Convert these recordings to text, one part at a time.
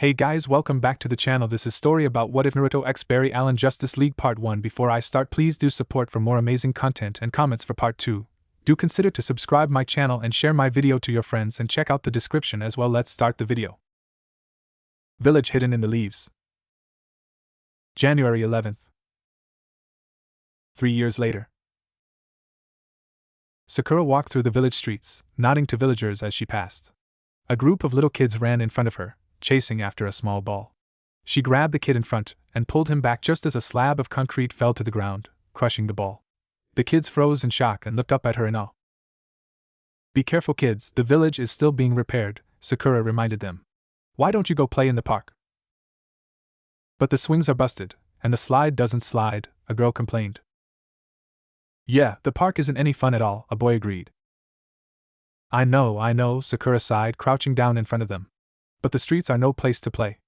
Hey guys, welcome back to the channel. This is story about What If Naruto X Barry Allen Justice League Part 1. Before I start, please do support for more amazing content and comments for Part 2. Do consider to subscribe my channel and share my video to your friends and check out the description as well. Let's start the video. Village hidden in the leaves. January 11th. 3 years later. Sakura walked through the village streets, nodding to villagers as she passed. A group of little kids ran in front of her, chasing after a small ball. She grabbed the kid in front and pulled him back just as a slab of concrete fell to the ground, crushing the ball. The kids froze in shock and looked up at her in awe. "Be careful, kids, the village is still being repaired," Sakura reminded them. "Why don't you go play in the park?" "But the swings are busted, and the slide doesn't slide," a girl complained. "Yeah, the park isn't any fun at all," a boy agreed. I know, Sakura sighed, crouching down in front of them. "But the streets are no place to play.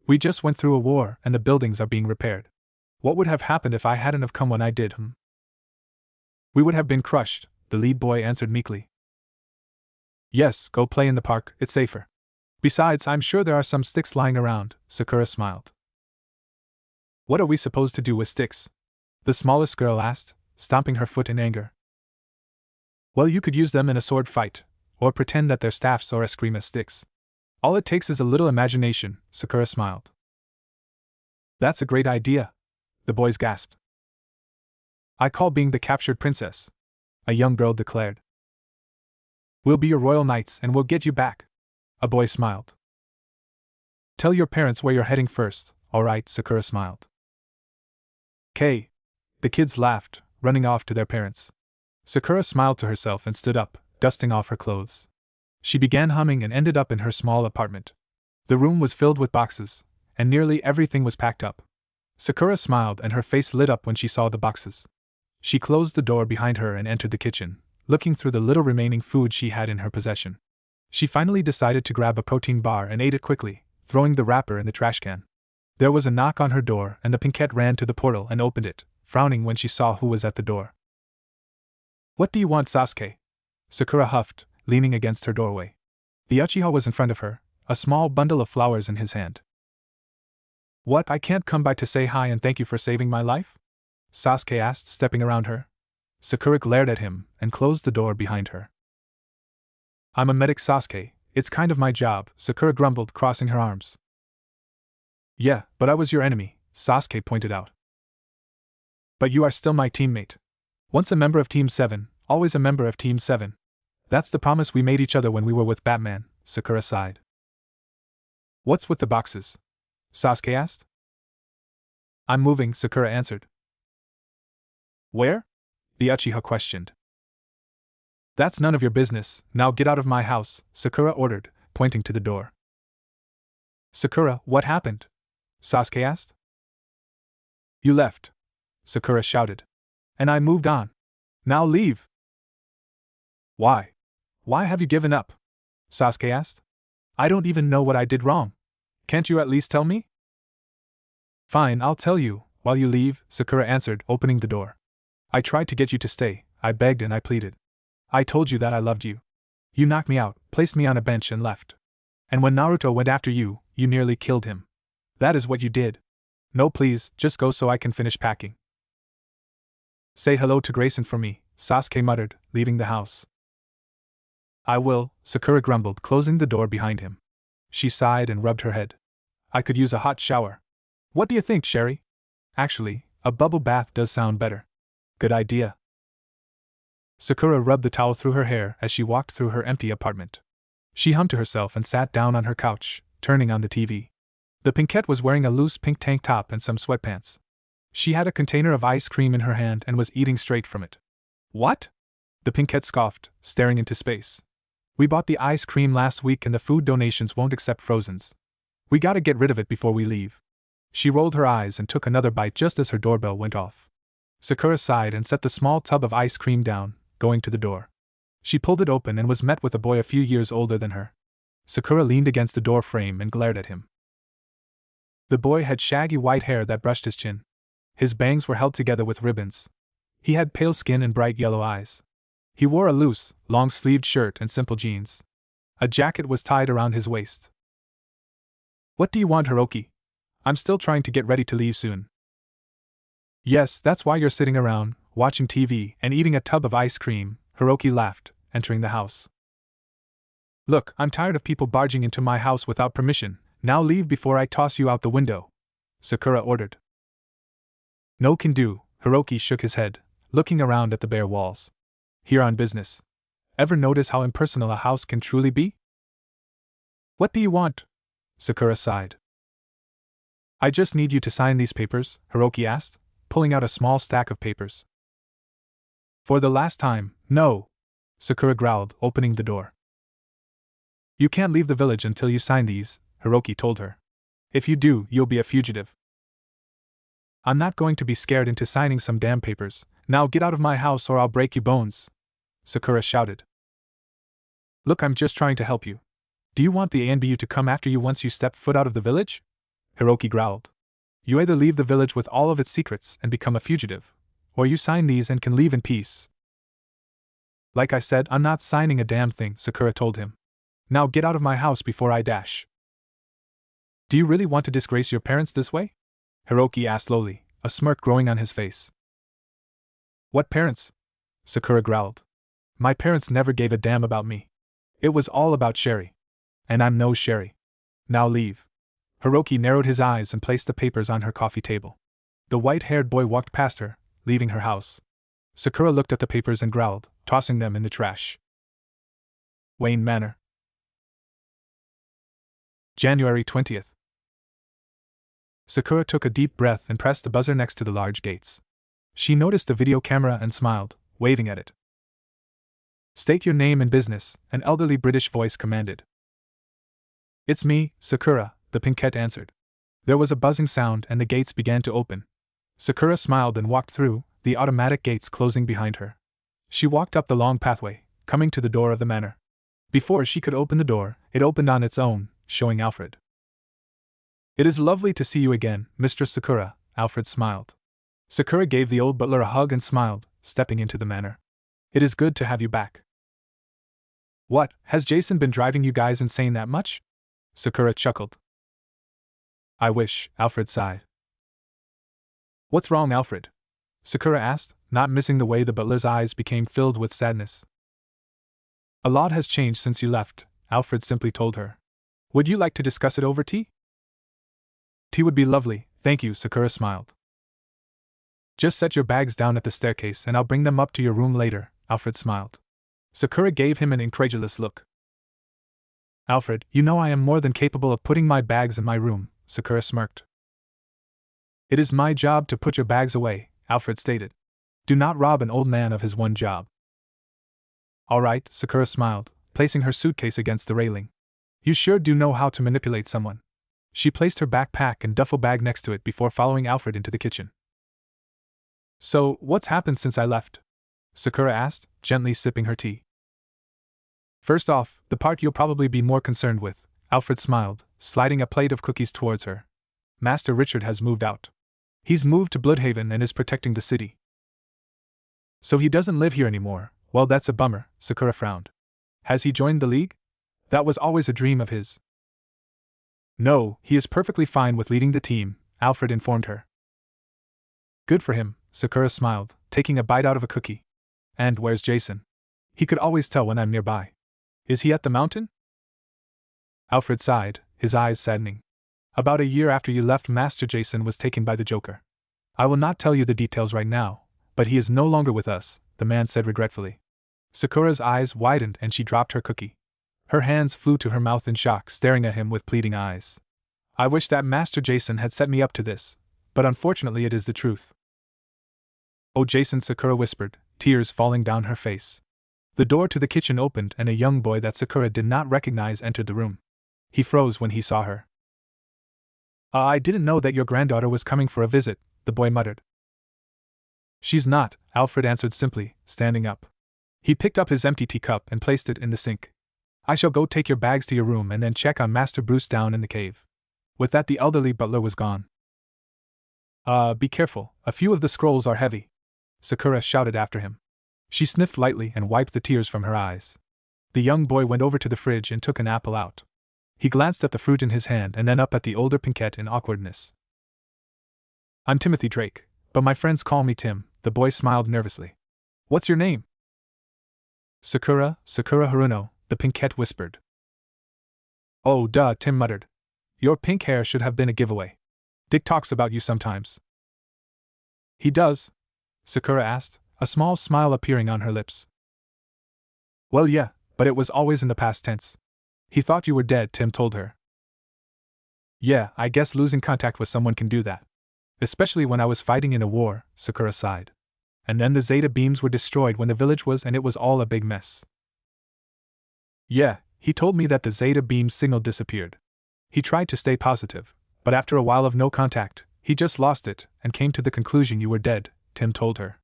We just went through a war and the buildings are being repaired. What would have happened if I hadn't have come when I did, We would have been crushed," the lead boy answered meekly. "Yes, go play in the park, it's safer. Besides, I'm sure there are some sticks lying around," Sakura smiled. "What are we supposed to do with sticks?" the smallest girl asked, stomping her foot in anger. "Well, you could use them in a sword fight, or pretend that they're staffs or eskrima sticks. All it takes is a little imagination," Sakura smiled. "That's a great idea," the boys gasped. "I call being the captured princess," a young girl declared. "We'll be your royal knights and we'll get you back," a boy smiled. "Tell your parents where you're heading first, alright," Sakura smiled. "K." The kids laughed, running off to their parents. Sakura smiled to herself and stood up, dusting off her clothes. She began humming and ended up in her small apartment. The room was filled with boxes, and nearly everything was packed up. Sakura smiled and her face lit up when she saw the boxes. She closed the door behind her and entered the kitchen, looking through the little remaining food she had in her possession. She finally decided to grab a protein bar and ate it quickly, throwing the wrapper in the trash can. There was a knock on her door and the Pinkette ran to the portal and opened it, frowning when she saw who was at the door. "What do you want, Sasuke?" Sakura huffed, leaning against her doorway. The Uchiha was in front of her, a small bundle of flowers in his hand. "What, I can't come by to say hi and thank you for saving my life?" Sasuke asked, stepping around her. Sakura glared at him and closed the door behind her. "I'm a medic, Sasuke, it's kind of my job," Sakura grumbled, crossing her arms. "Yeah, but I was your enemy," Sasuke pointed out. "But you are still my teammate. Once a member of Team 7, always a member of Team 7. That's the promise we made each other when we were with Batman," Sakura sighed. "What's with the boxes?" Sasuke asked. "I'm moving," Sakura answered. "Where?" the Uchiha questioned. "That's none of your business, now get out of my house," Sakura ordered, pointing to the door. "Sakura, what happened?" Sasuke asked. "You left," Sakura shouted. "And I moved on. Now leave." "Why? Why have you given up?" Sasuke asked. "I don't even know what I did wrong. Can't you at least tell me?" "Fine, I'll tell you, while you leave," Sakura answered, opening the door. "I tried to get you to stay, I begged and I pleaded. I told you that I loved you. You knocked me out, placed me on a bench and left. And when Naruto went after you, you nearly killed him. That is what you did. No, please, just go so I can finish packing." "Say hello to Grayson for me," Sasuke muttered, leaving the house. "I will," Sakura grumbled, closing the door behind him. She sighed and rubbed her head. "I could use a hot shower. What do you think, Sherry? Actually, a bubble bath does sound better." "Good idea." Sakura rubbed the towel through her hair as she walked through her empty apartment. She hummed to herself and sat down on her couch, turning on the TV. The Pinkette was wearing a loose pink tank top and some sweatpants. She had a container of ice cream in her hand and was eating straight from it. "What?" the Pinkette scoffed, staring into space. "We bought the ice cream last week and the food donations won't accept frozens. We gotta get rid of it before we leave." She rolled her eyes and took another bite just as her doorbell went off. Sakura sighed and set the small tub of ice cream down, going to the door. She pulled it open and was met with a boy a few years older than her. Sakura leaned against the door frame and glared at him. The boy had shaggy white hair that brushed his chin. His bangs were held together with ribbons. He had pale skin and bright yellow eyes. He wore a loose, long-sleeved shirt and simple jeans. A jacket was tied around his waist. What do you want, Hiroki? I'm still trying to get ready to leave soon. Yes, that's why you're sitting around, watching TV and eating a tub of ice cream, Hiroki laughed, entering the house. Look, I'm tired of people barging into my house without permission. Now leave before I toss you out the window, Sakura ordered. No can do, Hiroki shook his head, looking around at the bare walls. Here on business. Ever notice how impersonal a house can truly be? What do you want? Sakura sighed. I just need you to sign these papers, Hiroki asked, pulling out a small stack of papers. For the last time, no, Sakura growled, opening the door. You can't leave the village until you sign these, Hiroki told her. If you do, you'll be a fugitive. I'm not going to be scared into signing some damn papers. Now get out of my house or I'll break you bones, Sakura shouted. Look, I'm just trying to help you. Do you want the ANBU to come after you once you step foot out of the village? Hiroki growled. You either leave the village with all of its secrets and become a fugitive, or you sign these and can leave in peace. Like I said, I'm not signing a damn thing, Sakura told him. Now get out of my house before I dash. Do you really want to disgrace your parents this way? Hiroki asked slowly, a smirk growing on his face. What parents? Sakura growled. My parents never gave a damn about me. It was all about Sherry. And I'm no Sherry. Now leave. Hiroki narrowed his eyes and placed the papers on her coffee table. The white-haired boy walked past her, leaving her house. Sakura looked at the papers and growled, tossing them in the trash. Wayne Manor. January 20th. Sakura took a deep breath and pressed the buzzer next to the large gates. She noticed the video camera and smiled, waving at it. State your name and business, an elderly British voice commanded. It's me, Sakura, the pinkette answered. There was a buzzing sound and the gates began to open. Sakura smiled and walked through, the automatic gates closing behind her. She walked up the long pathway, coming to the door of the manor. Before she could open the door, it opened on its own, showing Alfred. It is lovely to see you again, Mistress Sakura, Alfred smiled. Sakura gave the old butler a hug and smiled, stepping into the manor. It is good to have you back. What, has Jason been driving you guys insane that much? Sakura chuckled. I wish, Alfred sighed. What's wrong, Alfred? Sakura asked, not missing the way the butler's eyes became filled with sadness. A lot has changed since you left, Alfred simply told her. Would you like to discuss it over tea? Tea would be lovely, thank you, Sakura smiled. Just set your bags down at the staircase and I'll bring them up to your room later, Alfred smiled. Sakura gave him an incredulous look. Alfred, you know I am more than capable of putting my bags in my room, Sakura smirked. It is my job to put your bags away, Alfred stated. Do not rob an old man of his one job. All right, Sakura smiled, placing her suitcase against the railing. You sure do know how to manipulate someone. She placed her backpack and duffel bag next to it before following Alfred into the kitchen. So, what's happened since I left? Sakura asked, gently sipping her tea. First off, the part you'll probably be more concerned with, Alfred smiled, sliding a plate of cookies towards her. Master Richard has moved out. He's moved to Bloodhaven and is protecting the city. So he doesn't live here anymore. Well, that's a bummer, Sakura frowned. Has he joined the League? That was always a dream of his. No, he is perfectly fine with leading the team, Alfred informed her. Good for him, Sakura smiled, taking a bite out of a cookie. And where's Jason? He could always tell when I'm nearby. Is he at the mountain? Alfred sighed, his eyes saddening. About a year after you left, Master Jason was taken by the Joker. I will not tell you the details right now, but he is no longer with us, the man said regretfully. Sakura's eyes widened and she dropped her cookie. Her hands flew to her mouth in shock, staring at him with pleading eyes. I wish that Master Jason had set me up to this, but unfortunately it is the truth. Oh, Jason, Sakura whispered, tears falling down her face. The door to the kitchen opened and a young boy that Sakura did not recognize entered the room. He froze when he saw her. I didn't know that your granddaughter was coming for a visit, the boy muttered. She's not, Alfred answered simply, standing up. He picked up his empty teacup and placed it in the sink. I shall go take your bags to your room and then check on Master Bruce down in the cave. With that, the elderly butler was gone. Be careful, a few of the scrolls are heavy, Sakura shouted after him. She sniffed lightly and wiped the tears from her eyes. The young boy went over to the fridge and took an apple out. He glanced at the fruit in his hand and then up at the older Pinkett in awkwardness. I'm Timothy Drake, but my friends call me Tim, the boy smiled nervously. What's your name? Sakura Haruno, the Pinkett whispered. Oh, duh, Tim muttered. Your pink hair should have been a giveaway. Dick talks about you sometimes. He does? Sakura asked, a small smile appearing on her lips. Well, yeah, but it was always in the past tense. He thought you were dead, Tim told her. Yeah, I guess losing contact with someone can do that. Especially when I was fighting in a war, Sakura sighed. And then the Zeta beams were destroyed when the village was, and it was all a big mess. Yeah, he told me that the Zeta beam signal disappeared. He tried to stay positive, but after a while of no contact, he just lost it and came to the conclusion you were dead, Tim told her.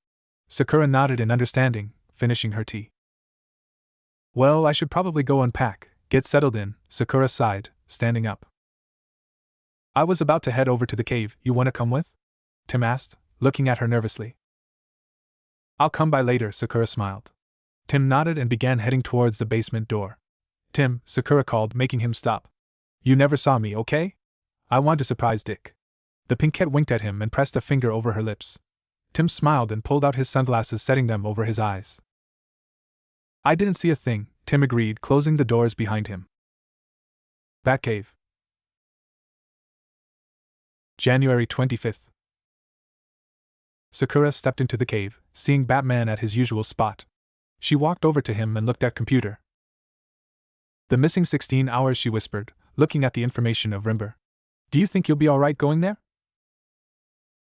Sakura nodded in understanding, finishing her tea. Well, I should probably go unpack, get settled in, Sakura sighed, standing up. I was about to head over to the cave. You want to come with? Tim asked, looking at her nervously. I'll come by later, Sakura smiled. Tim nodded and began heading towards the basement door. Tim, Sakura called, making him stop. You never saw me, okay? I want to surprise Dick. The Pinkett winked at him and pressed a finger over her lips. Tim smiled and pulled out his sunglasses, setting them over his eyes. I didn't see a thing, Tim agreed, closing the doors behind him. Batcave. January 25th. Sakura stepped into the cave, seeing Batman at his usual spot. She walked over to him and looked at computer. The missing 16 hours, she whispered, looking at the information of Rimber. Do you think you'll be alright going there?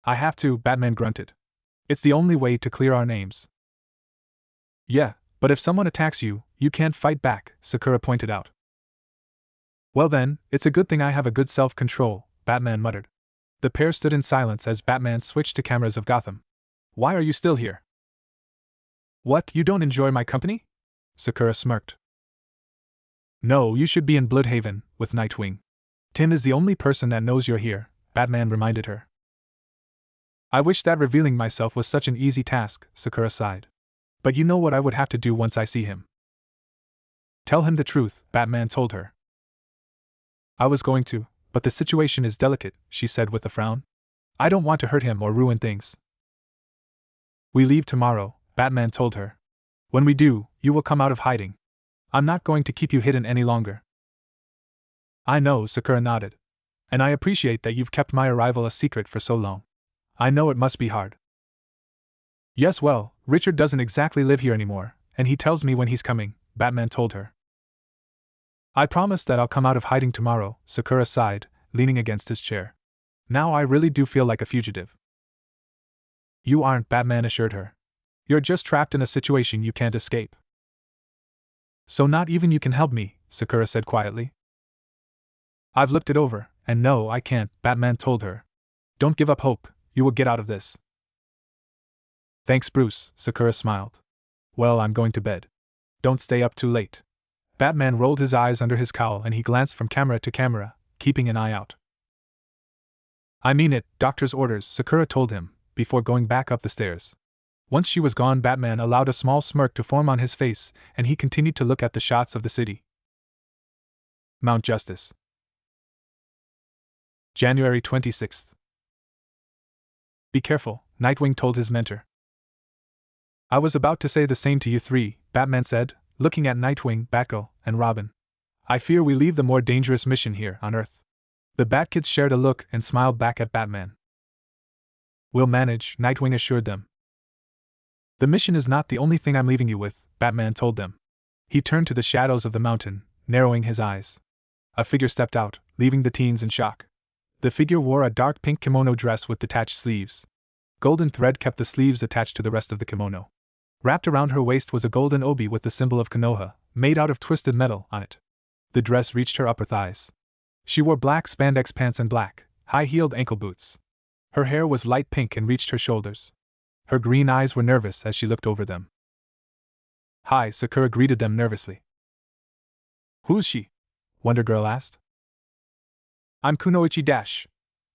I have to, Batman grunted. It's the only way to clear our names. Yeah, but if someone attacks you, you can't fight back, Sakura pointed out. Well then, it's a good thing I have a good self-control, Batman muttered. The pair stood in silence as Batman switched to cameras of Gotham. Why are you still here? What, you don't enjoy my company? Sakura smirked. No, you should be in Bloodhaven, with Nightwing. Tim is the only person that knows you're here, Batman reminded her. I wish that revealing myself was such an easy task, Sakura sighed. But you know what I would have to do once I see him. Tell him the truth, Batman told her. I was going to, but the situation is delicate, she said with a frown. I don't want to hurt him or ruin things. We leave tomorrow, Batman told her. When we do, you will come out of hiding. I'm not going to keep you hidden any longer. I know, Sakura nodded. And I appreciate that you've kept my arrival a secret for so long. I know it must be hard. Yes, well, Richard doesn't exactly live here anymore, and he tells me when he's coming, Batman told her. I promise that I'll come out of hiding tomorrow, Sakura sighed, leaning against his chair. Now I really do feel like a fugitive. You aren't, Batman assured her. You're just trapped in a situation you can't escape. So not even you can help me, Sakura said quietly. I've looked it over, and no, I can't, Batman told her. Don't give up hope, you will get out of this. Thanks, Bruce, Sakura smiled. Well, I'm going to bed. Don't stay up too late. Batman rolled his eyes under his cowl and he glanced from camera to camera, keeping an eye out. I mean it, doctor's orders, Sakura told him, before going back up the stairs. Once she was gone, Batman allowed a small smirk to form on his face, and he continued to look at the shots of the city. Mount Justice. January 26th. Be careful, Nightwing told his mentor. I was about to say the same to you three, Batman said, looking at Nightwing, Batgirl, and Robin. I fear we leave the more dangerous mission here on Earth. The Batkids shared a look and smiled back at Batman. We'll manage, Nightwing assured them. The mission is not the only thing I'm leaving you with, Batman told them. He turned to the shadows of the mountain, narrowing his eyes. A figure stepped out, leaving the teens in shock. The figure wore a dark pink kimono dress with detached sleeves. Golden thread kept the sleeves attached to the rest of the kimono. Wrapped around her waist was a golden obi with the symbol of Konoha, made out of twisted metal, on it. The dress reached her upper thighs. She wore black spandex pants and black, high-heeled ankle boots. Her hair was light pink and reached her shoulders. Her green eyes were nervous as she looked over them. Hi, Sakura greeted them nervously. Who's she? Wonder Girl asked. I'm Kunoichi Dash.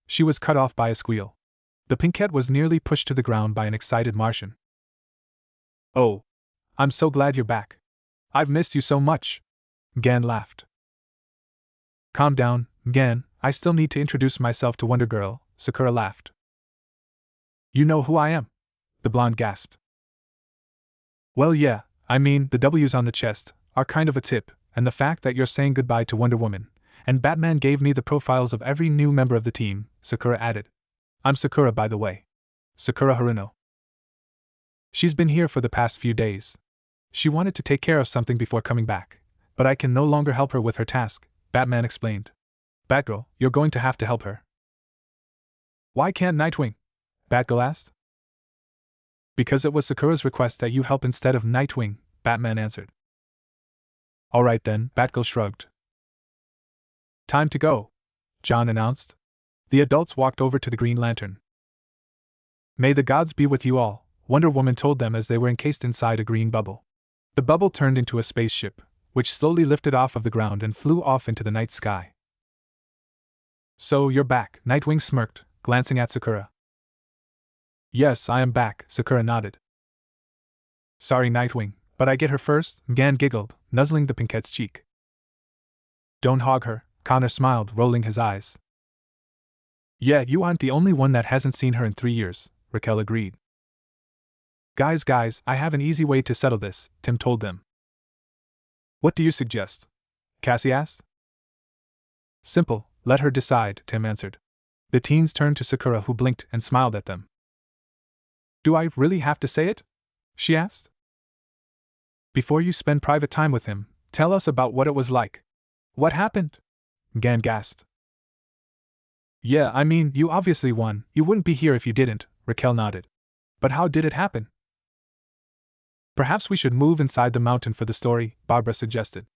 She was cut off by a squeal. The Pinkett was nearly pushed to the ground by an excited Martian. Oh, I'm so glad you're back. I've missed you so much. Gan laughed. Calm down, Gan, I still need to introduce myself to Wonder Girl, Sakura laughed. You know who I am? The blonde gasped. Well, yeah, I mean, the W's on the chest are kind of a tip, and the fact that you're saying goodbye to Wonder Woman, and Batman gave me the profiles of every new member of the team, Sakura added. I'm Sakura, by the way. Sakura Haruno. She's been here for the past few days. She wanted to take care of something before coming back, but I can no longer help her with her task, Batman explained. Batgirl, you're going to have to help her. Why can't Nightwing? Batgirl asked. Because it was Sakura's request that you help instead of Nightwing, Batman answered. Alright then, Batgirl shrugged. Time to go, John announced. The adults walked over to the Green Lantern. May the gods be with you all, Wonder Woman told them as they were encased inside a green bubble. The bubble turned into a spaceship, which slowly lifted off of the ground and flew off into the night sky. So you're back, Nightwing smirked, glancing at Sakura. Yes, I am back, Sakura nodded. Sorry, Nightwing, but I get her first, Gan giggled, nuzzling the pinkette's cheek. Don't hog her, Connor smiled, rolling his eyes. Yeah, you aren't the only one that hasn't seen her in 3 years, Raquel agreed. Guys, I have an easy way to settle this, Tim told them. What do you suggest? Cassie asked. Simple, let her decide, Tim answered. The teens turned to Sakura, who blinked and smiled at them. Do I really have to say it? She asked. Before you spend private time with him, tell us about what it was like. What happened? Gan gasped. Yeah, I mean, you obviously won. You wouldn't be here if you didn't, Raquel nodded. But how did it happen? Perhaps we should move inside the mountain for the story, Barbara suggested.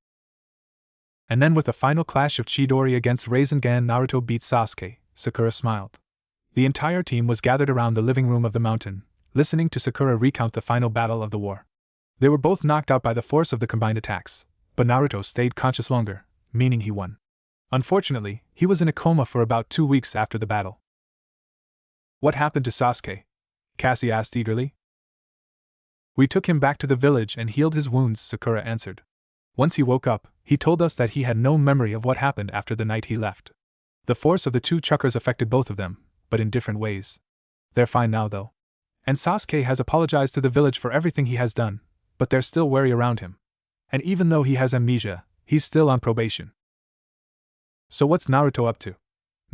And then with a final clash of Chidori against Rasengan, Naruto beat Sasuke, Sakura smiled. The entire team was gathered around the living room of the mountain, listening to Sakura recount the final battle of the war. They were both knocked out by the force of the combined attacks, but Naruto stayed conscious longer, meaning he won. Unfortunately, he was in a coma for about 2 weeks after the battle. What happened to Sasuke? Cassie asked eagerly. We took him back to the village and healed his wounds, Sakura answered. Once he woke up, he told us that he had no memory of what happened after the night he left. The force of the 2 chakras affected both of them, but in different ways. They're fine now, though. And Sasuke has apologized to the village for everything he has done, but they're still wary around him. And even though he has amnesia, he's still on probation. So what's Naruto up to?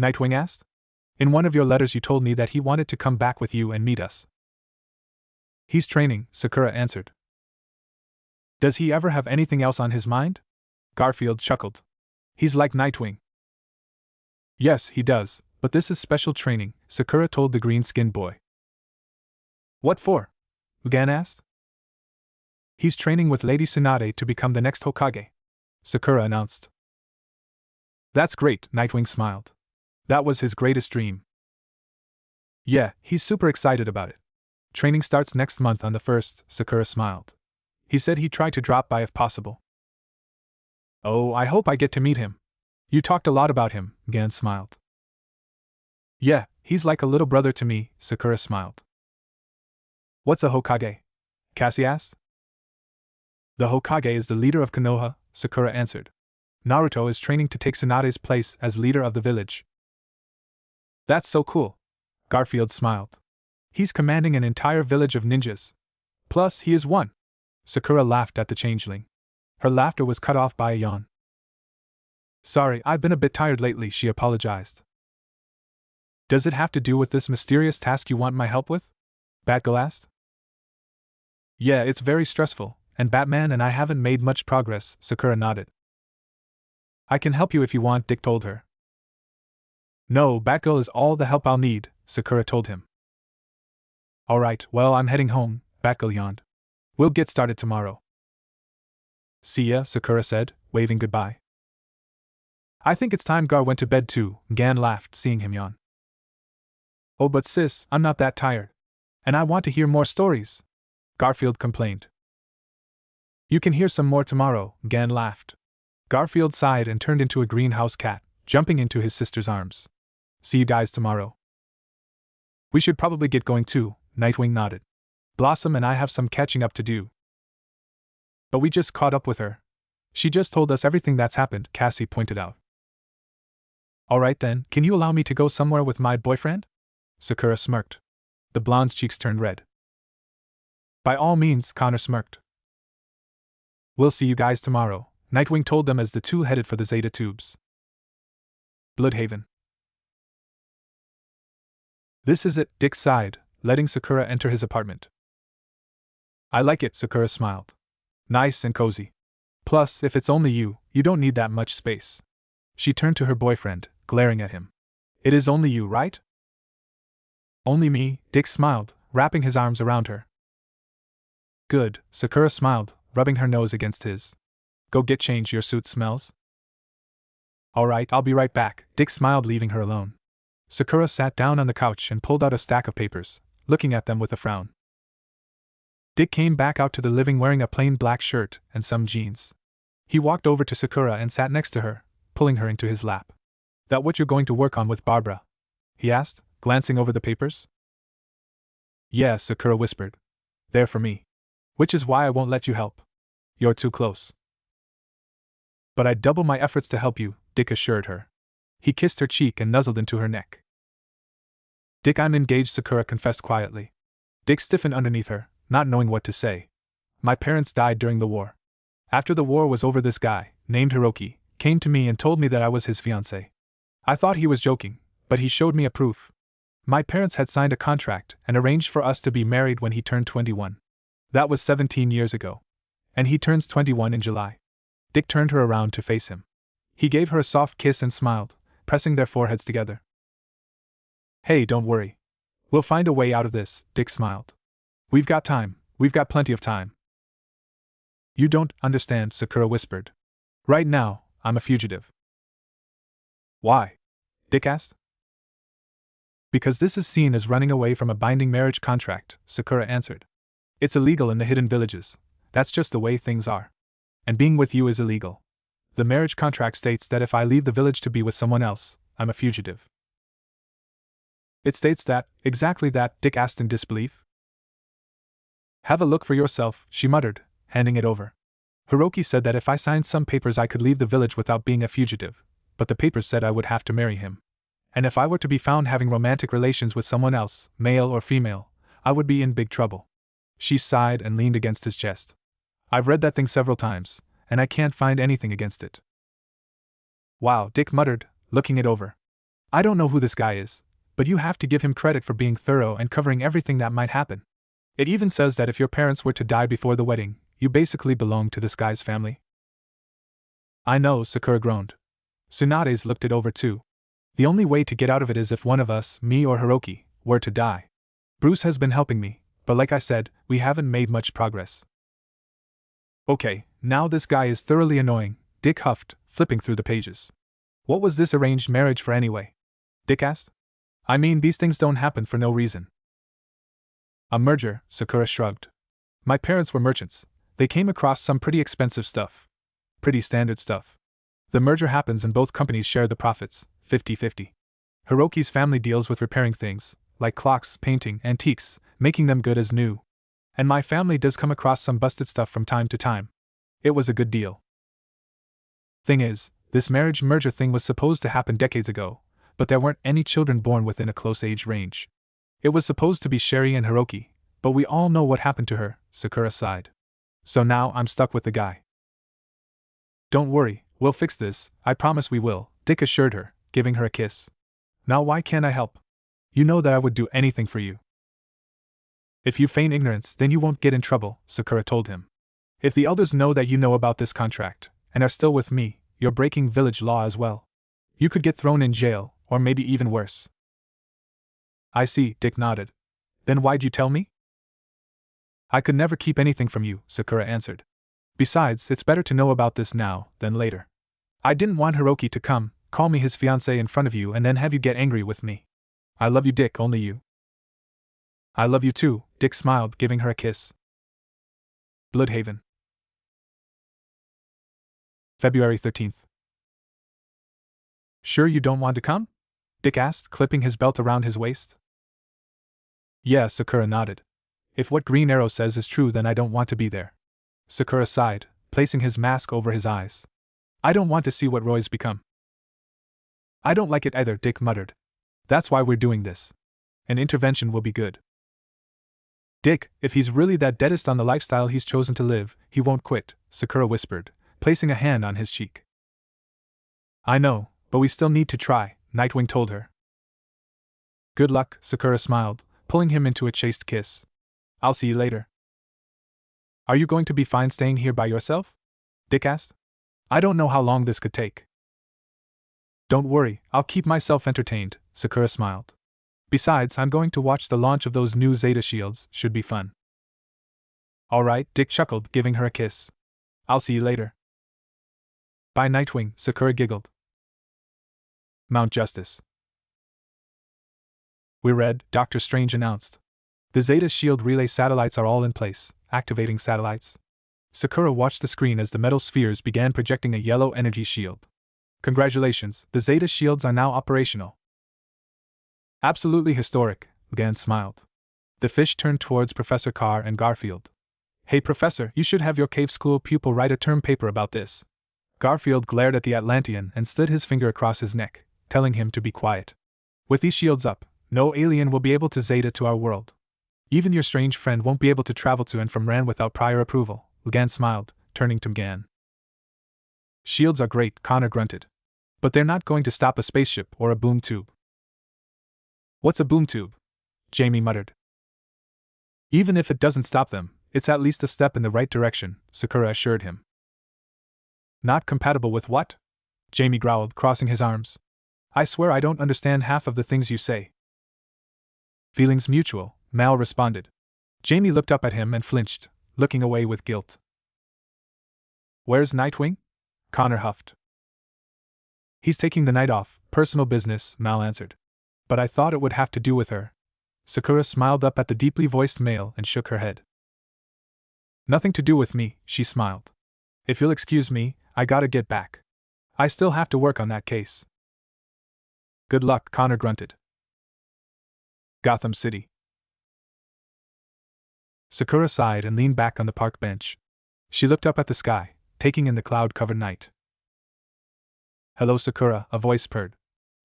Nightwing asked. In one of your letters you told me that he wanted to come back with you and meet us. He's training, Sakura answered. Does he ever have anything else on his mind? Garfield chuckled. He's like Nightwing. Yes, he does, but this is special training, Sakura told the green-skinned boy. What for? Gan asked. He's training with Lady Tsunade to become the next Hokage, Sakura announced. That's great, Nightwing smiled. That was his greatest dream. Yeah, he's super excited about it. Training starts next month on the 1st, Sakura smiled. He said he'd try to drop by if possible. Oh, I hope I get to meet him. You talked a lot about him, Gan smiled. Yeah, he's like a little brother to me, Sakura smiled. What's a Hokage? Cassie asked. The Hokage is the leader of Konoha, Sakura answered. Naruto is training to take Tsunade's place as leader of the village. That's so cool. Garfield smiled. He's commanding an entire village of ninjas. Plus, he is one. Sakura laughed at the changeling. Her laughter was cut off by a yawn. Sorry, I've been a bit tired lately, she apologized. Does it have to do with this mysterious task you want my help with? Batgirl asked. Yeah, it's very stressful, and Batman and I haven't made much progress, Sakura nodded. I can help you if you want, Dick told her. No, Batgirl is all the help I'll need, Sakura told him. Alright, well, I'm heading home, Batgirl yawned. We'll get started tomorrow. See ya, Sakura said, waving goodbye. I think it's time Gar went to bed too, Gan laughed, seeing him yawn. Oh, but sis, I'm not that tired. And I want to hear more stories, Garfield complained. You can hear some more tomorrow, Gan laughed. Garfield sighed and turned into a greenhouse cat, jumping into his sister's arms. See you guys tomorrow. We should probably get going too, Nightwing nodded. Blossom and I have some catching up to do. But we just caught up with her. She just told us everything that's happened, Cassie pointed out. Alright then, can you allow me to go somewhere with my boyfriend? Sakura smirked. The blonde's cheeks turned red. By all means, Connor smirked. We'll see you guys tomorrow, Nightwing told them as the two headed for the Zeta Tubes. Bloodhaven. This is it, Dick sighed, letting Sakura enter his apartment. I like it, Sakura smiled. Nice and cozy. Plus, if it's only you, you don't need that much space. She turned to her boyfriend, glaring at him. It is only you, right? Only me, Dick smiled, wrapping his arms around her. Good, Sakura smiled, rubbing her nose against his. Go get changed, your suit smells. Alright, I'll be right back, Dick smiled, leaving her alone. Sakura sat down on the couch and pulled out a stack of papers, looking at them with a frown. Dick came back out to the living wearing a plain black shirt and some jeans. He walked over to Sakura and sat next to her, pulling her into his lap. That what you're going to work on with Barbara? He asked, glancing over the papers. Yeah, Sakura whispered. They're for me. Which is why I won't let you help. You're too close. But I'd double my efforts to help you, Dick assured her. He kissed her cheek and nuzzled into her neck. Dick, I'm engaged, Sakura confessed quietly. Dick stiffened underneath her, not knowing what to say. My parents died during the war. After the war was over, this guy, named Hiroki, came to me and told me that I was his fiancé. I thought he was joking, but he showed me a proof. My parents had signed a contract and arranged for us to be married when he turned 21. That was 17 years ago. And he turns 21 in July. Dick turned her around to face him. He gave her a soft kiss and smiled, pressing their foreheads together. Hey, don't worry. We'll find a way out of this, Dick smiled. We've got time, we've got plenty of time. You don't understand, Sakura whispered. Right now, I'm a fugitive. Why? Dick asked. Because this is seen as running away from a binding marriage contract, Sakura answered. It's illegal in the hidden villages. That's just the way things are. And being with you is illegal. The marriage contract states that if I leave the village to be with someone else, I'm a fugitive. It states that, exactly that, Dick asked in disbelief. Have a look for yourself, she muttered, handing it over. Hiroki said that if I signed some papers I could leave the village without being a fugitive, but the papers said I would have to marry him. And if I were to be found having romantic relations with someone else, male or female, I would be in big trouble. She sighed and leaned against his chest. I've read that thing several times, and I can't find anything against it. Wow, Dick muttered, looking it over. I don't know who this guy is, but you have to give him credit for being thorough and covering everything that might happen. It even says that if your parents were to die before the wedding, you basically belong to this guy's family. I know, Sakura groaned. Tsunade's looked it over too. The only way to get out of it is if one of us, me or Hiroki, were to die. Bruce has been helping me, but like I said, we haven't made much progress. Okay, now this guy is thoroughly annoying, Dick huffed, flipping through the pages. What was this arranged marriage for anyway? Dick asked. I mean, these things don't happen for no reason. A merger, Sakura shrugged. My parents were merchants. They came across some pretty expensive stuff. Pretty standard stuff. The merger happens and both companies share the profits, 50-50. Hiroki's family deals with repairing things, like clocks, painting, antiques, making them good as new. And my family does come across some busted stuff from time to time. It was a good deal. Thing is, this marriage merger thing was supposed to happen decades ago, but there weren't any children born within a close age range. It was supposed to be Sherry and Hiroki, but we all know what happened to her, Sakura sighed. So now I'm stuck with the guy. Don't worry, we'll fix this, I promise we will, Dick assured her, giving her a kiss. Now why can't I help? You know that I would do anything for you. If you feign ignorance, then you won't get in trouble, Sakura told him. If the elders know that you know about this contract, and are still with me, you're breaking village law as well. You could get thrown in jail, or maybe even worse. I see, Dick nodded. Then why'd you tell me? I could never keep anything from you, Sakura answered. Besides, it's better to know about this now than later. I didn't want Hiroki to come, call me his fiancé in front of you and then have you get angry with me. I love you, Dick, only you. I love you too, Dick smiled, giving her a kiss. Bloodhaven. February 13th. Sure you don't want to come? Dick asked, clipping his belt around his waist. Yeah, Sakura nodded. If what Green Arrow says is true, then I don't want to be there. Sakura sighed, placing his mask over his eyes. I don't want to see what Roy's become. I don't like it either, Dick muttered. That's why we're doing this. An intervention will be good. Dick, if he's really that deadest on the lifestyle he's chosen to live, he won't quit, Sakura whispered, placing a hand on his cheek. I know, but we still need to try, Nightwing told her. Good luck, Sakura smiled, pulling him into a chaste kiss. I'll see you later. Are you going to be fine staying here by yourself? Dick asked. I don't know how long this could take. Don't worry, I'll keep myself entertained, Sakura smiled. Besides, I'm going to watch the launch of those new Zeta shields, should be fun. Alright, Dick chuckled, giving her a kiss. I'll see you later. Bye, Nightwing, Sakura giggled. Mount Justice. We read, Doctor Strange announced. The Zeta shield relay satellites are all in place, activating satellites. Sakura watched the screen as the metal spheres began projecting a yellow energy shield. Congratulations, the Zeta shields are now operational. Absolutely historic, Gan smiled. The fish turned towards Professor Carr and Garfield. Hey Professor, you should have your cave school pupil write a term paper about this. Garfield glared at the Atlantean and slid his finger across his neck, telling him to be quiet. With these shields up, no alien will be able to Zeta to our world. Even your strange friend won't be able to travel to and from Ran without prior approval, Gan smiled, turning to Gan. Shields are great, Connor grunted. But they're not going to stop a spaceship or a boom tube. What's a boom tube? Jamie muttered. Even if it doesn't stop them, it's at least a step in the right direction, Sakura assured him. Not compatible with what? Jamie growled, crossing his arms. I swear I don't understand half of the things you say. Feelings mutual, Mal responded. Jamie looked up at him and flinched, looking away with guilt. Where's Nightwing? Connor huffed. He's taking the night off, personal business, Mal answered. But I thought it would have to do with her. Sakura smiled up at the deeply voiced male and shook her head. Nothing to do with me, she smiled. If you'll excuse me, I gotta get back. I still have to work on that case. Good luck, Connor grunted. Gotham City. Sakura sighed and leaned back on the park bench. She looked up at the sky, taking in the cloud-covered night. Hello, Sakura, a voice purred.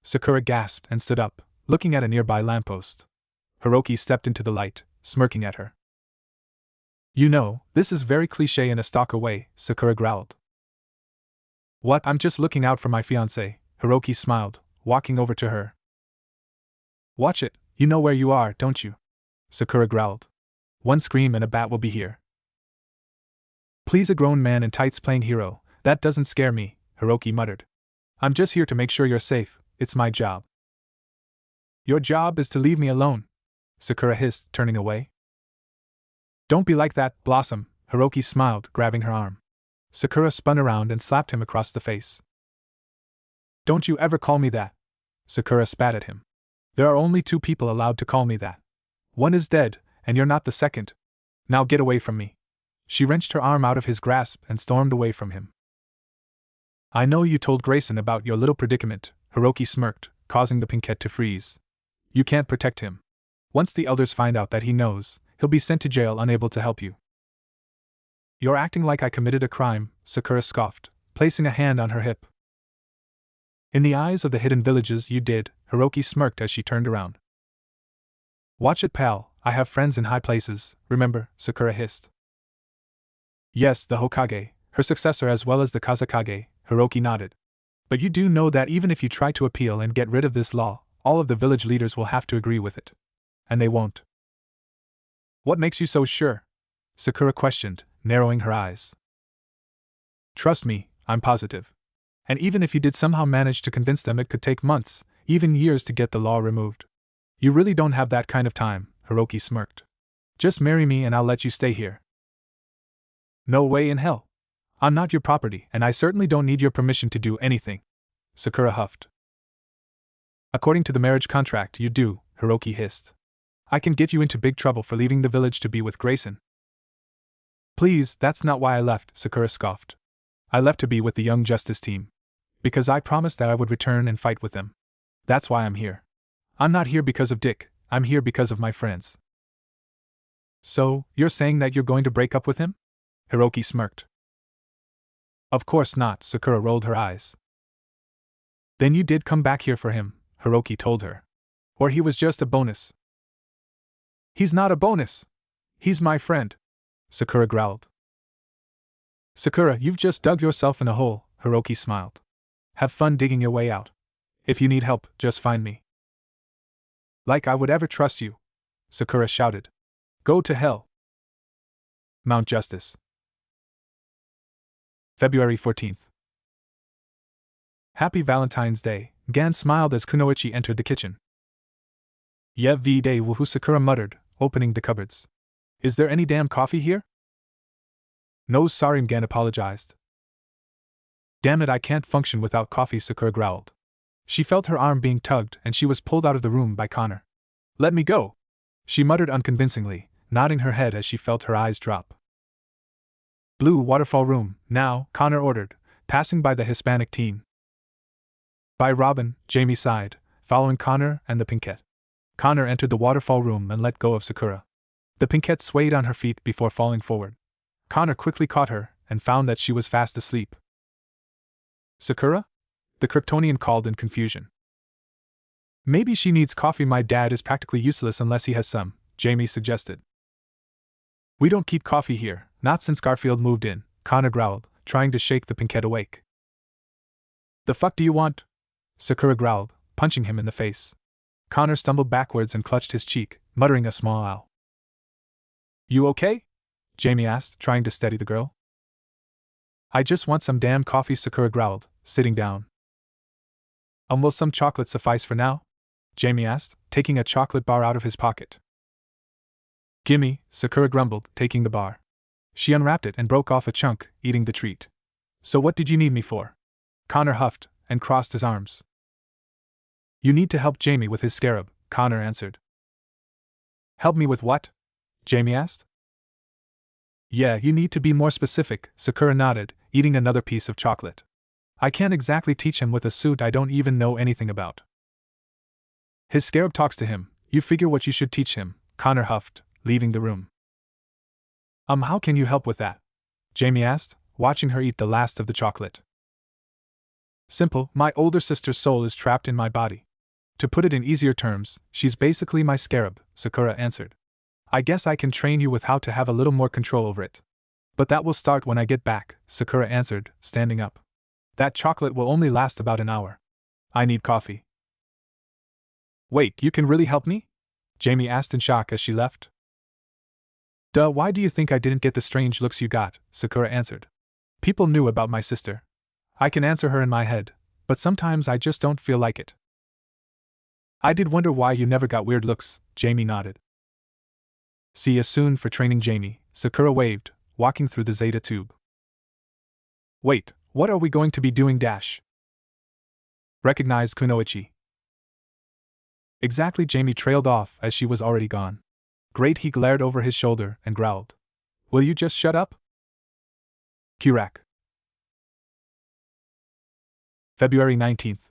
Sakura gasped and stood up, looking at a nearby lamppost. Hiroki stepped into the light, smirking at her. You know, this is very cliché in a stalker way, Sakura growled. What? I'm just looking out for my fiancé, Hiroki smiled, walking over to her. Watch it, you know where you are, don't you? Sakura growled. One scream and a bat will be here. Please, a grown man in tights playing hero, that doesn't scare me, Hiroki muttered. I'm just here to make sure you're safe, it's my job. Your job is to leave me alone, Sakura hissed, turning away. Don't be like that, Blossom, Hiroki smiled, grabbing her arm. Sakura spun around and slapped him across the face. Don't you ever call me that, Sakura spat at him. There are only 2 people allowed to call me that. One is dead, and you're not the second. Now get away from me. She wrenched her arm out of his grasp and stormed away from him. I know you told Grayson about your little predicament, Hiroki smirked, causing the pinkette to freeze. You can't protect him. Once the elders find out that he knows, he'll be sent to jail unable to help you. You're acting like I committed a crime, Sakura scoffed, placing a hand on her hip. In the eyes of the hidden villages you did, Hiroki smirked as she turned around. Watch it, pal, I have friends in high places, remember, Sakura hissed. Yes, the Hokage, her successor as well as the Kazakage, Hiroki nodded. But you do know that even if you try to appeal and get rid of this law, all of the village leaders will have to agree with it. And they won't. What makes you so sure? Sakura questioned, narrowing her eyes. Trust me, I'm positive. And even if you did somehow manage to convince them, it could take months, even years to get the law removed. You really don't have that kind of time, Hiroki smirked. Just marry me and I'll let you stay here. No way in hell. I'm not your property, and I certainly don't need your permission to do anything, Sakura huffed. According to the marriage contract, you do, Hiroki hissed. I can get you into big trouble for leaving the village to be with Grayson. Please, that's not why I left, Sakura scoffed. I left to be with the Young Justice team. Because I promised that I would return and fight with them. That's why I'm here. I'm not here because of Dick, I'm here because of my friends. So, you're saying that you're going to break up with him? Hiroki smirked. Of course not, Sakura rolled her eyes. Then you did come back here for him, Hiroki told her. Or he was just a bonus. He's not a bonus. He's my friend, Sakura growled. Sakura, you've just dug yourself in a hole, Hiroki smiled. Have fun digging your way out. If you need help, just find me. Like I would ever trust you, Sakura shouted. Go to hell. Mount Justice. February 14th. Happy Valentine's Day, Gan smiled as Kunoichi entered the kitchen. Yev day woohoo, Sakura muttered, opening the cupboards. Is there any damn coffee here? No, sorry, Gan apologized. Damn it, I can't function without coffee, Sakura growled. She felt her arm being tugged and she was pulled out of the room by Connor. Let me go, she muttered unconvincingly, nodding her head as she felt her eyes drop. Blue waterfall room, now, Connor ordered, passing by the Hispanic team. Bye, Robin, Jamie sighed, following Connor and the Pinkette. Connor entered the waterfall room and let go of Sakura. The Pinkette swayed on her feet before falling forward. Connor quickly caught her and found that she was fast asleep. Sakura? The Kryptonian called in confusion. Maybe she needs coffee. My dad is practically useless unless he has some, Jamie suggested. We don't keep coffee here, not since Garfield moved in, Connor growled, trying to shake the Pinkette awake. The fuck do you want? Sakura growled, punching him in the face. Connor stumbled backwards and clutched his cheek, muttering a small ow. You okay? Jamie asked, trying to steady the girl. I just want some damn coffee, Sakura growled, sitting down. Will some chocolate suffice for now? Jamie asked, taking a chocolate bar out of his pocket. Gimme, Sakura grumbled, taking the bar. She unwrapped it and broke off a chunk, eating the treat. So what did you need me for? Connor huffed and crossed his arms. You need to help Jamie with his scarab, Connor answered. Help me with what? Jamie asked. Yeah, you need to be more specific, Sakura nodded, eating another piece of chocolate. I can't exactly teach him with a suit I don't even know anything about. His scarab talks to him, you figure what you should teach him, Connor huffed, leaving the room. How can you help with that? Jamie asked, watching her eat the last of the chocolate. Simple, my older sister's soul is trapped in my body. To put it in easier terms, she's basically my scarab, Sakura answered. I guess I can train you with how to have a little more control over it. But that will start when I get back, Sakura answered, standing up. That chocolate will only last about an hour. I need coffee. Wait, you can really help me? Jamie asked in shock as she left. Duh, why do you think I didn't get the strange looks you got? Sakura answered. People knew about my sister. I can answer her in my head, but sometimes I just don't feel like it. I did wonder why you never got weird looks, Jamie nodded. See you soon for training, Jamie, Sakura waved, walking through the Zeta tube. Wait, what are we going to be doing? Dash. Recognized Kunoichi. Exactly, Jamie trailed off as she was already gone. Great, he glared over his shoulder and growled. Will you just shut up? Kurak. February 19th.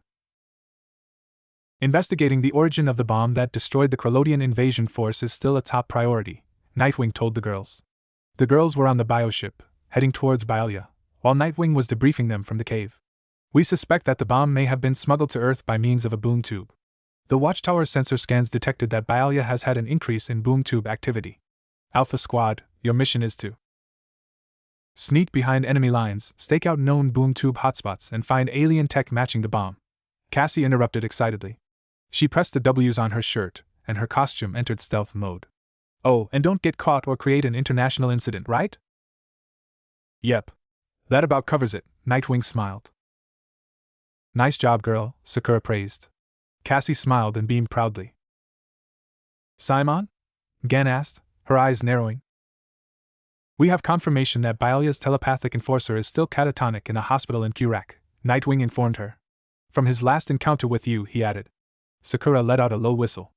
Investigating the origin of the bomb that destroyed the Krolodian invasion force is still a top priority, Nightwing told the girls. The girls were on the bioship, heading towards Byalia, while Nightwing was debriefing them from the cave. We suspect that the bomb may have been smuggled to Earth by means of a boom tube. The Watchtower sensor scans detected that Byalia has had an increase in boom tube activity. Alpha Squad, your mission is to sneak behind enemy lines, stake out known boom tube hotspots, and find alien tech matching the bomb. Cassie interrupted excitedly. She pressed the W's on her shirt, and her costume entered stealth mode. Oh, and don't get caught or create an international incident, right? Yep. That about covers it, Nightwing smiled. Nice job, girl, Sakura praised. Cassie smiled and beamed proudly. Simon? Gan asked, her eyes narrowing. We have confirmation that Byalia's telepathic enforcer is still catatonic in a hospital in Kurak, Nightwing informed her. From his last encounter with you, he added. Sakura let out a low whistle.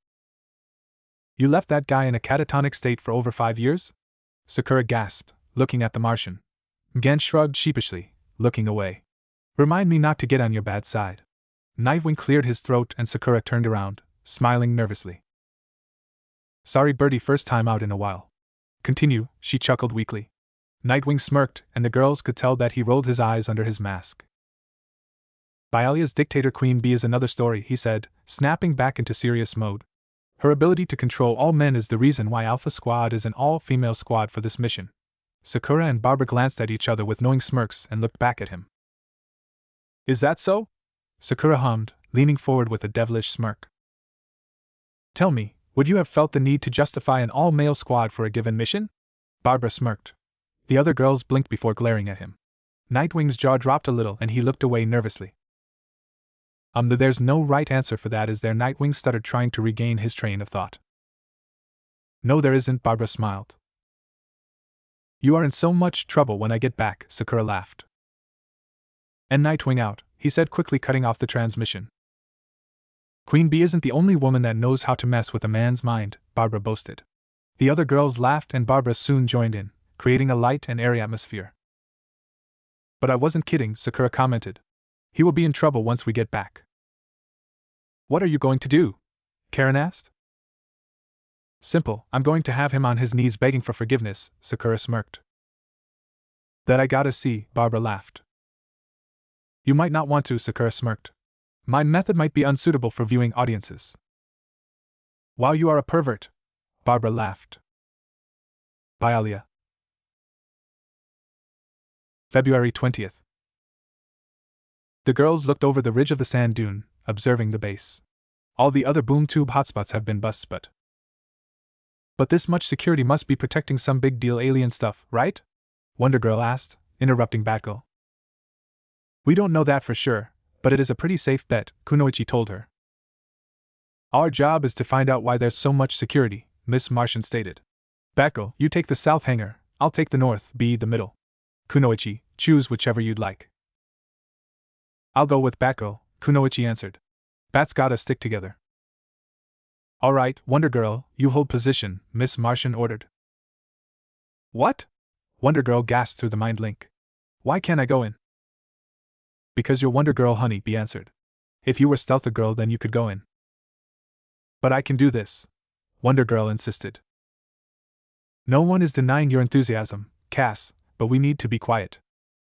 You left that guy in a catatonic state for over 5 years? Sakura gasped, looking at the Martian. Gan shrugged sheepishly, looking away. Remind me not to get on your bad side. Nightwing cleared his throat and Sakura turned around, smiling nervously. Sorry, birdie, first time out in a while. Continue, she chuckled weakly. Nightwing smirked, and the girls could tell that he rolled his eyes under his mask. Bialia's dictator Queen Bee is another story, he said, snapping back into serious mode. Her ability to control all men is the reason why Alpha Squad is an all-female squad for this mission. Sakura and Barbara glanced at each other with knowing smirks and looked back at him. Is that so? Sakura hummed, leaning forward with a devilish smirk. Tell me, would you have felt the need to justify an all-male squad for a given mission? Barbara smirked. The other girls blinked before glaring at him. Nightwing's jaw dropped a little and he looked away nervously. There's no right answer for that, is there? Nightwing stuttered, trying to regain his train of thought. No, there isn't, Barbara smiled. You are in so much trouble when I get back, Sakura laughed. And Nightwing out, he said, quickly cutting off the transmission. Queen Bee isn't the only woman that knows how to mess with a man's mind, Barbara boasted. The other girls laughed and Barbara soon joined in, creating a light and airy atmosphere. But I wasn't kidding, Sakura commented. He will be in trouble once we get back. What are you going to do? Karen asked. Simple, I'm going to have him on his knees begging for forgiveness, Sakura smirked. That I gotta see, Barbara laughed. You might not want to, Sakura smirked. My method might be unsuitable for viewing audiences. Wow, you are a pervert, Barbara laughed. Bialia. February 20th. The girls looked over the ridge of the sand dune, observing the base. All the other boom tube hotspots have been busts, but this much security must be protecting some big deal alien stuff, right? Wonder Girl asked, interrupting Batgirl. We don't know that for sure, but it is a pretty safe bet, Kunoichi told her. Our job is to find out why there's so much security, Miss Martian stated. Batgirl, you take the south hangar, I'll take the north, the middle. Kunoichi, choose whichever you'd like. I'll go with Batgirl, Kunoichi answered. Bats gotta stick together. All right, Wonder Girl, you hold position, Miss Martian ordered. What? Wonder Girl gasped through the mind link. Why can't I go in? Because you're Wonder Girl, Honey Bee answered. If you were Stealther Girl, then you could go in. But I can do this, Wonder Girl insisted. No one is denying your enthusiasm, Cass, but we need to be quiet.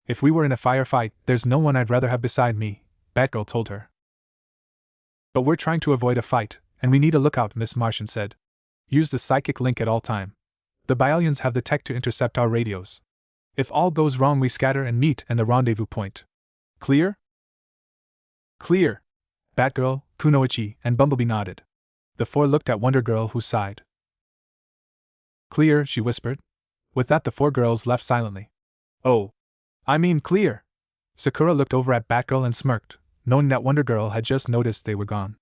If we were in a firefight, there's no one I'd rather have beside me, Batgirl told her. But we're trying to avoid a fight, and we need a lookout, Miss Martian said. Use the psychic link at all time. The Bialians have the tech to intercept our radios. If all goes wrong, we scatter and meet at the rendezvous point. Clear? Clear. Batgirl, Kunoichi, and Bumblebee nodded. The four looked at Wonder Girl, who sighed. Clear, she whispered. With that, the four girls left silently. Oh. I mean clear. Sakura looked over at Batgirl and smirked, knowing that Wonder Girl had just noticed they were gone.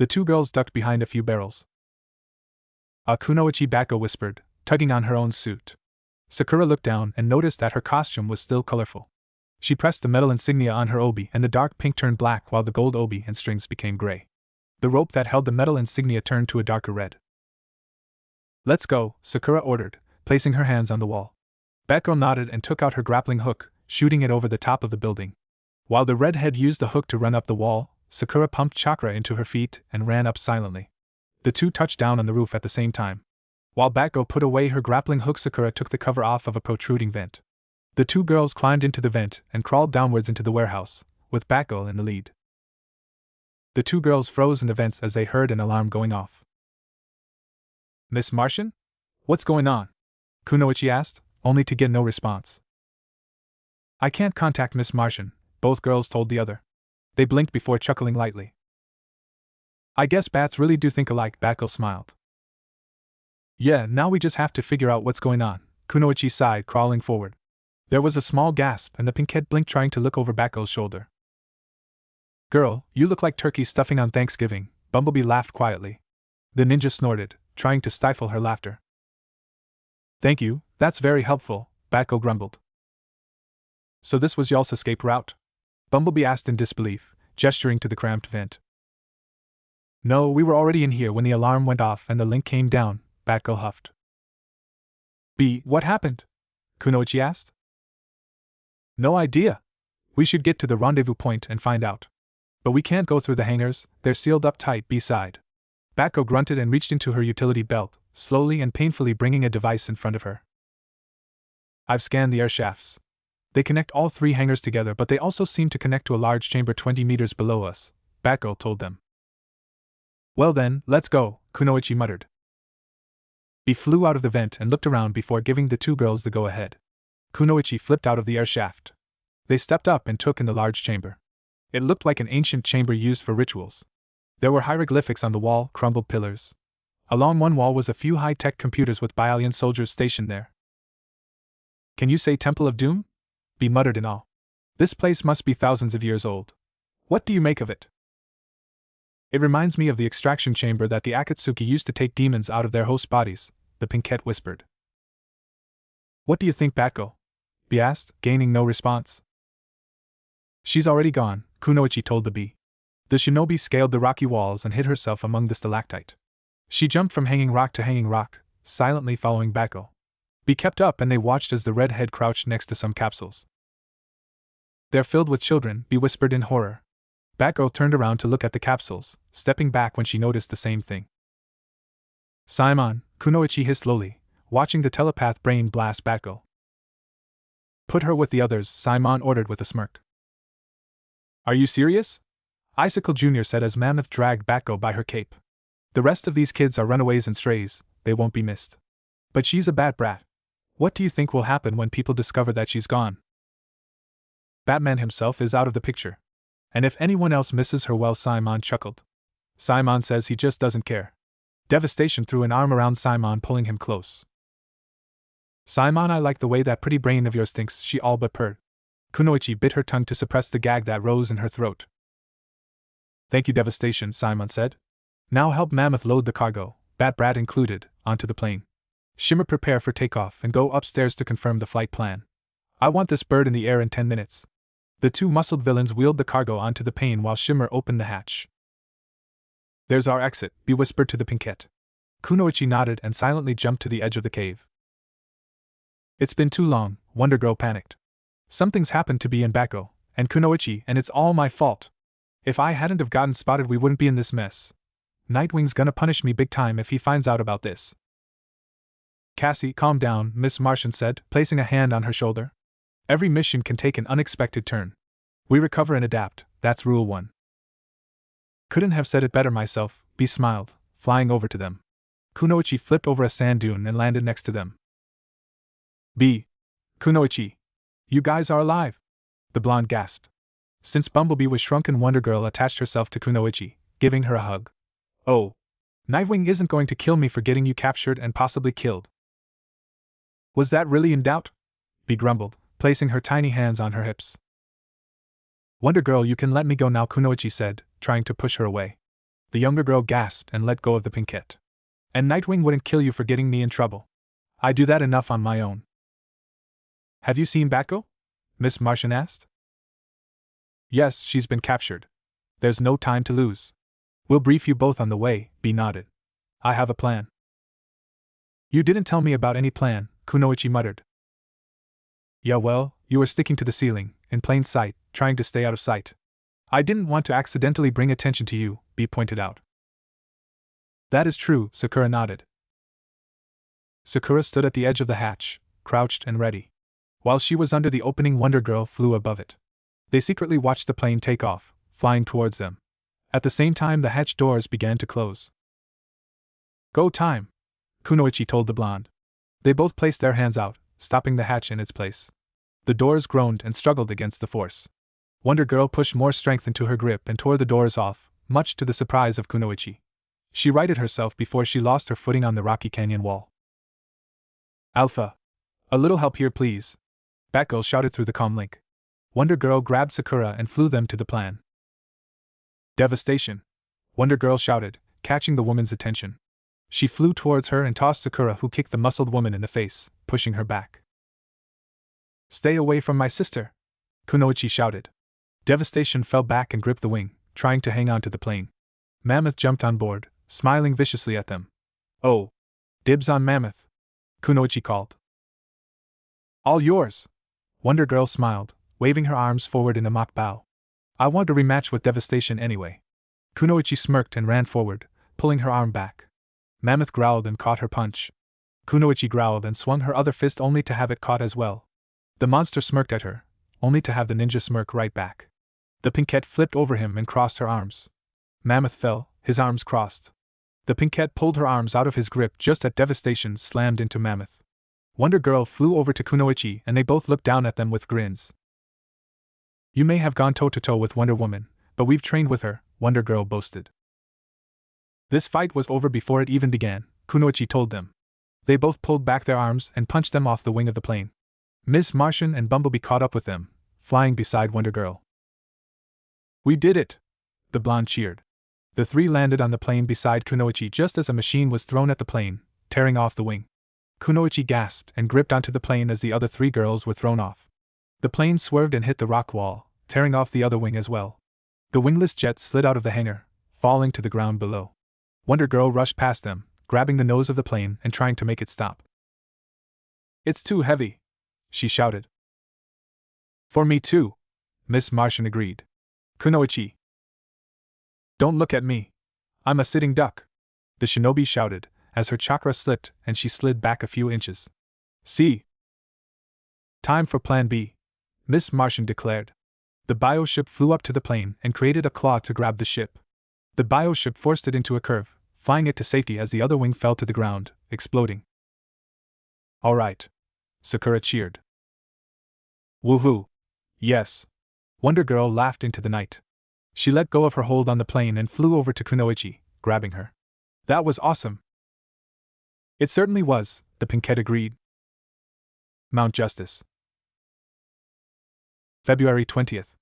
The two girls ducked behind a few barrels. Kunoichi, Batgirl whispered, tugging on her own suit. Sakura looked down and noticed that her costume was still colorful. She pressed the metal insignia on her obi and the dark pink turned black while the gold obi and strings became gray. The rope that held the metal insignia turned to a darker red. Let's go, Sakura ordered, placing her hands on the wall. Batgirl nodded and took out her grappling hook, shooting it over the top of the building. While the redhead used the hook to run up the wall, Sakura pumped chakra into her feet and ran up silently. The two touched down on the roof at the same time. While Batgirl put away her grappling hook, Sakura took the cover off of a protruding vent. The two girls climbed into the vent and crawled downwards into the warehouse, with Batgirl in the lead. The two girls froze in the vents as they heard an alarm going off. Miss Martian? What's going on? Kunoichi asked, only to get no response. I can't contact Miss Martian, both girls told the other. They blinked before chuckling lightly. I guess bats really do think alike, Batgirl smiled. Yeah, now we just have to figure out what's going on, Kunoichi sighed, crawling forward. There was a small gasp and the pinkhead blinked, trying to look over Batgirl's shoulder. Girl, you look like turkey stuffing on Thanksgiving, Bumblebee laughed quietly. The ninja snorted, trying to stifle her laughter. Thank you, that's very helpful, Batgirl grumbled. So this was y'all's escape route? Bumblebee asked in disbelief, gesturing to the cramped vent. No, we were already in here when the alarm went off and the link came down, Batgirl huffed. What happened? Kunoichi asked. No idea. We should get to the rendezvous point and find out. But we can't go through the hangars, they're sealed up tight, B sighed. Batgirl grunted and reached into her utility belt, slowly and painfully bringing a device in front of her. I've scanned the air shafts. They connect all 3 hangars together, but they also seem to connect to a large chamber 20 meters below us, Batgirl told them. Well then, let's go, Kunoichi muttered. He flew out of the vent and looked around before giving the 2 girls the go-ahead. Kunoichi flipped out of the air shaft. They stepped up and took in the large chamber. It looked like an ancient chamber used for rituals. There were hieroglyphics on the wall, crumbled pillars. Along one wall was a few high-tech computers with Bialian soldiers stationed there. Can you say Temple of Doom? B muttered in awe. This place must be thousands of years old. What do you make of it? It reminds me of the extraction chamber that the Akatsuki used to take demons out of their host bodies, the Pinkette whispered. What do you think, Batgirl? B asked, gaining no response. She's already gone, Kunoichi told the bee. The shinobi scaled the rocky walls and hid herself among the stalactite. She jumped from hanging rock to hanging rock, silently following Batgirl. B kept up and they watched as the redhead crouched next to some capsules. They're filled with children, B whispered in horror. Batgirl turned around to look at the capsules, stepping back when she noticed the same thing. Simon, Kunoichi hissed slowly, watching the telepath brain blast Batgirl. Put her with the others, Simon ordered with a smirk. Are you serious? Icicle Jr. said as Mammoth dragged Batgirl by her cape. The rest of these kids are runaways and strays, they won't be missed. But she's a bad brat. What do you think will happen when people discover that she's gone? Batman himself is out of the picture. And if anyone else misses her, well, Simon chuckled. Simon says he just doesn't care. Devastation threw an arm around Simon, pulling him close. Simon, I like the way that pretty brain of yours thinks, she all but purred. Kunoichi bit her tongue to suppress the gag that rose in her throat. Thank you, Devastation, Simon said. Now help Mammoth load the cargo, Bat-Brat included, onto the plane. Shimmer, prepare for takeoff and go upstairs to confirm the flight plan. I want this bird in the air in 10 minutes. The 2 muscled villains wheeled the cargo onto the plane while Shimmer opened the hatch. There's our exit, he whispered to the Pinkette. Kunoichi nodded and silently jumped to the edge of the cave. It's been too long, Wonder Girl panicked. Something's happened to Bee and Batgirl, and Kunoichi, and it's all my fault. If I hadn't have gotten spotted, we wouldn't be in this mess. Nightwing's gonna punish me big time if he finds out about this. Cassie, calm down, Miss Martian said, placing a hand on her shoulder. Every mission can take an unexpected turn. We recover and adapt, that's rule 1. Couldn't have said it better myself, Bee smiled, flying over to them. Kunoichi flipped over a sand dune and landed next to them. Bee. Kunoichi. You guys are alive! The blonde gasped. Since Bumblebee was shrunken, Wonder Girl attached herself to Kunoichi, giving her a hug. Oh. Nightwing isn't going to kill me for getting you captured and possibly killed. Was that really in doubt? Bee grumbled, placing her tiny hands on her hips. Wonder Girl, you can let me go now, Kunoichi said, trying to push her away. The younger girl gasped and let go of the Pinkette. And Nightwing wouldn't kill you for getting me in trouble. I do that enough on my own. Have you seen Batgirl? Miss Martian asked. Yes, she's been captured. There's no time to lose. We'll brief you both on the way, Bee nodded. I have a plan. You didn't tell me about any plan, Kunoichi muttered. Yeah, well, you were sticking to the ceiling, in plain sight, trying to stay out of sight. I didn't want to accidentally bring attention to you, Bee pointed out. That is true, Sakura nodded. Sakura stood at the edge of the hatch, crouched and ready. While she was under the opening, Wonder Girl flew above it. They secretly watched the plane take off, flying towards them. At the same time, the hatch doors began to close. Go time! Kunoichi told the blonde. They both placed their hands out, stopping the hatch in its place. The doors groaned and struggled against the force. Wonder Girl pushed more strength into her grip and tore the doors off, much to the surprise of Kunoichi. She righted herself before she lost her footing on the rocky canyon wall. Alpha! A little help here, please! Batgirl shouted through the comm link. Wonder Girl grabbed Sakura and flew them to the plan. Devastation! Wonder Girl shouted, catching the woman's attention. She flew towards her and tossed Sakura, who kicked the muscled woman in the face, pushing her back. Stay away from my sister! Kunoichi shouted. Devastation fell back and gripped the wing, trying to hang on to the plane. Mammoth jumped on board, smiling viciously at them. Oh! Dibs on Mammoth! Kunoichi called. All yours! Wonder Girl smiled, waving her arms forward in a mock bow. I want a rematch with Devastation anyway. Kunoichi smirked and ran forward, pulling her arm back. Mammoth growled and caught her punch. Kunoichi growled and swung her other fist only to have it caught as well. The monster smirked at her, only to have the ninja smirk right back. The Pinkette flipped over him and crossed her arms. Mammoth fell, his arms crossed. The Pinkette pulled her arms out of his grip just as Devastation slammed into Mammoth. Wonder Girl flew over to Kunoichi and they both looked down at them with grins. You may have gone toe-to-toe with Wonder Woman, but we've trained with her, Wonder Girl boasted. This fight was over before it even began, Kunoichi told them. They both pulled back their arms and punched them off the wing of the plane. Miss Martian and Bumblebee caught up with them, flying beside Wonder Girl. We did it! The blonde cheered. The three landed on the plane beside Kunoichi just as a machine was thrown at the plane, tearing off the wing. Kunoichi gasped and gripped onto the plane as the other three girls were thrown off. The plane swerved and hit the rock wall, tearing off the other wing as well. The wingless jet slid out of the hangar, falling to the ground below. Wonder Girl rushed past them, grabbing the nose of the plane and trying to make it stop. It's too heavy, she shouted. For me too, Miss Martian agreed. Kunoichi. Don't look at me. I'm a sitting duck, the shinobi shouted, as her chakra slipped and she slid back a few inches. See? Time for Plan B, Miss Martian declared. The bioship flew up to the plane and created a claw to grab the ship. The bioship forced it into a curve, flying it to safety as the other wing fell to the ground, exploding. All right, Sakura cheered. Woohoo! Yes. Wonder Girl laughed into the night. She let go of her hold on the plane and flew over to Kunoichi, grabbing her. That was awesome. It certainly was, the Pinkette agreed. Mount Justice. February 20th.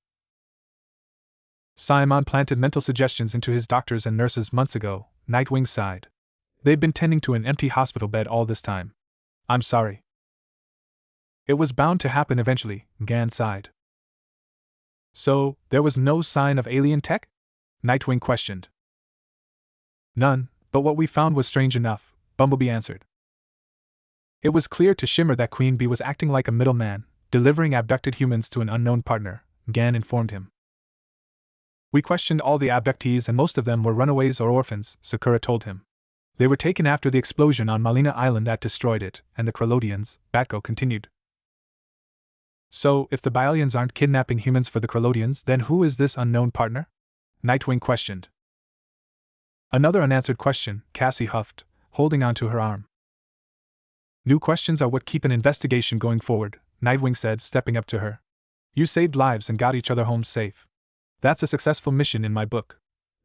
Simon planted mental suggestions into his doctors and nurses months ago, Nightwing sighed. They've been tending to an empty hospital bed all this time. I'm sorry. It was bound to happen eventually, Gan sighed. So, there was no sign of alien tech? Nightwing questioned. None, but what we found was strange enough, Bumblebee answered. It was clear to Shimmer that Queen Bee was acting like a middleman, delivering abducted humans to an unknown partner, Gan informed him. We questioned all the abductees and most of them were runaways or orphans, Sakura told him. They were taken after the explosion on Malina Island that destroyed it, and the Krelodians, Batgirl continued. So, if the Bialians aren't kidnapping humans for the Krelodians, then who is this unknown partner? Nightwing questioned. Another unanswered question, Cassie huffed, holding onto her arm. New questions are what keep an investigation going forward, Nightwing said, stepping up to her. You saved lives and got each other home safe. That's a successful mission in my book.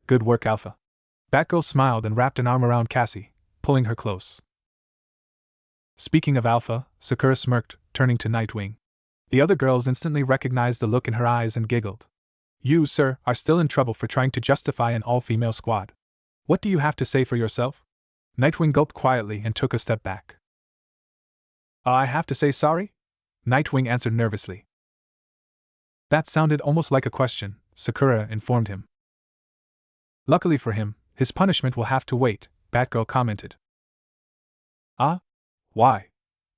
Good work, Alpha. Batgirl smiled and wrapped an arm around Cassie, pulling her close. Speaking of Alpha, Sakura smirked, turning to Nightwing. The other girls instantly recognized the look in her eyes and giggled. You, sir, are still in trouble for trying to justify an all-female squad. What do you have to say for yourself? Nightwing gulped quietly and took a step back. I have to say sorry? Nightwing answered nervously. That sounded almost like a question, Sakura informed him. Luckily for him, his punishment will have to wait, Batgirl commented. Ah? Why?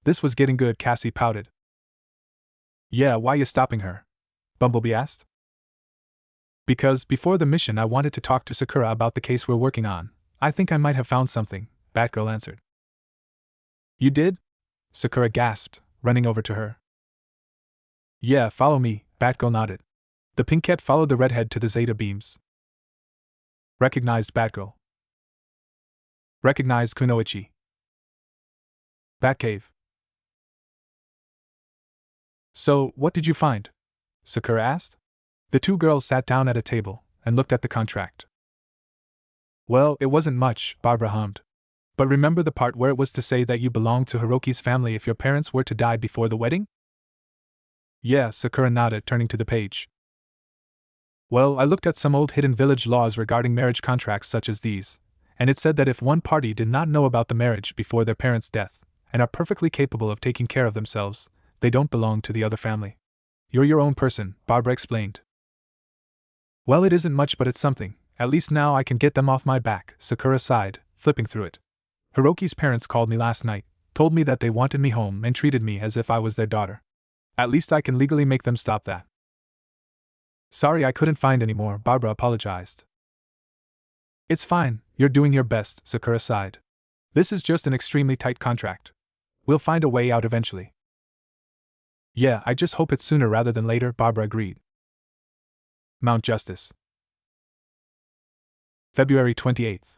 This was getting good, Cassie pouted. Yeah, why you stopping her? Bumblebee asked. Because before the mission I wanted to talk to Sakura about the case we're working on. I think I might have found something, Batgirl answered. You did? Sakura gasped, running over to her. Yeah, follow me, Batgirl nodded. The Pinkette followed the redhead to the Zeta beams. Recognized Batgirl. Recognized Kunoichi. Batcave. So, what did you find? Sakura asked. The two girls sat down at a table and looked at the contract. Well, it wasn't much, Barbara hummed. But remember the part where it was to say that you belonged to Hiroki's family if your parents were to die before the wedding? Yeah, Sakura nodded, turning to the page. Well, I looked at some old hidden village laws regarding marriage contracts such as these, and it said that if one party did not know about the marriage before their parents' death, and are perfectly capable of taking care of themselves, they don't belong to the other family. You're your own person, Barbara explained. Well, it isn't much, but it's something. At least now I can get them off my back, Sakura sighed, flipping through it. Hiroki's parents called me last night, told me that they wanted me home and treated me as if I was their daughter. At least I can legally make them stop that. Sorry I couldn't find any more, Barbara apologized. It's fine, you're doing your best, Sakura sighed. This is just an extremely tight contract. We'll find a way out eventually. Yeah, I just hope it's sooner rather than later, Barbara agreed. Mount Justice. February 28th.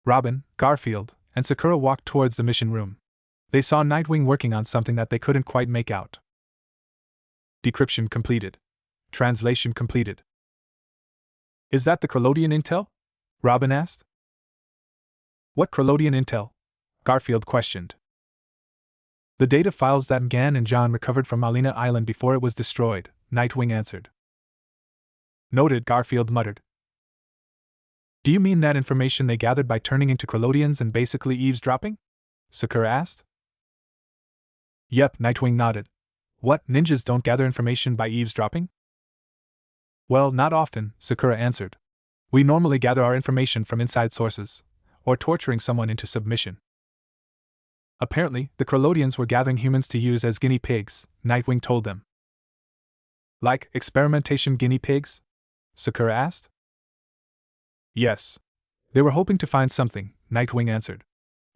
Robin, Garfield, and Sakura walked towards the mission room. They saw Nightwing working on something that they couldn't quite make out. Decryption completed. Translation completed. Is that the Krolodian intel? Robin asked. What Krolodian intel? Garfield questioned. The data files that Mgan and John recovered from Malina Island before it was destroyed, Nightwing answered. Noted, Garfield muttered. Do you mean that information they gathered by turning into Krolodians and basically eavesdropping? Sakura asked. Yep, Nightwing nodded. What, ninjas don't gather information by eavesdropping? Well, not often, Sakura answered. We normally gather our information from inside sources, or torturing someone into submission. Apparently, the Krolodians were gathering humans to use as guinea pigs, Nightwing told them. Like experimentation guinea pigs? Sakura asked. Yes. They were hoping to find something, Nightwing answered.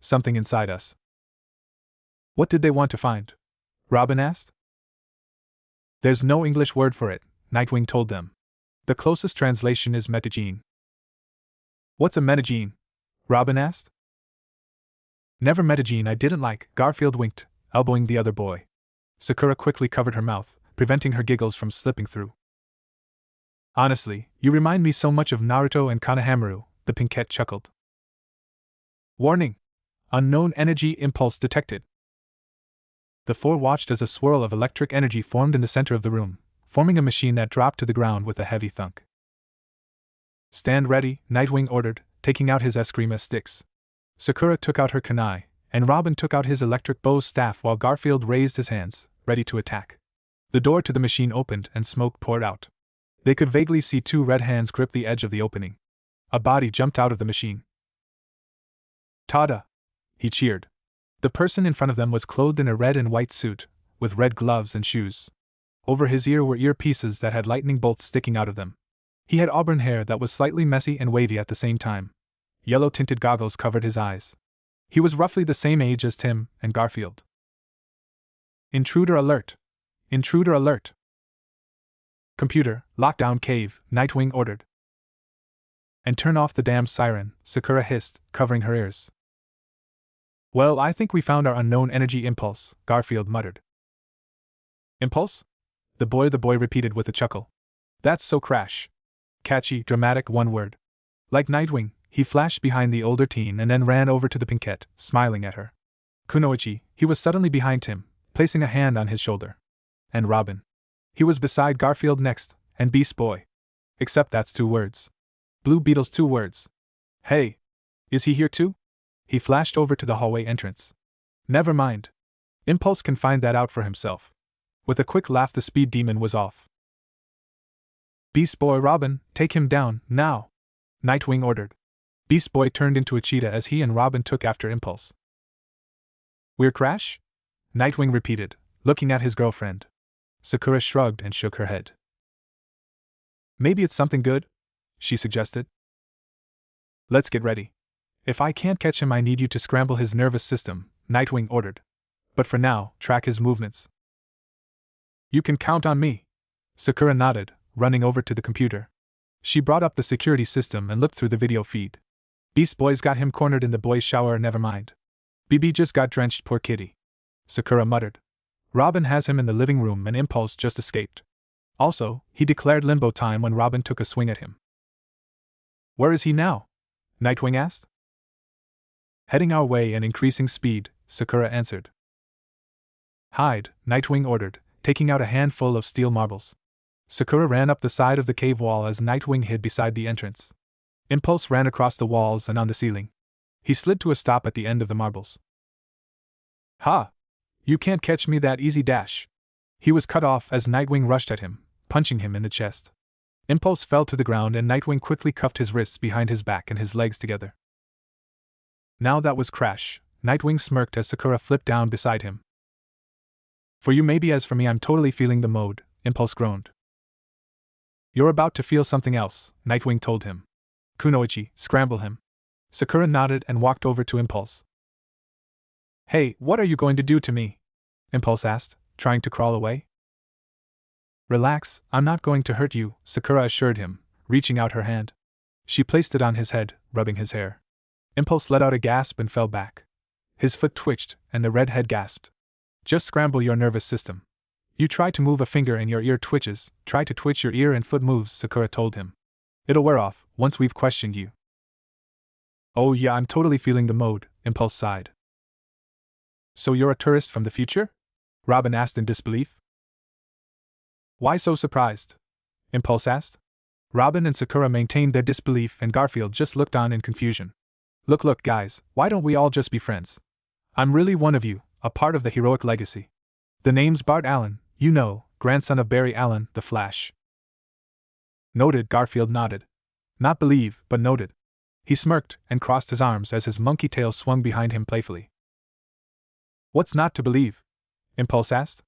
Something inside us. What did they want to find? Robin asked. There's no English word for it, Nightwing told them. The closest translation is metagene. What's a metagene? Robin asked. Never metagene I didn't like, Garfield winked, elbowing the other boy. Sakura quickly covered her mouth, preventing her giggles from slipping through. Honestly, you remind me so much of Naruto and Konohamaru, the Pinkette chuckled. Warning! Unknown energy impulse detected. The four watched as a swirl of electric energy formed in the center of the room, forming a machine that dropped to the ground with a heavy thunk. Stand ready, Nightwing ordered, taking out his eskrima sticks. Sakura took out her kunai, and Robin took out his electric bow's staff while Garfield raised his hands, ready to attack. The door to the machine opened and smoke poured out. They could vaguely see two red hands grip the edge of the opening. A body jumped out of the machine. Tada! He cheered. The person in front of them was clothed in a red and white suit, with red gloves and shoes. Over his ear were earpieces that had lightning bolts sticking out of them. He had auburn hair that was slightly messy and wavy at the same time. Yellow-tinted goggles covered his eyes. He was roughly the same age as Tim and Garfield. Intruder alert! Intruder alert! Computer, lock down cave, Nightwing ordered. And turn off the damn siren, Sakura hissed, covering her ears. Well, I think we found our unknown energy impulse, Garfield muttered. Impulse? The boy repeated with a chuckle. That's so Crash. Catchy, dramatic, one word. Like Nightwing, he flashed behind the older teen and then ran over to the Pinkette, smiling at her. Kunoichi, he was suddenly behind him, placing a hand on his shoulder. And Robin. He was beside Garfield next, and Beast Boy. Except that's 2 words. Blue Beetle's 2 words. Hey! Is he here too? He flashed over to the hallway entrance. Never mind. Impulse can find that out for himself. With a quick laugh, the speed demon was off. Beast Boy Robin, take him down, now! Nightwing ordered. Beast Boy turned into a cheetah as he and Robin took after Impulse. We're Crash? Nightwing repeated, looking at his girlfriend. Sakura shrugged and shook her head. Maybe it's something good? She suggested. Let's get ready. If I can't catch him, I need you to scramble his nervous system, Nightwing ordered. But for now, track his movements. You can count on me. Sakura nodded, running over to the computer. She brought up the security system and looked through the video feed. Beast Boy's got him cornered in the boys' shower, never mind. BB just got drenched, poor kitty. Sakura muttered. Robin has him in the living room and Impulse just escaped. Also, he declared limbo time when Robin took a swing at him. Where is he now? Nightwing asked. Heading our way and increasing speed, Sakura answered. Hide, Nightwing ordered, taking out a handful of steel marbles. Sakura ran up the side of the cave wall as Nightwing hid beside the entrance. Impulse ran across the walls and on the ceiling. He slid to a stop at the end of the marbles. Ha! You can't catch me that easy, dash! He was cut off as Nightwing rushed at him, punching him in the chest. Impulse fell to the ground and Nightwing quickly cuffed his wrists behind his back and his legs together. Now that was Crash, Nightwing smirked as Sakura flipped down beside him. For you maybe, as for me I'm totally feeling the mode, Impulse groaned. You're about to feel something else, Nightwing told him. Kunoichi, scramble him. Sakura nodded and walked over to Impulse. Hey, what are you going to do to me? Impulse asked, trying to crawl away. Relax, I'm not going to hurt you, Sakura assured him, reaching out her hand. She placed it on his head, rubbing his hair. Impulse let out a gasp and fell back. His foot twitched, and the redhead gasped. Just scramble your nervous system. You try to move a finger and your ear twitches, try to twitch your ear and foot moves, Sakura told him. It'll wear off, once we've questioned you. Oh yeah, I'm totally feeling the mode, Impulse sighed. So you're a tourist from the future? Robin asked in disbelief. Why so surprised? Impulse asked. Robin and Sakura maintained their disbelief and Garfield just looked on in confusion. Look guys, why don't we all just be friends? I'm really one of you, a part of the heroic legacy. The name's Bart Allen, you know, grandson of Barry Allen, the Flash. Noted, Garfield nodded. Not believe, but noted. He smirked and crossed his arms as his monkey tail swung behind him playfully. What's not to believe? Impulse asked.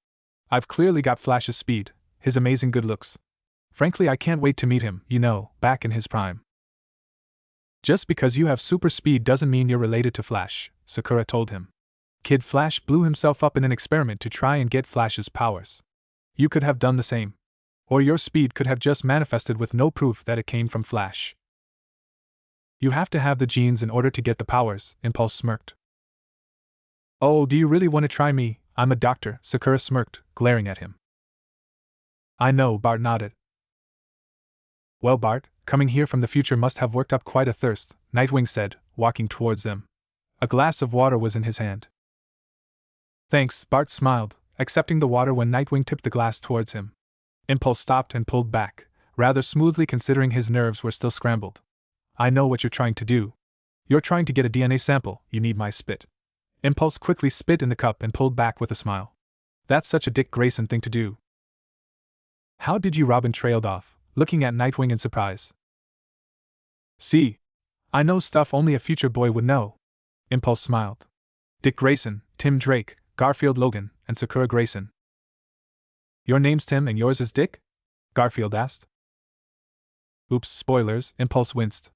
I've clearly got Flash's speed, his amazing good looks. Frankly, I can't wait to meet him, you know, back in his prime. Just because you have super speed doesn't mean you're related to Flash, Sakura told him. Kid Flash blew himself up in an experiment to try and get Flash's powers. You could have done the same. Or your speed could have just manifested with no proof that it came from Flash. You have to have the genes in order to get the powers, Impulse smirked. Oh, do you really want to try me? I'm a doctor, Sakura smirked, glaring at him. I know, Bart nodded. Well, Bart, coming here from the future must have worked up quite a thirst, Nightwing said, walking towards them. A glass of water was in his hand. Thanks, Bart smiled, accepting the water when Nightwing tipped the glass towards him. Impulse stopped and pulled back, rather smoothly considering his nerves were still scrambled. I know what you're trying to do. You're trying to get a DNA sample, you need my spit. Impulse quickly spit in the cup and pulled back with a smile. That's such a Dick Grayson thing to do. How did you? Robin trailed off, looking at Nightwing in surprise. See? I know stuff only a future boy would know. Impulse smiled. Dick Grayson, Tim Drake, Garfield Logan, and Sakura Grayson. Your name's Tim and yours is Dick? Garfield asked. Oops, spoilers, Impulse winced.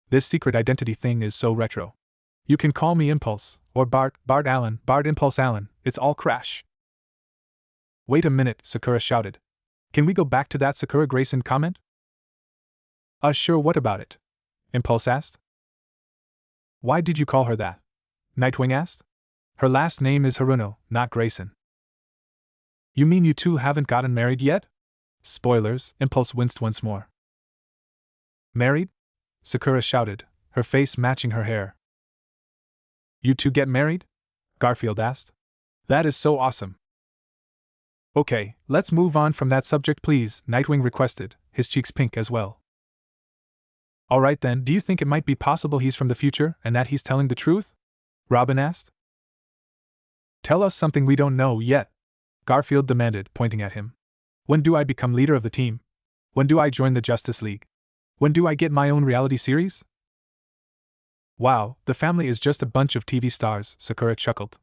This secret identity thing is so retro. You can call me Impulse, or Bart Allen, Bart Impulse Allen, it's all Crash. Wait a minute, Sakura shouted. Can we go back to that Sakura Grayson comment? Sure, what about it? Impulse asked. Why did you call her that? Nightwing asked. Her last name is Haruno, not Grayson. You mean you two haven't gotten married yet? Spoilers, Impulse winced once more. Married? Sakura shouted, her face matching her hair. You two get married? Garfield asked. That is so awesome. Okay, let's move on from that subject please, Nightwing requested, his cheeks pink as well. Alright then, do you think it might be possible he's from the future and that he's telling the truth? Robin asked. Tell us something we don't know yet, Garfield demanded, pointing at him. When do I become leader of the team? When do I join the Justice League? When do I get my own reality series? Wow, the family is just a bunch of TV stars, Sakura chuckled.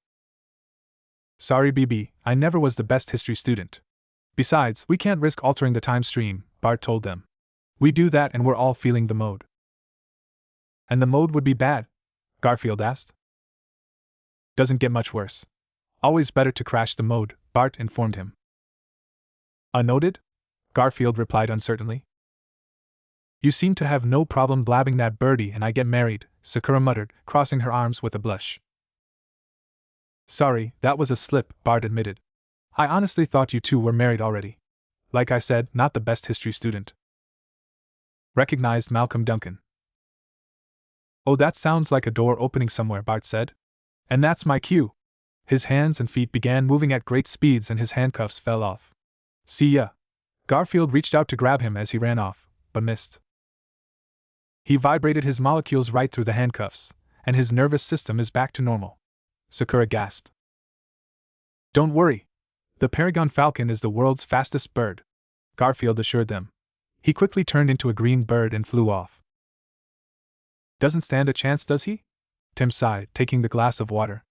Sorry BB, I never was the best history student. Besides, we can't risk altering the time stream, Bart told them. We do that and we're all feeling the mode. And the mode would be bad? Garfield asked. Doesn't get much worse. Always better to crash the mode, Bart informed him. Noted? Garfield replied uncertainly. You seem to have no problem blabbing that birdie and I get married, Sakura muttered, crossing her arms with a blush. Sorry, that was a slip, Bart admitted. I honestly thought you two were married already. Like I said, not the best history student. Recognized Malcolm Duncan. Oh, that sounds like a door opening somewhere, Bart said. And that's my cue. His hands and feet began moving at great speeds and his handcuffs fell off. See ya. Garfield reached out to grab him as he ran off, but missed. He vibrated his molecules right through the handcuffs, and his nervous system is back to normal. Sakura gasped. Don't worry. The Paragon Falcon is the world's fastest bird, Garfield assured them. He quickly turned into a green bird and flew off. Doesn't stand a chance, does he? Tim sighed, taking the glass of water.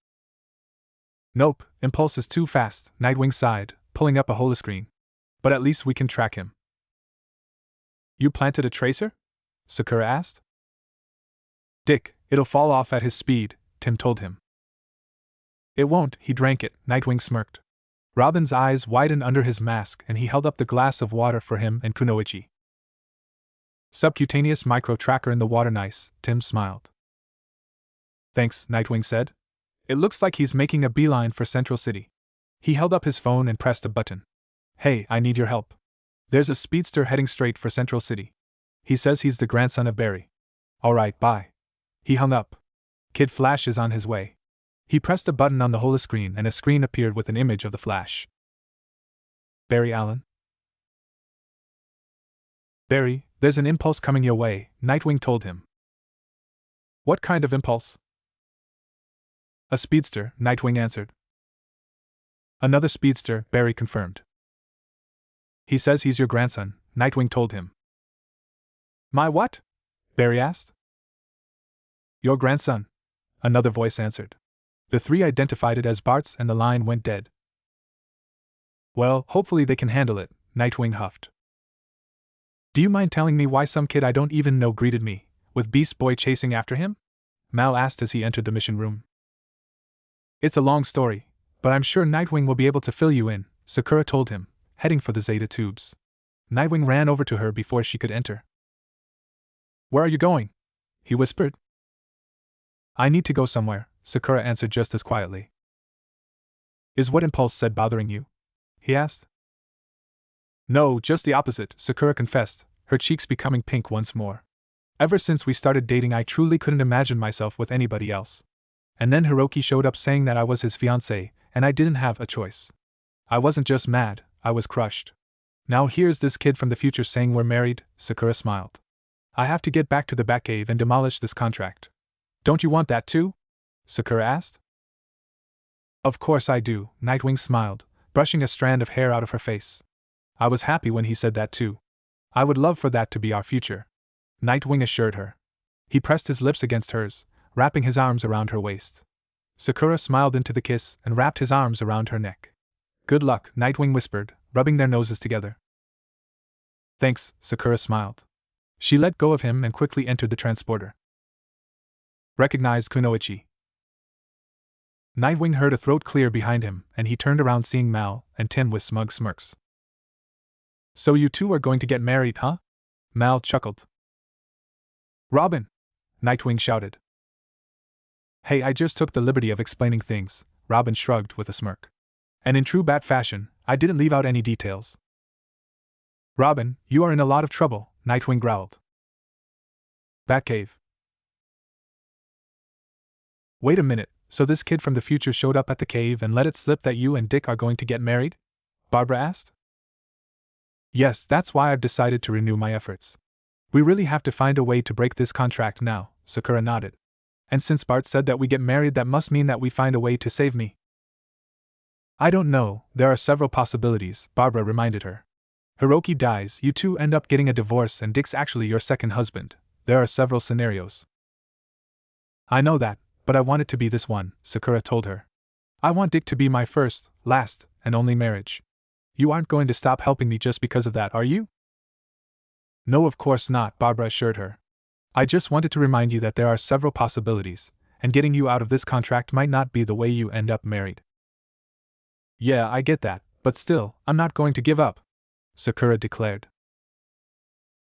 Nope, Impulse is too fast, Nightwing sighed, pulling up a holoscreen. But at least we can track him. You planted a tracer? Sakura asked. Dick, it'll fall off at his speed, Tim told him. It won't, he drank it, Nightwing smirked. Robin's eyes widened under his mask and he held up the glass of water for him and Kunoichi. Subcutaneous micro-tracker in the water, nice, Tim smiled. Thanks, Nightwing said. It looks like he's making a beeline for Central City. He held up his phone and pressed a button. Hey, I need your help. There's a speedster heading straight for Central City. He says he's the grandson of Barry. Alright, bye. He hung up. Kid Flash is on his way. He pressed a button on the holoscreen and a screen appeared with an image of the Flash. Barry Allen? Barry, there's an impulse coming your way, Nightwing told him. What kind of impulse? A speedster, Nightwing answered. Another speedster, Barry confirmed. He says he's your grandson, Nightwing told him. My what? Barry asked. Your grandson, another voice answered. The three identified it as Bart's and the line went dead. Well, hopefully they can handle it, Nightwing huffed. Do you mind telling me why some kid I don't even know greeted me, with Beast Boy chasing after him? Mal asked as he entered the mission room. It's a long story, but I'm sure Nightwing will be able to fill you in, Sakura told him, heading for the Zeta tubes. Nightwing ran over to her before she could enter. Where are you going? He whispered. I need to go somewhere, Sakura answered just as quietly. Is what Impulse said bothering you? He asked. No, just the opposite, Sakura confessed, her cheeks becoming pink once more. Ever since we started dating, I truly couldn't imagine myself with anybody else. And then Hiroki showed up saying that I was his fiancé, and I didn't have a choice. I wasn't just mad, I was crushed. Now here's this kid from the future saying we're married, Sakura smiled. I have to get back to the Batcave and demolish this contract. Don't you want that too? Sakura asked. Of course I do, Nightwing smiled, brushing a strand of hair out of her face. I was happy when he said that too. I would love for that to be our future. Nightwing assured her. He pressed his lips against hers, wrapping his arms around her waist. Sakura smiled into the kiss and wrapped his arms around her neck. Good luck, Nightwing whispered, rubbing their noses together. Thanks, Sakura smiled. She let go of him and quickly entered the transporter. Recognized Kunoichi. Nightwing heard a throat clear behind him, and he turned around seeing Mal and Tim with smug smirks. So you two are going to get married, huh? Mal chuckled. Robin! Nightwing shouted. Hey, I just took the liberty of explaining things, Robin shrugged with a smirk. And in true Bat fashion, I didn't leave out any details. Robin, you are in a lot of trouble, Nightwing growled. Batcave. Wait a minute, so this kid from the future showed up at the cave and let it slip that you and Dick are going to get married? Barbara asked. Yes, that's why I've decided to renew my efforts. We really have to find a way to break this contract now, Sakura nodded. And since Bart said that we get married, that must mean that we find a way to save me. I don't know, there are several possibilities, Barbara reminded her. Hiroki dies, you two end up getting a divorce, and Dick's actually your second husband. There are several scenarios. I know that, but I want it to be this one, Sakura told her. I want Dick to be my first, last, and only marriage. You aren't going to stop helping me just because of that, are you? No, of course not, Barbara assured her. I just wanted to remind you that there are several possibilities, and getting you out of this contract might not be the way you end up married. Yeah, I get that, but still, I'm not going to give up, Sakura declared.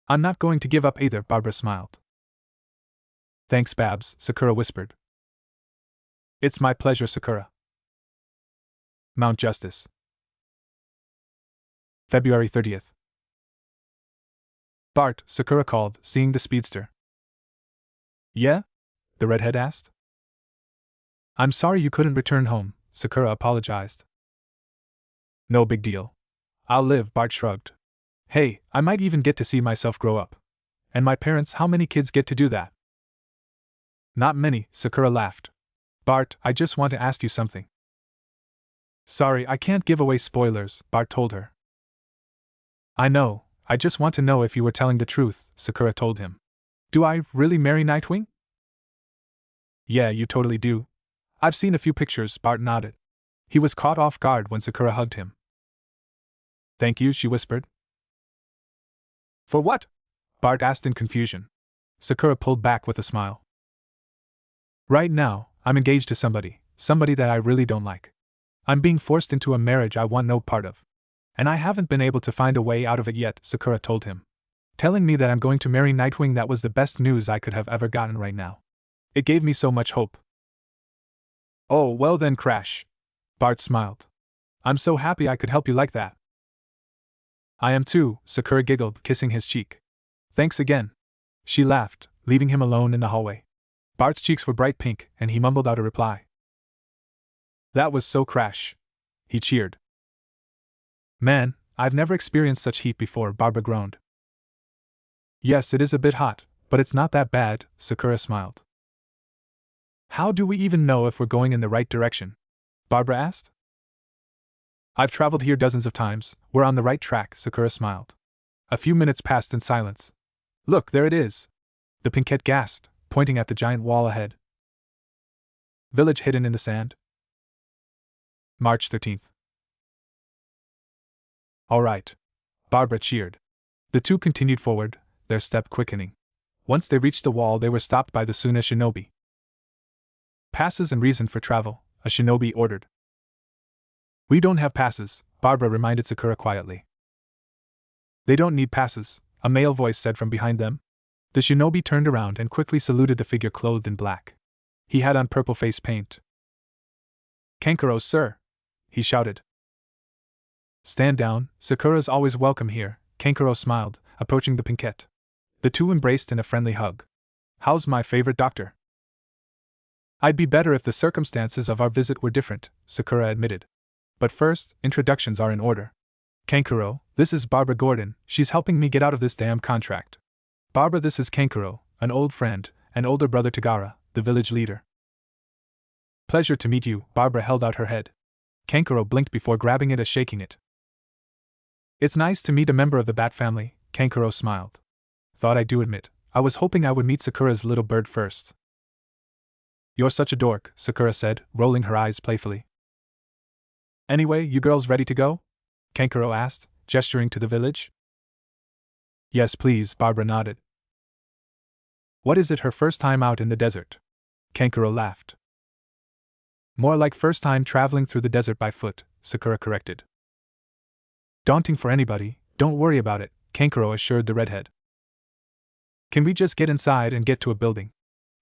I'm not going to give up either, Barbara smiled. Thanks, Babs, Sakura whispered. It's my pleasure, Sakura. Mount Justice. February 30th. Bart, Sakura called, seeing the speedster. Yeah? The redhead asked. I'm sorry you couldn't return home, Sakura apologized. No big deal. I'll live, Bart shrugged. Hey, I might even get to see myself grow up. And my parents, how many kids get to do that? Not many, Sakura laughed. Bart, I just want to ask you something. Sorry, I can't give away spoilers, Bart told her. I know, I just want to know if you were telling the truth, Sakura told him. Do I really marry Nightwing? Yeah, you totally do. I've seen a few pictures, Bart nodded. He was caught off guard when Sakura hugged him. Thank you, she whispered. For what? Bart asked in confusion. Sakura pulled back with a smile. Right now, I'm engaged to somebody that I really don't like. I'm being forced into a marriage I want no part of. And I haven't been able to find a way out of it yet, Sakura told him. Telling me that I'm going to marry Nightwing, that was the best news I could have ever gotten right now. It gave me so much hope. Oh, well then, Crash. Bart smiled. I'm so happy I could help you like that. I am too, Sakura giggled, kissing his cheek. Thanks again. She laughed, leaving him alone in the hallway. Bart's cheeks were bright pink, and he mumbled out a reply. That was so Crash. He cheered. Man, I've never experienced such heat before, Barbara groaned. Yes, it is a bit hot, but it's not that bad, Sakura smiled. How do we even know if we're going in the right direction? Barbara asked. I've traveled here dozens of times, we're on the right track, Sakura smiled. A few minutes passed in silence. Look, there it is! The Pinkette gasped, pointing at the giant wall ahead. Village hidden in the sand. March 13th. All right. Barbara cheered. The two continued forward, their step quickening. Once they reached the wall, they were stopped by the Suna shinobi. Passes and reason for travel, a shinobi ordered. We don't have passes, Barbara reminded Sakura quietly. They don't need passes, a male voice said from behind them. The shinobi turned around and quickly saluted the figure clothed in black. He had on purple face paint. Kankuro, sir! He shouted. Stand down, Sakura's always welcome here, Kankuro smiled, approaching the Pinkette. The two embraced in a friendly hug. How's my favorite doctor? I'd be better if the circumstances of our visit were different, Sakura admitted. But first, introductions are in order. Kankuro, this is Barbara Gordon, she's helping me get out of this damn contract. Barbara, this is Kankuro, an old friend, an older brother to Gaara, the village leader. Pleasure to meet you, Barbara held out her head. Kankuro blinked before grabbing it and shaking it. It's nice to meet a member of the Bat family, Kankuro smiled. Thought I do admit, I was hoping I would meet Sakura's little bird first. You're such a dork, Sakura said, rolling her eyes playfully. Anyway, you girls ready to go? Kankuro asked, gesturing to the village. Yes, please, Barbara nodded. What is it, her first time out in the desert? Kankuro laughed. More like first time traveling through the desert by foot, Sakura corrected. Daunting for anybody, don't worry about it, Kankuro assured the redhead. Can we just get inside and get to a building?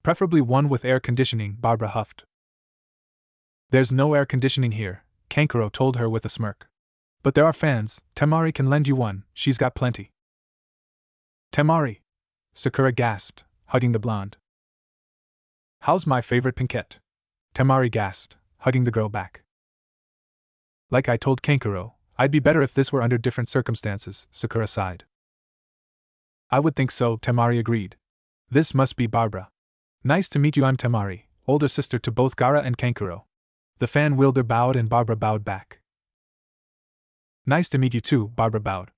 Preferably one with air conditioning, Barbara huffed. There's no air conditioning here, Kankuro told her with a smirk. But there are fans, Temari can lend you one, she's got plenty. Temari! Sakura gasped, hugging the blonde. How's my favorite Pinkette? Temari gasped, hugging the girl back. Like I told Kankuro, I'd be better if this were under different circumstances, Sakura sighed. I would think so, Temari agreed. This must be Barbara. Nice to meet you, I'm Temari, older sister to both Gaara and Kankuro. The fan wielder bowed and Barbara bowed back. Nice to meet you too, Barbara bowed.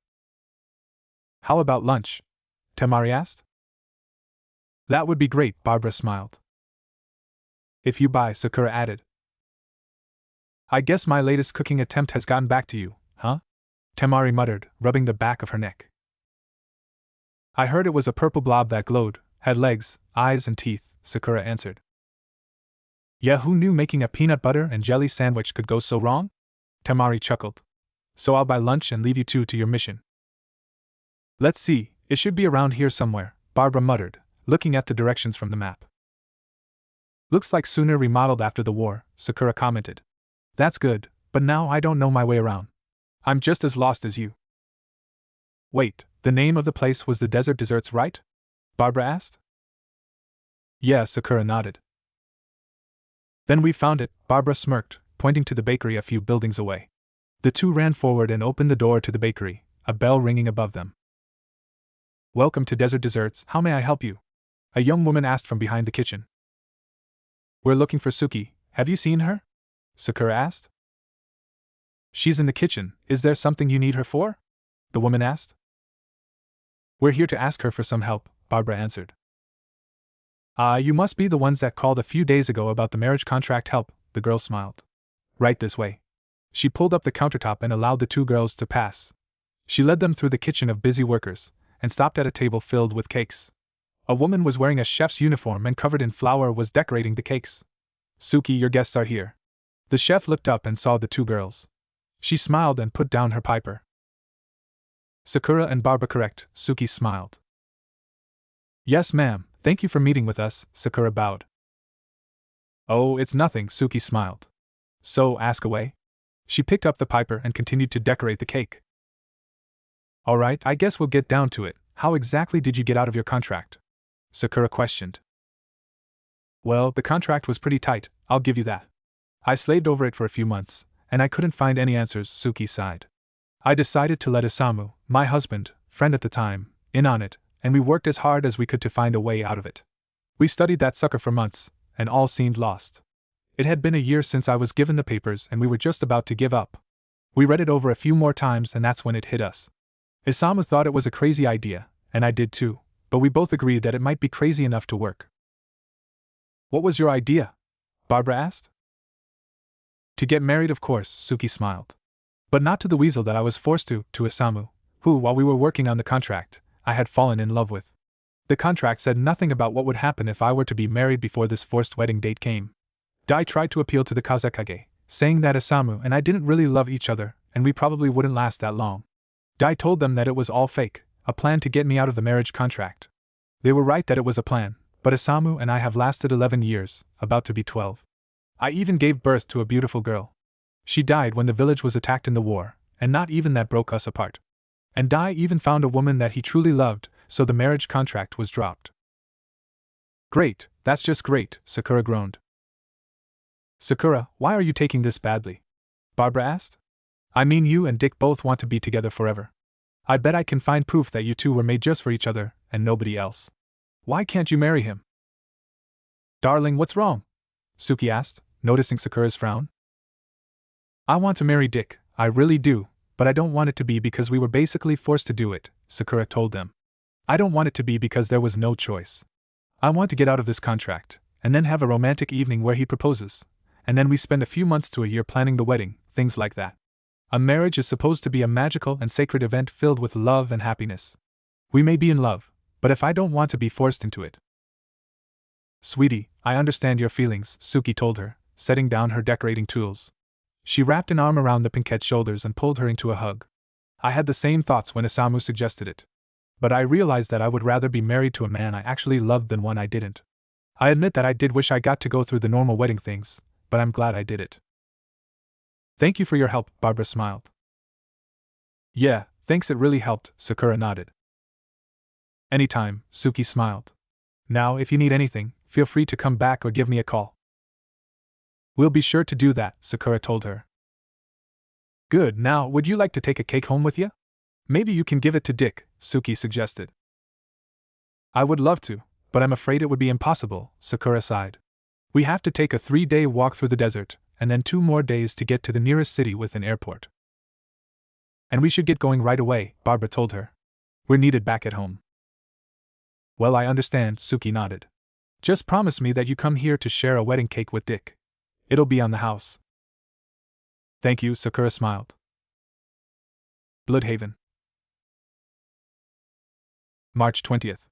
How about lunch? Temari asked. That would be great, Barbara smiled. If you buy, Sakura added. I guess my latest cooking attempt has gotten back to you, huh? Temari muttered, rubbing the back of her neck. I heard it was a purple blob that glowed, had legs, eyes and teeth, Sakura answered. Yeah, who knew making a peanut butter and jelly sandwich could go so wrong? Temari chuckled. So I'll buy lunch and leave you two to your mission. Let's see, it should be around here somewhere, Barbara muttered, looking at the directions from the map. Looks like Suna remodeled after the war, Sakura commented. That's good, but now I don't know my way around. I'm just as lost as you. Wait, the name of the place was the Desert Desserts, right? Barbara asked. Yeah, Sakura nodded. Then we found it, Barbara smirked, pointing to the bakery a few buildings away. The two ran forward and opened the door to the bakery, a bell ringing above them. Welcome to Desert Desserts, how may I help you? A young woman asked from behind the kitchen. We're looking for Suki, have you seen her? Sakura asked. She's in the kitchen, is there something you need her for? The woman asked. We're here to ask her for some help, Barbara answered. You must be the ones that called a few days ago about the marriage contract help, the girl smiled. Right this way. She pulled up the countertop and allowed the two girls to pass. She led them through the kitchen of busy workers, and stopped at a table filled with cakes. A woman was wearing a chef's uniform and covered in flour was decorating the cakes. Suki, your guests are here. The chef looked up and saw the two girls. She smiled and put down her piper. Sakura and Barbara correct, Suki smiled. Yes, ma'am, thank you for meeting with us, Sakura bowed. Oh, it's nothing, Suki smiled. So, ask away. She picked up the piper and continued to decorate the cake. Alright, I guess we'll get down to it. How exactly did you get out of your contract? Sakura questioned. Well, the contract was pretty tight, I'll give you that. I slaved over it for a few months, and I couldn't find any answers, Suki sighed. I decided to let Isamu, my husband, friend at the time, in on it, and we worked as hard as we could to find a way out of it. We studied that sucker for months, and all seemed lost. It had been a year since I was given the papers and we were just about to give up. We read it over a few more times and that's when it hit us. Isamu thought it was a crazy idea, and I did too, but we both agreed that it might be crazy enough to work. What was your idea? Barbara asked. To get married, of course, Suki smiled. But not to the weasel that I was forced to Isamu, who, while we were working on the contract, I had fallen in love with. The contract said nothing about what would happen if I were to be married before this forced wedding date came. Dai tried to appeal to the Kazekage, saying that Isamu and I didn't really love each other, and we probably wouldn't last that long. Dai told them that it was all fake, a plan to get me out of the marriage contract. They were right that it was a plan, but Isamu and I have lasted 11 years, about to be 12. I even gave birth to a beautiful girl. She died when the village was attacked in the war, and not even that broke us apart. And Dai even found a woman that he truly loved, so the marriage contract was dropped. Great, that's just great, Sakura groaned. Sakura, why are you taking this badly? Barbara asked. I mean, you and Dick both want to be together forever. I bet I can find proof that you two were made just for each other, and nobody else. Why can't you marry him? Darling, what's wrong? Suki asked, noticing Sakura's frown. I want to marry Dick, I really do, but I don't want it to be because we were basically forced to do it, Sakura told them. I don't want it to be because there was no choice. I want to get out of this contract, and then have a romantic evening where he proposes, and then we spend a few months to a year planning the wedding, things like that. A marriage is supposed to be a magical and sacred event filled with love and happiness. We may be in love, but if I don't want to be forced into it. Sweetie, I understand your feelings, Suki told her, setting down her decorating tools. She wrapped an arm around the Pinkette's shoulders and pulled her into a hug. I had the same thoughts when Isamu suggested it. But I realized that I would rather be married to a man I actually loved than one I didn't. I admit that I did wish I got to go through the normal wedding things, but I'm glad I did it. Thank you for your help, Barbara smiled. Yeah, thanks, it really helped, Sakura nodded. Anytime, Suki smiled. Now, if you need anything, feel free to come back or give me a call. We'll be sure to do that, Sakura told her. Good, now, would you like to take a cake home with you? Maybe you can give it to Dick, Suki suggested. I would love to, but I'm afraid it would be impossible, Sakura sighed. We have to take a 3-day walk through the desert, and then 2 more days to get to the nearest city with an airport. And we should get going right away, Barbara told her. We're needed back at home. Well, I understand, Suki nodded. Just promise me that you come here to share a wedding cake with Dick. It'll be on the house. Thank you, Sakura smiled. Bloodhaven. March 20th.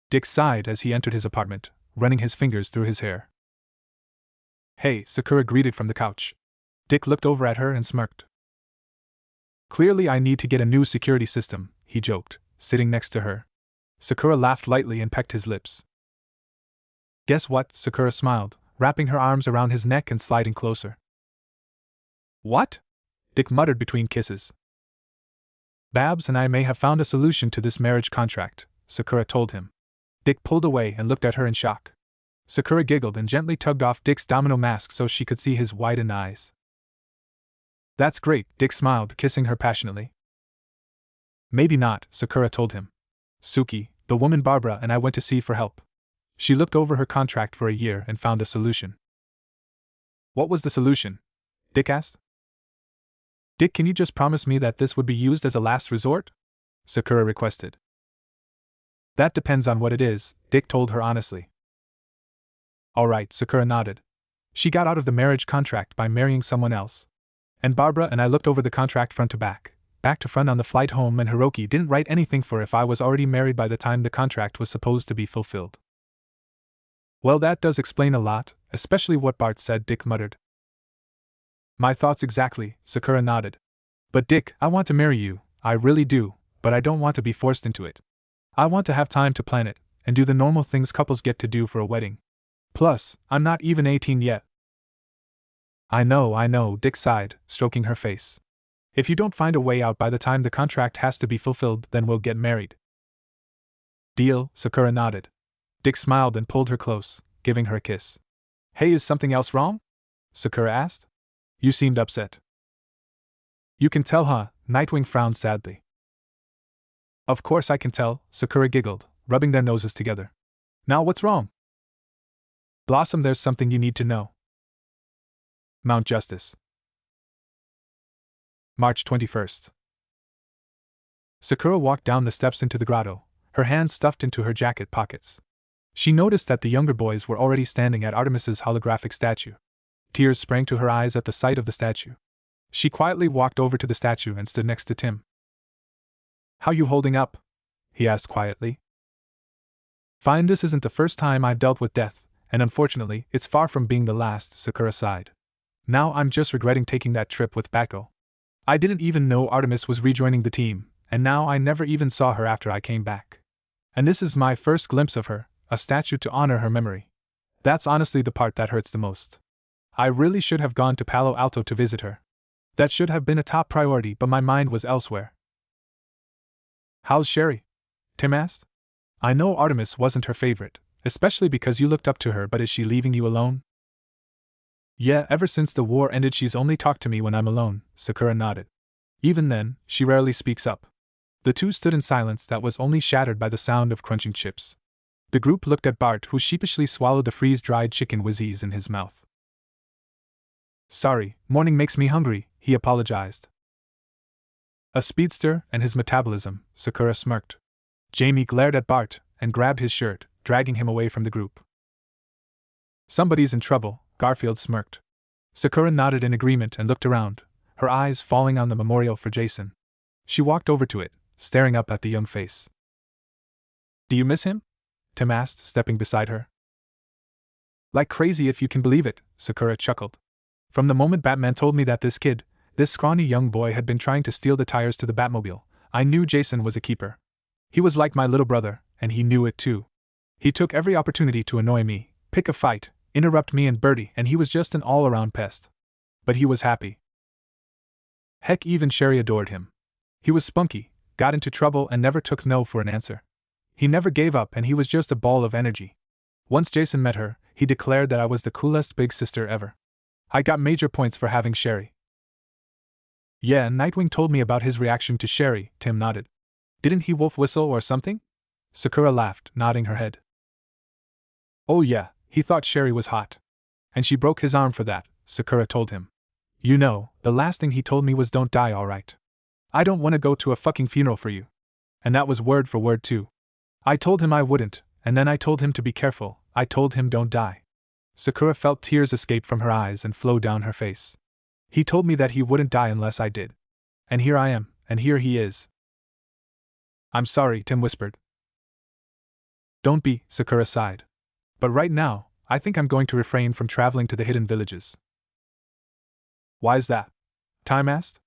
Dick sighed as he entered his apartment, running his fingers through his hair. Hey, Sakura greeted from the couch. Dick looked over at her and smirked. Clearly I need to get a new security system, he joked, sitting next to her. Sakura laughed lightly and pecked his lips. Guess what? Sakura smiled, wrapping her arms around his neck and sliding closer. What? Dick muttered between kisses. Babs and I may have found a solution to this marriage contract, Sakura told him. Dick pulled away and looked at her in shock. Sakura giggled and gently tugged off Dick's domino mask so she could see his widened eyes. That's great, Dick smiled, kissing her passionately. Maybe not, Sakura told him. Suki, the woman Barbara and I went to see for help. She looked over her contract for a year and found a solution. What was the solution? Dick asked. Dick, can you just promise me that this would be used as a last resort? Sakura requested. That depends on what it is, Dick told her honestly. All right, Sakura nodded. She got out of the marriage contract by marrying someone else. And Barbara and I looked over the contract front to back to front on the flight home, and Hiroki didn't write anything for if I was already married by the time the contract was supposed to be fulfilled. Well, that does explain a lot, especially what Bart said, Dick muttered. My thoughts exactly, Sakura nodded. But Dick, I want to marry you, I really do, but I don't want to be forced into it. I want to have time to plan it, and do the normal things couples get to do for a wedding. Plus, I'm not even 18 yet. I know, Dick sighed, stroking her face. If you don't find a way out by the time the contract has to be fulfilled, then we'll get married. Deal, Sakura nodded. Dick smiled and pulled her close, giving her a kiss. Hey, is something else wrong? Sakura asked. You seemed upset. You can tell, huh? Nightwing frowned sadly. Of course I can tell, Sakura giggled, rubbing their noses together. Now what's wrong? Blossom, there's something you need to know. Mount Justice. March 21st. Sakura walked down the steps into the grotto, her hands stuffed into her jacket pockets. She noticed that the younger boys were already standing at Artemis's holographic statue. Tears sprang to her eyes at the sight of the statue. She quietly walked over to the statue and stood next to Tim. How you holding up? He asked quietly. Fine, this isn't the first time I've dealt with death, and unfortunately, it's far from being the last, Sakura sighed. Now I'm just regretting taking that trip with Batgirl. I didn't even know Artemis was rejoining the team, and now I never even saw her after I came back. And this is my first glimpse of her, a statue to honor her memory. That's honestly the part that hurts the most. I really should have gone to Palo Alto to visit her. That should have been a top priority, but my mind was elsewhere. How's Sherry? Tim asked. I know Artemis wasn't her favorite, especially because you looked up to her, but is she leaving you alone? Yeah, ever since the war ended she's only talked to me when I'm alone, Sakura nodded. Even then, she rarely speaks up. The two stood in silence that was only shattered by the sound of crunching chips. The group looked at Bart, who sheepishly swallowed the freeze-dried chicken whizzies in his mouth. Sorry, morning makes me hungry, he apologized. A speedster and his metabolism, Sakura smirked. Jamie glared at Bart and grabbed his shirt, dragging him away from the group. Somebody's in trouble, Garfield smirked. Sakura nodded in agreement and looked around, her eyes falling on the memorial for Jason. She walked over to it, staring up at the young face. Do you miss him? Tim asked, stepping beside her. Like crazy, if you can believe it, Sakura chuckled. From the moment Batman told me that this scrawny young boy had been trying to steal the tires to the Batmobile, I knew Jason was a keeper. He was like my little brother, and he knew it too. He took every opportunity to annoy me, pick a fight, interrupt me and Bertie, and he was just an all-around pest. But he was happy. Heck, even Sherry adored him. He was spunky, got into trouble and never took no for an answer. He never gave up and he was just a ball of energy. Once Jason met her, he declared that I was the coolest big sister ever. I got major points for having Sherry. Yeah, Nightwing told me about his reaction to Sherry, Tim nodded. Didn't he wolf whistle or something? Sakura laughed, nodding her head. Oh yeah, he thought Sherry was hot. And she broke his arm for that, Sakura told him. You know, the last thing he told me was don't die, alright. I don't want to go to a fucking funeral for you. And that was word for word too. I told him I wouldn't, and then I told him to be careful, I told him don't die. Sakura felt tears escape from her eyes and flow down her face. He told me that he wouldn't die unless I did. And here I am, and here he is. I'm sorry, Tim whispered. Don't be, Sakura sighed. But right now, I think I'm going to refrain from traveling to the hidden villages. Why's that? Time asked.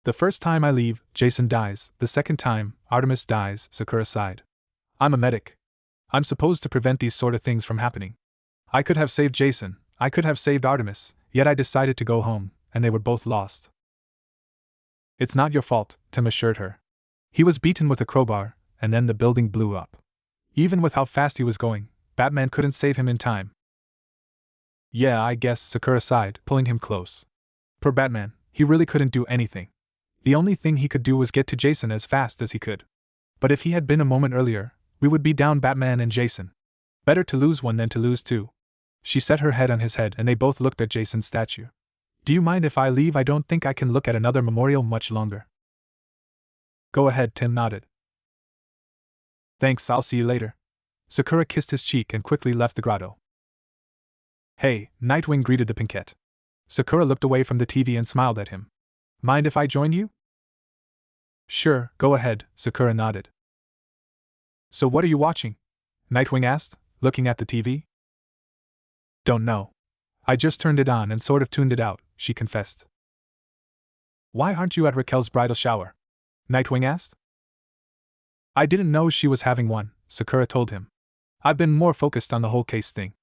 The first time I leave, Jason dies. The second time, Artemis dies, Sakura sighed. I'm a medic. I'm supposed to prevent these sort of things from happening. I could have saved Jason, I could have saved Artemis, yet I decided to go home, and they were both lost. It's not your fault, Tim assured her. He was beaten with a crowbar, and then the building blew up. Even with how fast he was going, Batman couldn't save him in time. Yeah, I guess, Sakura sighed, pulling him close. Poor Batman, he really couldn't do anything. The only thing he could do was get to Jason as fast as he could. But if he had been a moment earlier, we would be down Batman and Jason. Better to lose one than to lose two. She set her head on his head and they both looked at Jason's statue. Do you mind if I leave? I don't think I can look at another memorial much longer. Go ahead, Tim nodded. Thanks, I'll see you later. Sakura kissed his cheek and quickly left the grotto. Hey, Nightwing greeted the Pinkette. Sakura looked away from the TV and smiled at him. Mind if I join you? Sure, go ahead, Sakura nodded. So what are you watching? Nightwing asked, looking at the TV. Don't know. I just turned it on and sort of tuned it out, she confessed. Why aren't you at Raquel's bridal shower? Nightwing asked. I didn't know she was having one, Sakura told him. I've been more focused on the whole case thing.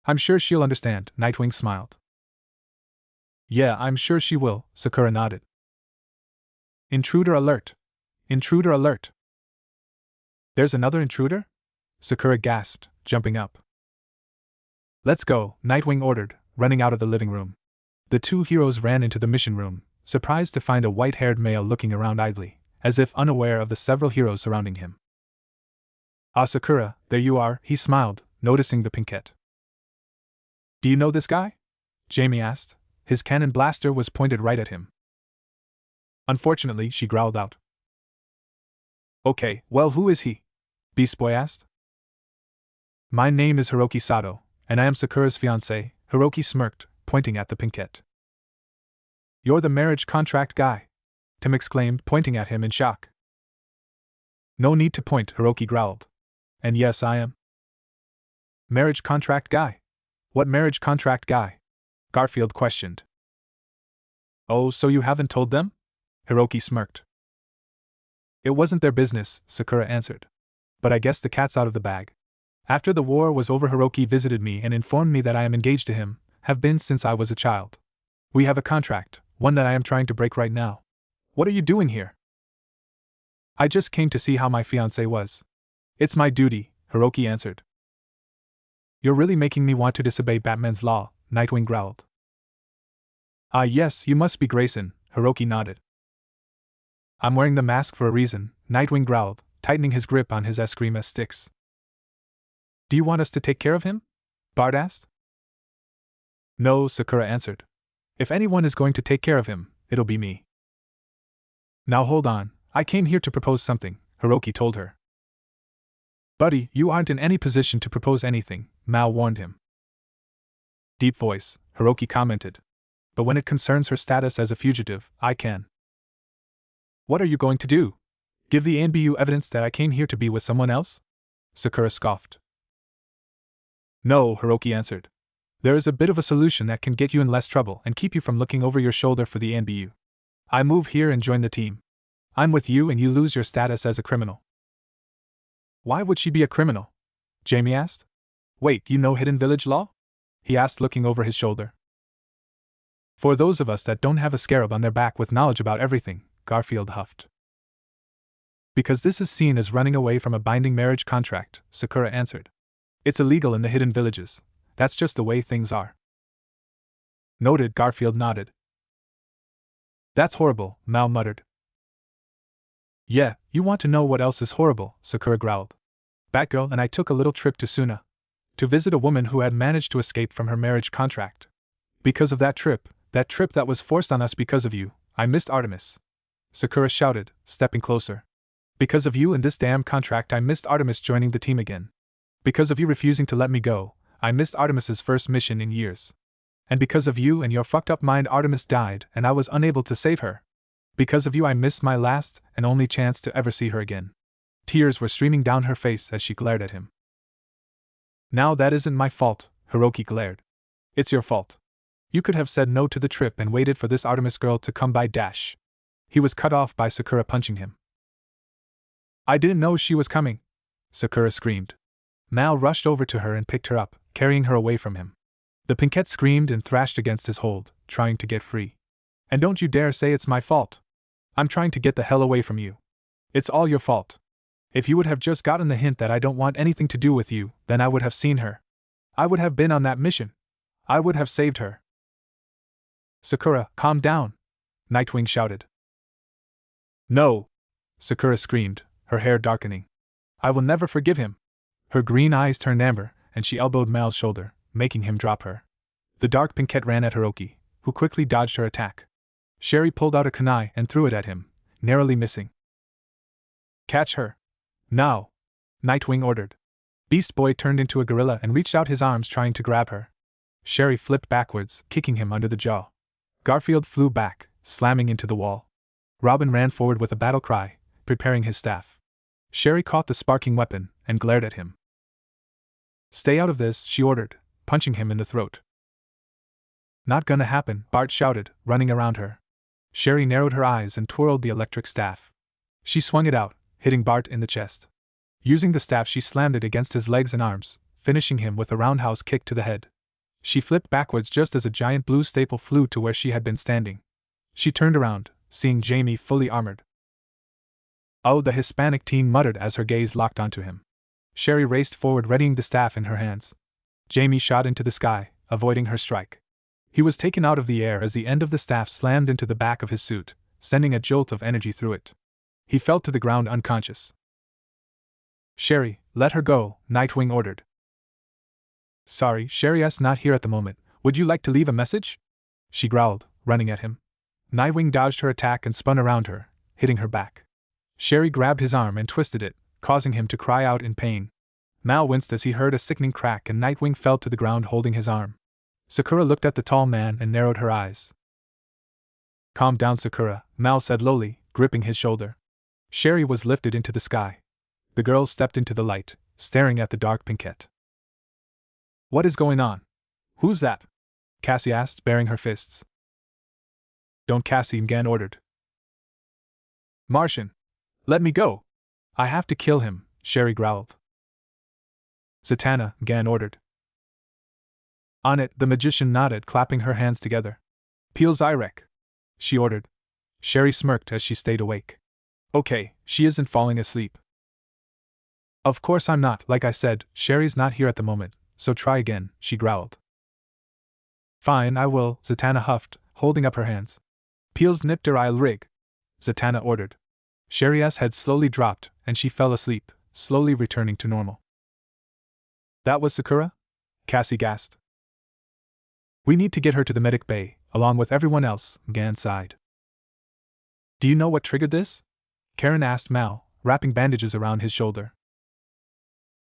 I'm sure she'll understand, Nightwing smiled. Yeah, I'm sure she will, Sakura nodded. Intruder alert! Intruder alert! There's another intruder? Sakura gasped, jumping up. Let's go, Nightwing ordered, running out of the living room. The two heroes ran into the mission room, surprised to find a white-haired male looking around idly, as if unaware of the several heroes surrounding him. Ah, Sakura, there you are, he smiled, noticing the pinkette. Do you know this guy? Jamie asked. His cannon blaster was pointed right at him. Unfortunately, she growled out. Okay, well, who is he? Beast Boy asked. My name is Hiroki Sato, and I am Sakura's fiancé, Hiroki smirked, pointing at the pinkette. You're the marriage contract guy, Tim exclaimed, pointing at him in shock. No need to point, Hiroki growled. And yes, I am. Marriage contract guy? What marriage contract guy? Garfield questioned. Oh, so you haven't told them? Hiroki smirked. It wasn't their business, Sakura answered. But I guess the cat's out of the bag. After the war was over, Hiroki visited me and informed me that I am engaged to him, have been since I was a child. We have a contract, one that I am trying to break right now. What are you doing here? I just came to see how my fiancé was. It's my duty, Hiroki answered. You're really making me want to disobey Batman's law, Nightwing growled. Ah yes, you must be Grayson, Hiroki nodded. I'm wearing the mask for a reason, Nightwing growled, tightening his grip on his eskrima sticks. Do you want us to take care of him? Bart asked. No, Sakura answered. If anyone is going to take care of him, it'll be me. Now hold on, I came here to propose something, Hiroki told her. Buddy, you aren't in any position to propose anything, Mal warned him. Deep voice, Hiroki commented. But when it concerns her status as a fugitive, I can. What are you going to do? Give the ANBU evidence that I came here to be with someone else? Sakura scoffed. No, Hiroki answered. There is a bit of a solution that can get you in less trouble and keep you from looking over your shoulder for the ANBU. I move here and join the team. I'm with you and you lose your status as a criminal. Why would she be a criminal? Jamie asked. Wait, you know Hidden Village law? He asked, looking over his shoulder. For those of us that don't have a scarab on their back with knowledge about everything, Garfield huffed. Because this is seen as running away from a binding marriage contract, Sakura answered. It's illegal in the Hidden Villages. That's just the way things are. Noted, Garfield nodded. That's horrible, Mal muttered. Yeah, you want to know what else is horrible, Sakura growled. Batgirl and I took a little trip to Suna to visit a woman who had managed to escape from her marriage contract. Because of that trip that was forced on us because of you, I missed Artemis. Sakura shouted, stepping closer. Because of you and this damn contract, I missed Artemis joining the team again. Because of you refusing to let me go, I missed Artemis's first mission in years. And because of you and your fucked up mind, Artemis died and I was unable to save her. Because of you, I missed my last and only chance to ever see her again. Tears were streaming down her face as she glared at him. Now that isn't my fault, Hiroki glared. It's your fault. You could have said no to the trip and waited for this Artemis girl to come by. He was cut off by Sakura punching him. I didn't know she was coming, Sakura screamed. Mal rushed over to her and picked her up, carrying her away from him. The pinkette screamed and thrashed against his hold, trying to get free. And don't you dare say it's my fault. I'm trying to get the hell away from you. It's all your fault. If you would have just gotten the hint that I don't want anything to do with you, then I would have seen her. I would have been on that mission. I would have saved her. Sakura, calm down, Nightwing shouted. No, Sakura screamed, her hair darkening. I will never forgive him. Her green eyes turned amber, and she elbowed Mal's shoulder, making him drop her. The dark pinkette ran at Hiroki, who quickly dodged her attack. Sherry pulled out a kunai and threw it at him, narrowly missing. Catch her. Now, Nightwing ordered. Beast Boy turned into a gorilla and reached out his arms trying to grab her. Sherry flipped backwards, kicking him under the jaw. Garfield flew back, slamming into the wall. Robin ran forward with a battle cry, preparing his staff. Sherry caught the sparking weapon and glared at him. Stay out of this, she ordered, punching him in the throat. Not gonna happen, Bart shouted, running around her. Sherry narrowed her eyes and twirled the electric staff. She swung it out, hitting Bart in the chest. Using the staff, she slammed it against his legs and arms, finishing him with a roundhouse kick to the head. She flipped backwards just as a giant blue staple flew to where she had been standing. She turned around, seeing Jamie fully armored. "Oh," the Hispanic teen muttered as her gaze locked onto him. Sherry raced forward, readying the staff in her hands. Jamie shot into the sky, avoiding her strike. He was taken out of the air as the end of the staff slammed into the back of his suit, sending a jolt of energy through it. He fell to the ground unconscious. "Sherry, let her go," Nightwing ordered. "Sorry, Sherry's not here at the moment. Would you like to leave a message?" she growled, running at him. Nightwing dodged her attack and spun around her, hitting her back. Sherry grabbed his arm and twisted it, causing him to cry out in pain. Mal winced as he heard a sickening crack and Nightwing fell to the ground holding his arm. Sakura looked at the tall man and narrowed her eyes. "Calm down, Sakura," Mal said lowly, gripping his shoulder. Sherry was lifted into the sky. The girls stepped into the light, staring at the dark pinkette. "What is going on? Who's that?" Cassie asked, baring her fists. "Don't, Cassie," Mgan ordered. "Martian! Let me go! I have to kill him," Sherry growled. "Zatanna," Mgan ordered. "On it," the magician nodded, clapping her hands together. "Peel's Irek," she ordered. Sherry smirked as she stayed awake. "Okay, she isn't falling asleep." "Of course I'm not, like I said, Sherry's not here at the moment, so try again," she growled. "Fine, I will," Zatanna huffed, holding up her hands. "Peel's Nipter I'll rig," Zatanna ordered. Sherry's head slowly dropped, and she fell asleep, slowly returning to normal. "That was Sakura?" Cassie gasped. "We need to get her to the medic bay, along with everyone else," Mgan sighed. "Do you know what triggered this?" Karen asked Mal, wrapping bandages around his shoulder.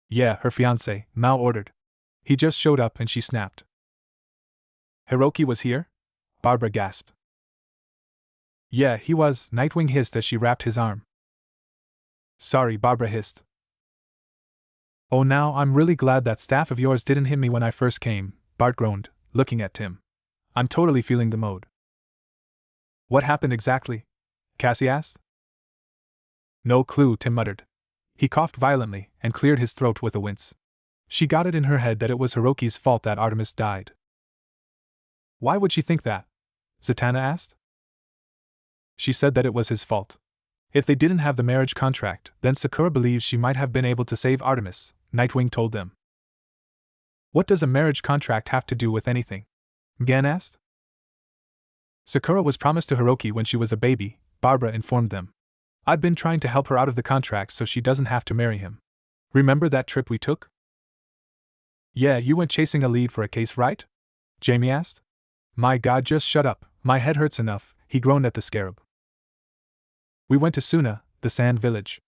"Yeah, her fiancé," Mal ordered. "He just showed up and she snapped." "Hiroki was here?" Barbara gasped. "Yeah, he was," Nightwing hissed as she wrapped his arm. "Sorry," Barbara hissed. "Oh, now I'm really glad that staff of yours didn't hit me when I first came," Bart groaned, looking at Tim. "I'm totally feeling the mode." "What happened exactly?" Cassie asked. "No clue," Tim muttered. He coughed violently and cleared his throat with a wince. She got it in her head that it was Hiroki's fault that Artemis died. "Why would she think that?" Zatanna asked. "She said that it was his fault. If they didn't have the marriage contract, then Sakura believes she might have been able to save Artemis," Nightwing told them. "What does a marriage contract have to do with anything?" Mgan asked. "Sakura was promised to Hiroki when she was a baby," Barbara informed them. "I've been trying to help her out of the contract so she doesn't have to marry him. Remember that trip we took?" "Yeah, you went chasing a lead for a case, right?" Jamie asked. "My God, just shut up, my head hurts enough," he groaned at the scarab. "We went to Suna, the sand village.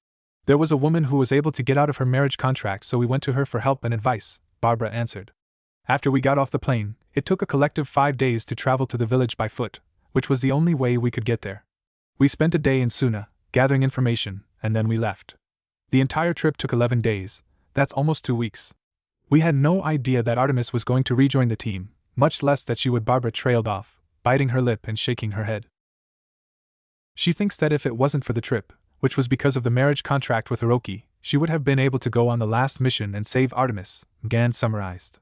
There was a woman who was able to get out of her marriage contract, so we went to her for help and advice," Barbara answered. "After we got off the plane, it took a collective 5 days to travel to the village by foot, which was the only way we could get there. We spent a day in Suna, gathering information, and then we left. The entire trip took 11 days, that's almost 2 weeks. We had no idea that Artemis was going to rejoin the team, much less that she would." Barbara trailed off, biting her lip and shaking her head. "She thinks that if it wasn't for the trip, which was because of the marriage contract with Hiroki, she would have been able to go on the last mission and save Artemis," Mgan summarized.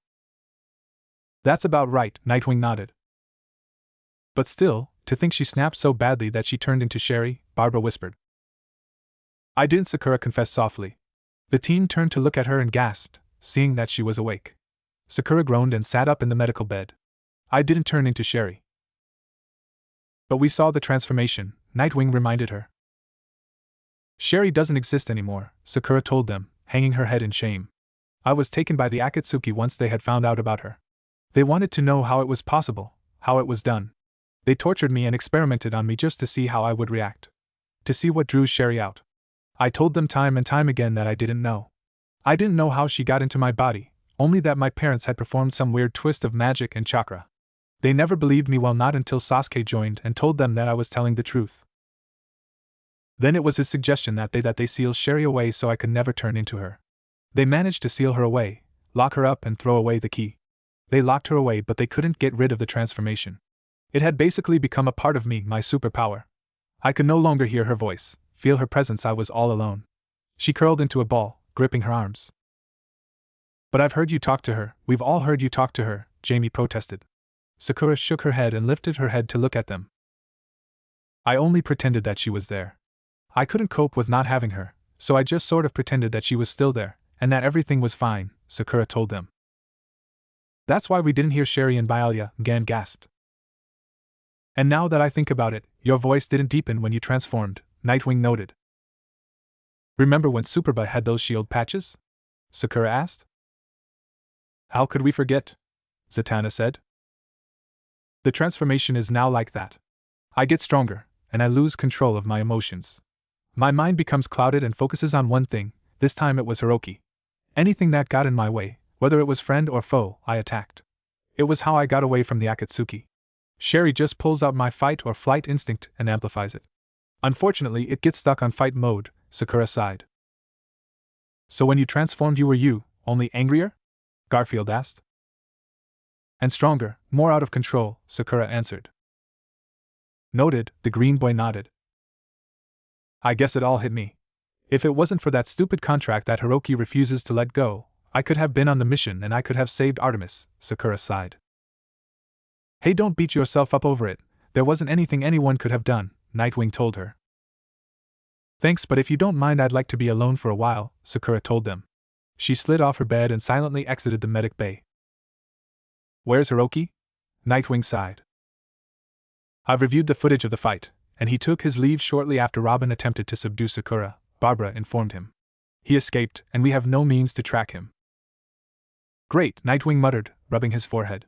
"That's about right," Nightwing nodded. "But still, to think she snapped so badly that she turned into Sherry," Barbara whispered. "I didn't," Sakura confessed softly. The teen turned to look at her and gasped, seeing that she was awake. Sakura groaned and sat up in the medical bed. "I didn't turn into Sherry." "But we saw the transformation," Nightwing reminded her. "Sherry doesn't exist anymore," Sakura told them, hanging her head in shame. "I was taken by the Akatsuki once they had found out about her. They wanted to know how it was possible, how it was done. They tortured me and experimented on me just to see how I would react. To see what drew Sherry out. I told them time and time again that I didn't know. I didn't know how she got into my body, only that my parents had performed some weird twist of magic and chakra. They never believed me, well, not until Sasuke joined and told them that I was telling the truth. Then it was his suggestion that they seal Sherry away so I could never turn into her. They managed to seal her away, lock her up and throw away the key. They locked her away, but they couldn't get rid of the transformation. It had basically become a part of me, my superpower. I could no longer hear her voice, feel her presence. I was all alone. She curled into a ball, gripping her arms. But I've heard you talk to her. We've all heard you talk to her, Jamie protested. Sakura shook her head and lifted her head to look at them. I only pretended that she was there. I couldn't cope with not having her, so I just sort of pretended that she was still there, and that everything was fine, Sakura told them. That's why we didn't hear Sherry and Byalia, Gan gasped. And now that I think about it, your voice didn't deepen when you transformed, Nightwing noted. Remember when Superba had those shield patches? Sakura asked. How could we forget? Zatanna said. The transformation is now like that. I get stronger, and I lose control of my emotions. My mind becomes clouded and focuses on one thing. This time it was Hiroki. Anything that got in my way, whether it was friend or foe, I attacked. It was how I got away from the Akatsuki. Sherry just pulls out my fight or flight instinct and amplifies it. Unfortunately, it gets stuck on fight mode, Sakura sighed. So when you transformed, you were you, only angrier? Garfield asked. And stronger, more out of control, Sakura answered. Noted, the green boy nodded. I guess it all hit me. If it wasn't for that stupid contract that Hiroki refuses to let go, I could have been on the mission and I could have saved Artemis, Sakura sighed. Hey, don't beat yourself up over it. There wasn't anything anyone could have done, Nightwing told her. Thanks, but if you don't mind, I'd like to be alone for a while, Sakura told them. She slid off her bed and silently exited the medic bay. Where's Hiroki? Nightwing sighed. I've reviewed the footage of the fight, and he took his leave shortly after Robin attempted to subdue Sakura, Barbara informed him. He escaped, and we have no means to track him. Great, Nightwing muttered, rubbing his forehead.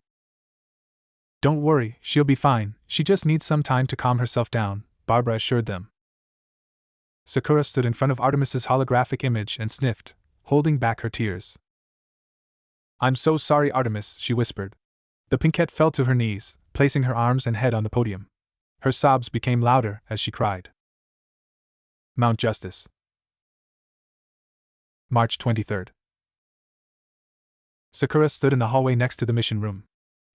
Don't worry, she'll be fine, she just needs some time to calm herself down, Barbara assured them. Sakura stood in front of Artemis's holographic image and sniffed, holding back her tears. I'm so sorry, Artemis, she whispered. The Pinkette fell to her knees, placing her arms and head on the podium. Her sobs became louder as she cried. Mount Justice. March 23rd. Sakura stood in the hallway next to the mission room.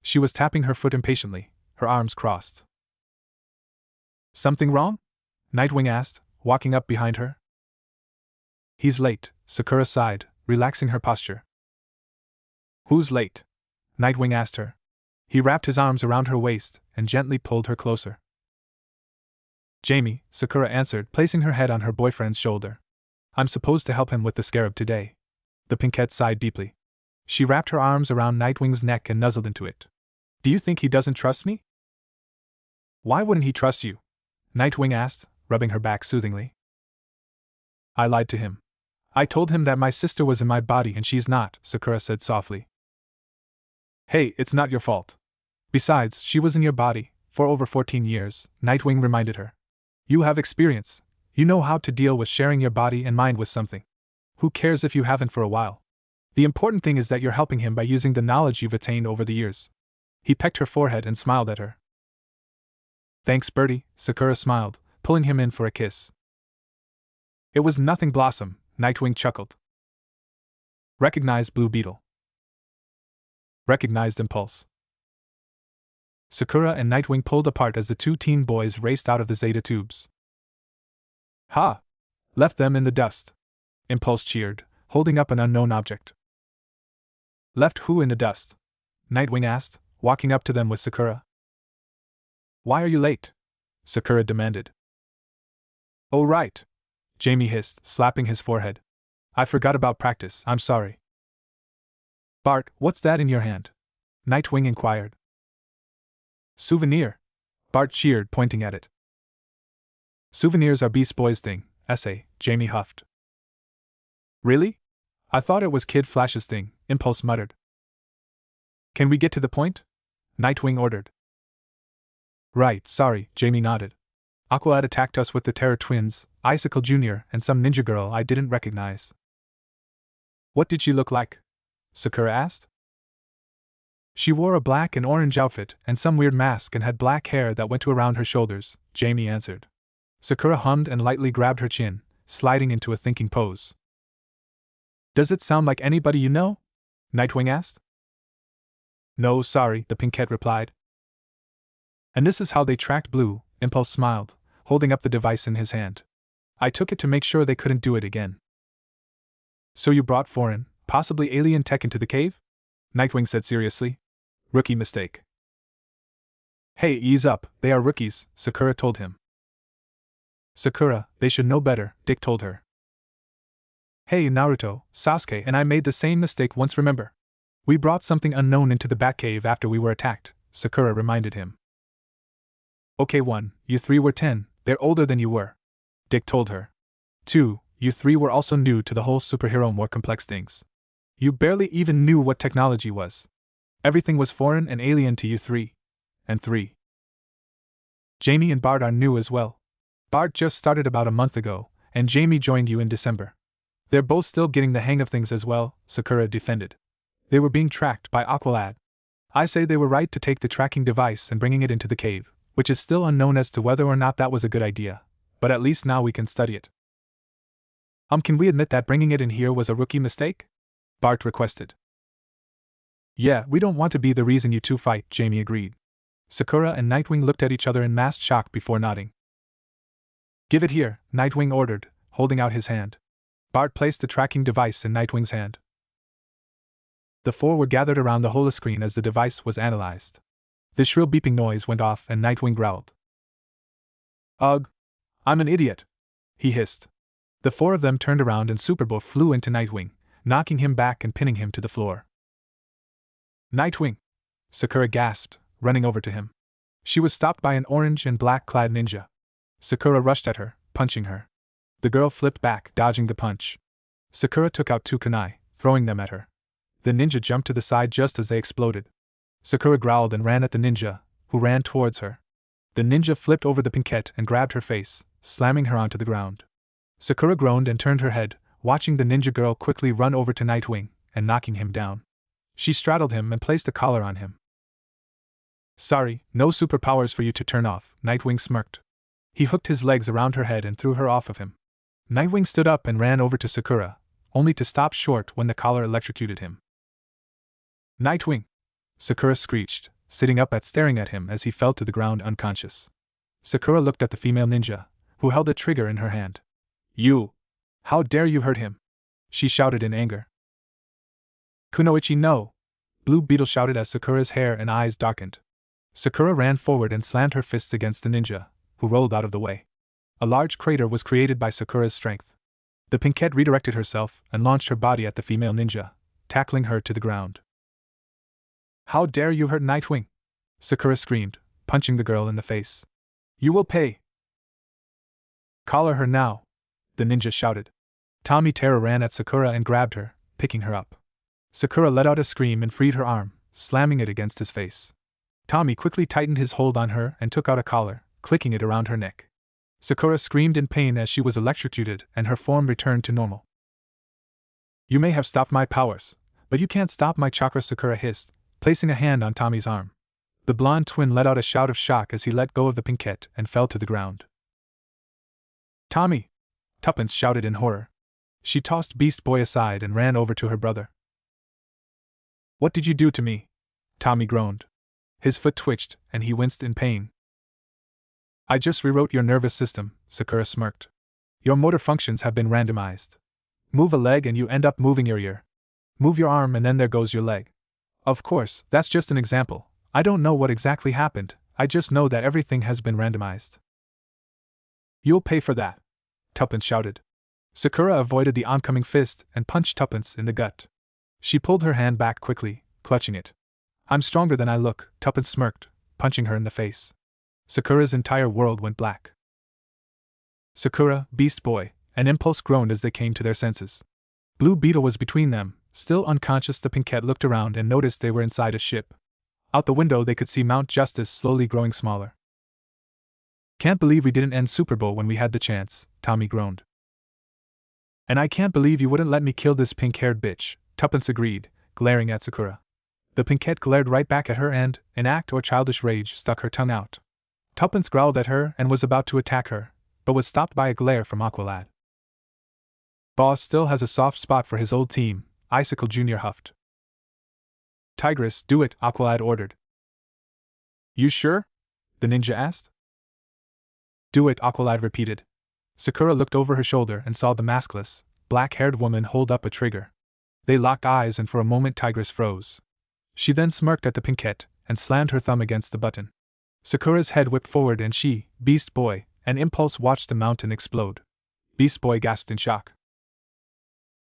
She was tapping her foot impatiently, her arms crossed. Something wrong? Nightwing asked, walking up behind her. He's late, Sakura sighed, relaxing her posture. Who's late? Nightwing asked her. He wrapped his arms around her waist and gently pulled her closer. Jamie, Sakura answered, placing her head on her boyfriend's shoulder. I'm supposed to help him with the scarab today. The Pinkette sighed deeply. She wrapped her arms around Nightwing's neck and nuzzled into it. Do you think he doesn't trust me? Why wouldn't he trust you? Nightwing asked, rubbing her back soothingly. I lied to him. I told him that my sister was in my body and she's not, Sakura said softly. Hey, it's not your fault. Besides, she was in your body for over 14 years, Nightwing reminded her. You have experience. You know how to deal with sharing your body and mind with something. Who cares if you haven't for a while? The important thing is that you're helping him by using the knowledge you've attained over the years. He pecked her forehead and smiled at her. Thanks, Bertie, Sakura smiled, pulling him in for a kiss. It was nothing, Blossom, Nightwing chuckled. Recognized Blue Beetle. Recognized Impulse. Sakura and Nightwing pulled apart as the two teen boys raced out of the Zeta tubes. Ha! Left them in the dust. Impulse cheered, holding up an unknown object. Left who in the dust? Nightwing asked, walking up to them with Sakura. Why are you late? Sakura demanded. Oh right! Jamie hissed, slapping his forehead. I forgot about practice, I'm sorry. Bart, what's that in your hand? Nightwing inquired. Souvenir. Bart cheered, pointing at it. Souvenirs are Beast Boy's thing, essay, Jamie huffed. Really? I thought it was Kid Flash's thing, Impulse muttered. Can we get to the point? Nightwing ordered. Right, sorry, Jamie nodded. Aqualad attacked us with the Terror Twins, Icicle Jr., and some ninja girl I didn't recognize. What did she look like? Sakura asked. She wore a black and orange outfit and some weird mask and had black hair that went to around her shoulders, Jamie answered. Sakura hummed and lightly grabbed her chin, sliding into a thinking pose. Does it sound like anybody you know? Nightwing asked. No, sorry, the Pinkette replied. And this is how they tracked Blue, Impulse smiled, holding up the device in his hand. I took it to make sure they couldn't do it again. So you brought foreign, possibly alien tech into the cave? Nightwing said seriously. Rookie mistake. Hey, ease up, they are rookies, Sakura told him. Sakura, they should know better, Dick told her. Hey, Naruto, Sasuke and I made the same mistake once, remember? We brought something unknown into the Batcave after we were attacked, Sakura reminded him. Okay, 1, you 3 were 10, they're older than you were, Dick told her. 2, you 3 were also new to the whole superhero more complex things. You barely even knew what technology was. Everything was foreign and alien to you 3. And 3. Jamie and Bart are new as well. Bart just started about a month ago, and Jamie joined you in December. They're both still getting the hang of things as well, Sakura defended. They were being tracked by Aqualad. I say they were right to take the tracking device and bringing it into the cave, which is still unknown as to whether or not that was a good idea, but at least now we can study it. Can we admit that bringing it in here was a rookie mistake? Bart requested. Yeah, we don't want to be the reason you two fight, Jamie agreed. Sakura and Nightwing looked at each other in masked shock before nodding. Give it here, Nightwing ordered, holding out his hand. Bart placed the tracking device in Nightwing's hand. The 4 were gathered around the holoscreen as the device was analyzed. The shrill beeping noise went off and Nightwing growled. Ugh! I'm an idiot! He hissed. The 4 of them turned around and Superboy flew into Nightwing, knocking him back and pinning him to the floor. Nightwing! Sakura gasped, running over to him. She was stopped by an orange and black-clad ninja. Sakura rushed at her, punching her. The girl flipped back, dodging the punch. Sakura took out 2 kunai, throwing them at her. The ninja jumped to the side just as they exploded. Sakura growled and ran at the ninja, who ran towards her. The ninja flipped over the Pinkette and grabbed her face, slamming her onto the ground. Sakura groaned and turned her head, watching the ninja girl quickly run over to Nightwing and knocking him down. She straddled him and placed a collar on him. Sorry, no superpowers for you to turn off, Nightwing smirked. He hooked his legs around her head and threw her off of him. Nightwing stood up and ran over to Sakura, only to stop short when the collar electrocuted him. Nightwing! Sakura screeched, sitting up and staring at him as he fell to the ground unconscious. Sakura looked at the female ninja, who held a trigger in her hand. You! How dare you hurt him! She shouted in anger. Kunoichi no! Blue Beetle shouted as Sakura's hair and eyes darkened. Sakura ran forward and slammed her fists against the ninja, who rolled out of the way. A large crater was created by Sakura's strength. The Pinkette redirected herself and launched her body at the female ninja, tackling her to the ground. How dare you hurt Nightwing! Sakura screamed, punching the girl in the face. You will pay! Collar her now! The ninja shouted. Tommy Terra ran at Sakura and grabbed her, picking her up. Sakura let out a scream and freed her arm, slamming it against his face. Tommy quickly tightened his hold on her and took out a collar, clicking it around her neck. Sakura screamed in pain as she was electrocuted and her form returned to normal. You may have stopped my powers, but you can't stop my chakra, Sakura hissed, placing a hand on Tommy's arm. The blonde twin let out a shout of shock as he let go of the Pinkette and fell to the ground. Tommy! Tuppence shouted in horror. She tossed Beast Boy aside and ran over to her brother. What did you do to me? Tommy groaned. His foot twitched, and he winced in pain. I just rewrote your nervous system, Sakura smirked. Your motor functions have been randomized. Move a leg and you end up moving your ear. Move your arm and then there goes your leg. Of course, that's just an example. I don't know what exactly happened, I just know that everything has been randomized. You'll pay for that, Tuppence shouted. Sakura avoided the oncoming fist and punched Tuppence in the gut. She pulled her hand back quickly, clutching it. I'm stronger than I look, Tuppence smirked, punching her in the face. Sakura's entire world went black. Sakura, Beast Boy, and Impulse groaned as they came to their senses. Blue Beetle was between them. Still unconscious, the Pinkette looked around and noticed they were inside a ship. Out the window they could see Mount Justice slowly growing smaller. Can't believe we didn't end Super Bowl when we had the chance, Tommy groaned. And I can't believe you wouldn't let me kill this pink-haired bitch, Tuppence agreed, glaring at Sakura. The Pinkette glared right back at her and, in act or childish rage, stuck her tongue out. Tuppence growled at her and was about to attack her, but was stopped by a glare from Aqualad. Boss still has a soft spot for his old team, Icicle Jr. huffed. Tigress, do it, Aqualad ordered. You sure? The ninja asked. Do it, Aqualad repeated. Sakura looked over her shoulder and saw the maskless, black-haired woman hold up a trigger. They locked eyes and for a moment Tigress froze. She then smirked at the pinkette and slammed her thumb against the button. Sakura's head whipped forward and she, Beast Boy, and Impulse watched the mountain explode. Beast Boy gasped in shock.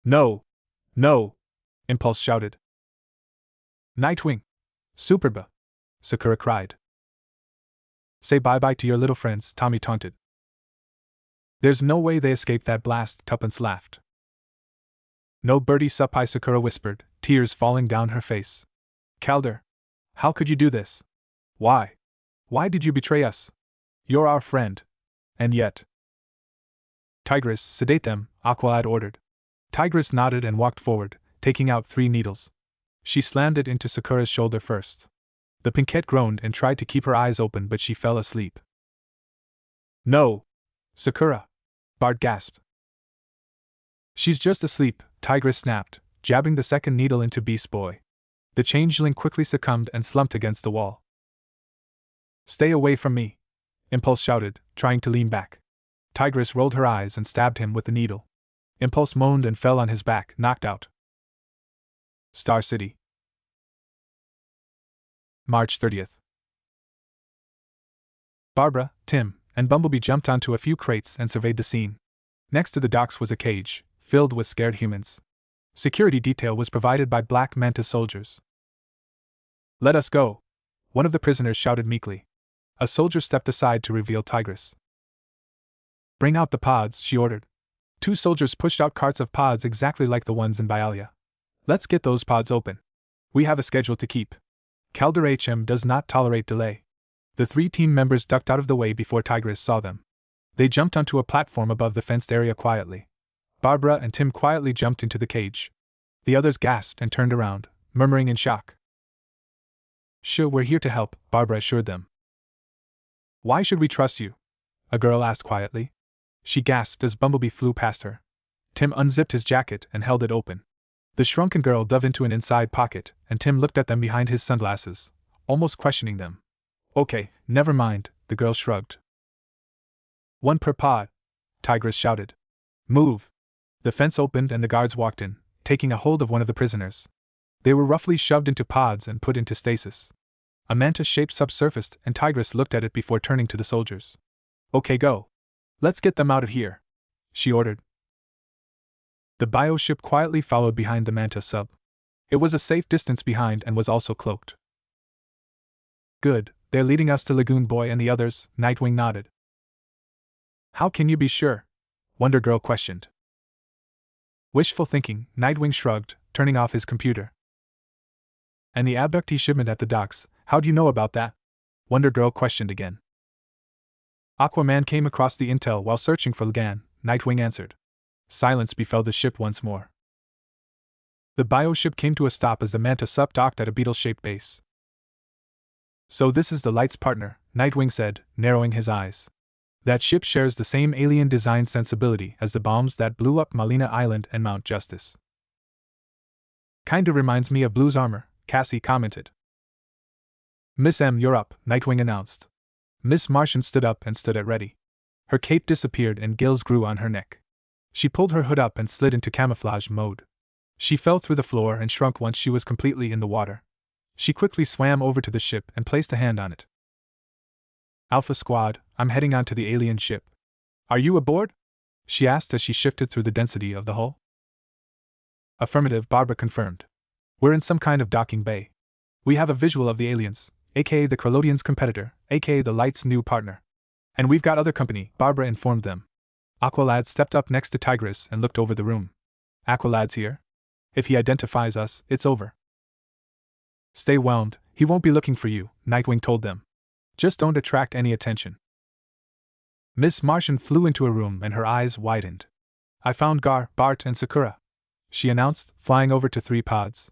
No! No! Impulse shouted. Nightwing! Superba! Sakura cried. Say bye-bye to your little friends, Tommy taunted. There's no way they escaped that blast, Tuppence laughed. No birdie suppi, Sakura whispered, tears falling down her face. Calder! How could you do this? Why? Why did you betray us? You're our friend. And yet. Tigress, sedate them, Aqualad ordered. Tigress nodded and walked forward, taking out 3 needles. She slammed it into Sakura's shoulder first. The pinkette groaned and tried to keep her eyes open, but she fell asleep. No! Sakura! Bart gasped. She's just asleep, Tigress snapped, jabbing the second needle into Beast Boy. The changeling quickly succumbed and slumped against the wall. Stay away from me! Impulse shouted, trying to lean back. Tigress rolled her eyes and stabbed him with the needle. Impulse moaned and fell on his back, knocked out. Star City. March 30th. Barbara, Tim, and Bumblebee jumped onto a few crates and surveyed the scene. Next to the docks was a cage, filled with scared humans. Security detail was provided by Black Manta soldiers. Let us go! One of the prisoners shouted meekly. A soldier stepped aside to reveal Tigress. Bring out the pods, she ordered. 2 soldiers pushed out carts of pods exactly like the ones in Byalia. Let's get those pods open. We have a schedule to keep. Calder HM does not tolerate delay. The 3 team members ducked out of the way before Tigress saw them. They jumped onto a platform above the fenced area quietly. Barbara and Tim quietly jumped into the cage. The others gasped and turned around, murmuring in shock. Sure, we're here to help, Barbara assured them. Why should we trust you? A girl asked quietly. She gasped as Bumblebee flew past her. Tim unzipped his jacket and held it open. The shrunken girl dove into an inside pocket, and Tim looked at them behind his sunglasses, almost questioning them. Okay, never mind, the girl shrugged. 1 per pod, Tigress shouted. Move! The fence opened and the guards walked in, taking a hold of one of the prisoners. They were roughly shoved into pods and put into stasis. A manta-shaped subsurfaced and Tigress looked at it before turning to the soldiers. Okay, go. Let's get them out of here, she ordered. The bioship quietly followed behind the manta sub. It was a safe distance behind and was also cloaked. Good, they're leading us to Lagoon Boy and the others, Nightwing nodded. How can you be sure? Wonder Girl questioned. Wishful thinking, Nightwing shrugged, turning off his computer. And the abductee shipment at the docks, how do you know about that? Wonder Girl questioned again. Aquaman came across the intel while searching for Lagan, Nightwing answered. Silence befell the ship once more. The bioship came to a stop as the manta sub docked at a beetle-shaped base. So this is the Light's partner, Nightwing said, narrowing his eyes. That ship shares the same alien design sensibility as the bombs that blew up Malina Island and Mount Justice. Kinda reminds me of Blue's armor, Cassie commented. Miss M, you're up, Nightwing announced. Miss Martian stood up and stood at ready. Her cape disappeared and gills grew on her neck. She pulled her hood up and slid into camouflage mode. She fell through the floor and shrunk once she was completely in the water. She quickly swam over to the ship and placed a hand on it. Alpha Squad, I'm heading on to the alien ship. Are you aboard? She asked as she shifted through the density of the hull. Affirmative, Barbara confirmed. We're in some kind of docking bay. We have a visual of the aliens, aka the Krelodians' competitor, aka the Light's new partner. And we've got other company, Barbara informed them. Aqualad stepped up next to Tigress and looked over the room. Aqualad's here? If he identifies us, it's over. Stay whelmed, he won't be looking for you, Nightwing told them. Just don't attract any attention. Miss Martian flew into a room and her eyes widened. I found Gar, Bart, and Sakura, she announced, flying over to 3 pods.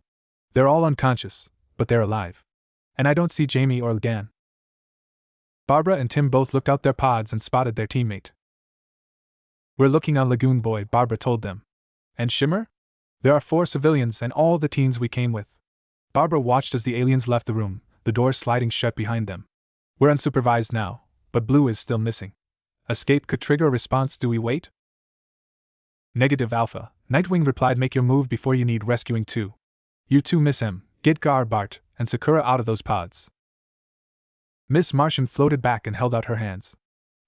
They're all unconscious, but they're alive. And I don't see Jamie or Lagan. Barbara and Tim both looked out their pods and spotted their teammate. We're looking on Lagoon Boy, Barbara told them. And Shimmer? There are 4 civilians and all the teens we came with. Barbara watched as the aliens left the room, the door sliding shut behind them. We're unsupervised now, but Blue is still missing. Escape could trigger a response. Do we wait? Negative Alpha, Nightwing replied. Make your move before you need rescuing too. You too, Miss M. Get Gar, Bart, and Sakura out of those pods. Miss Martian floated back and held out her hands.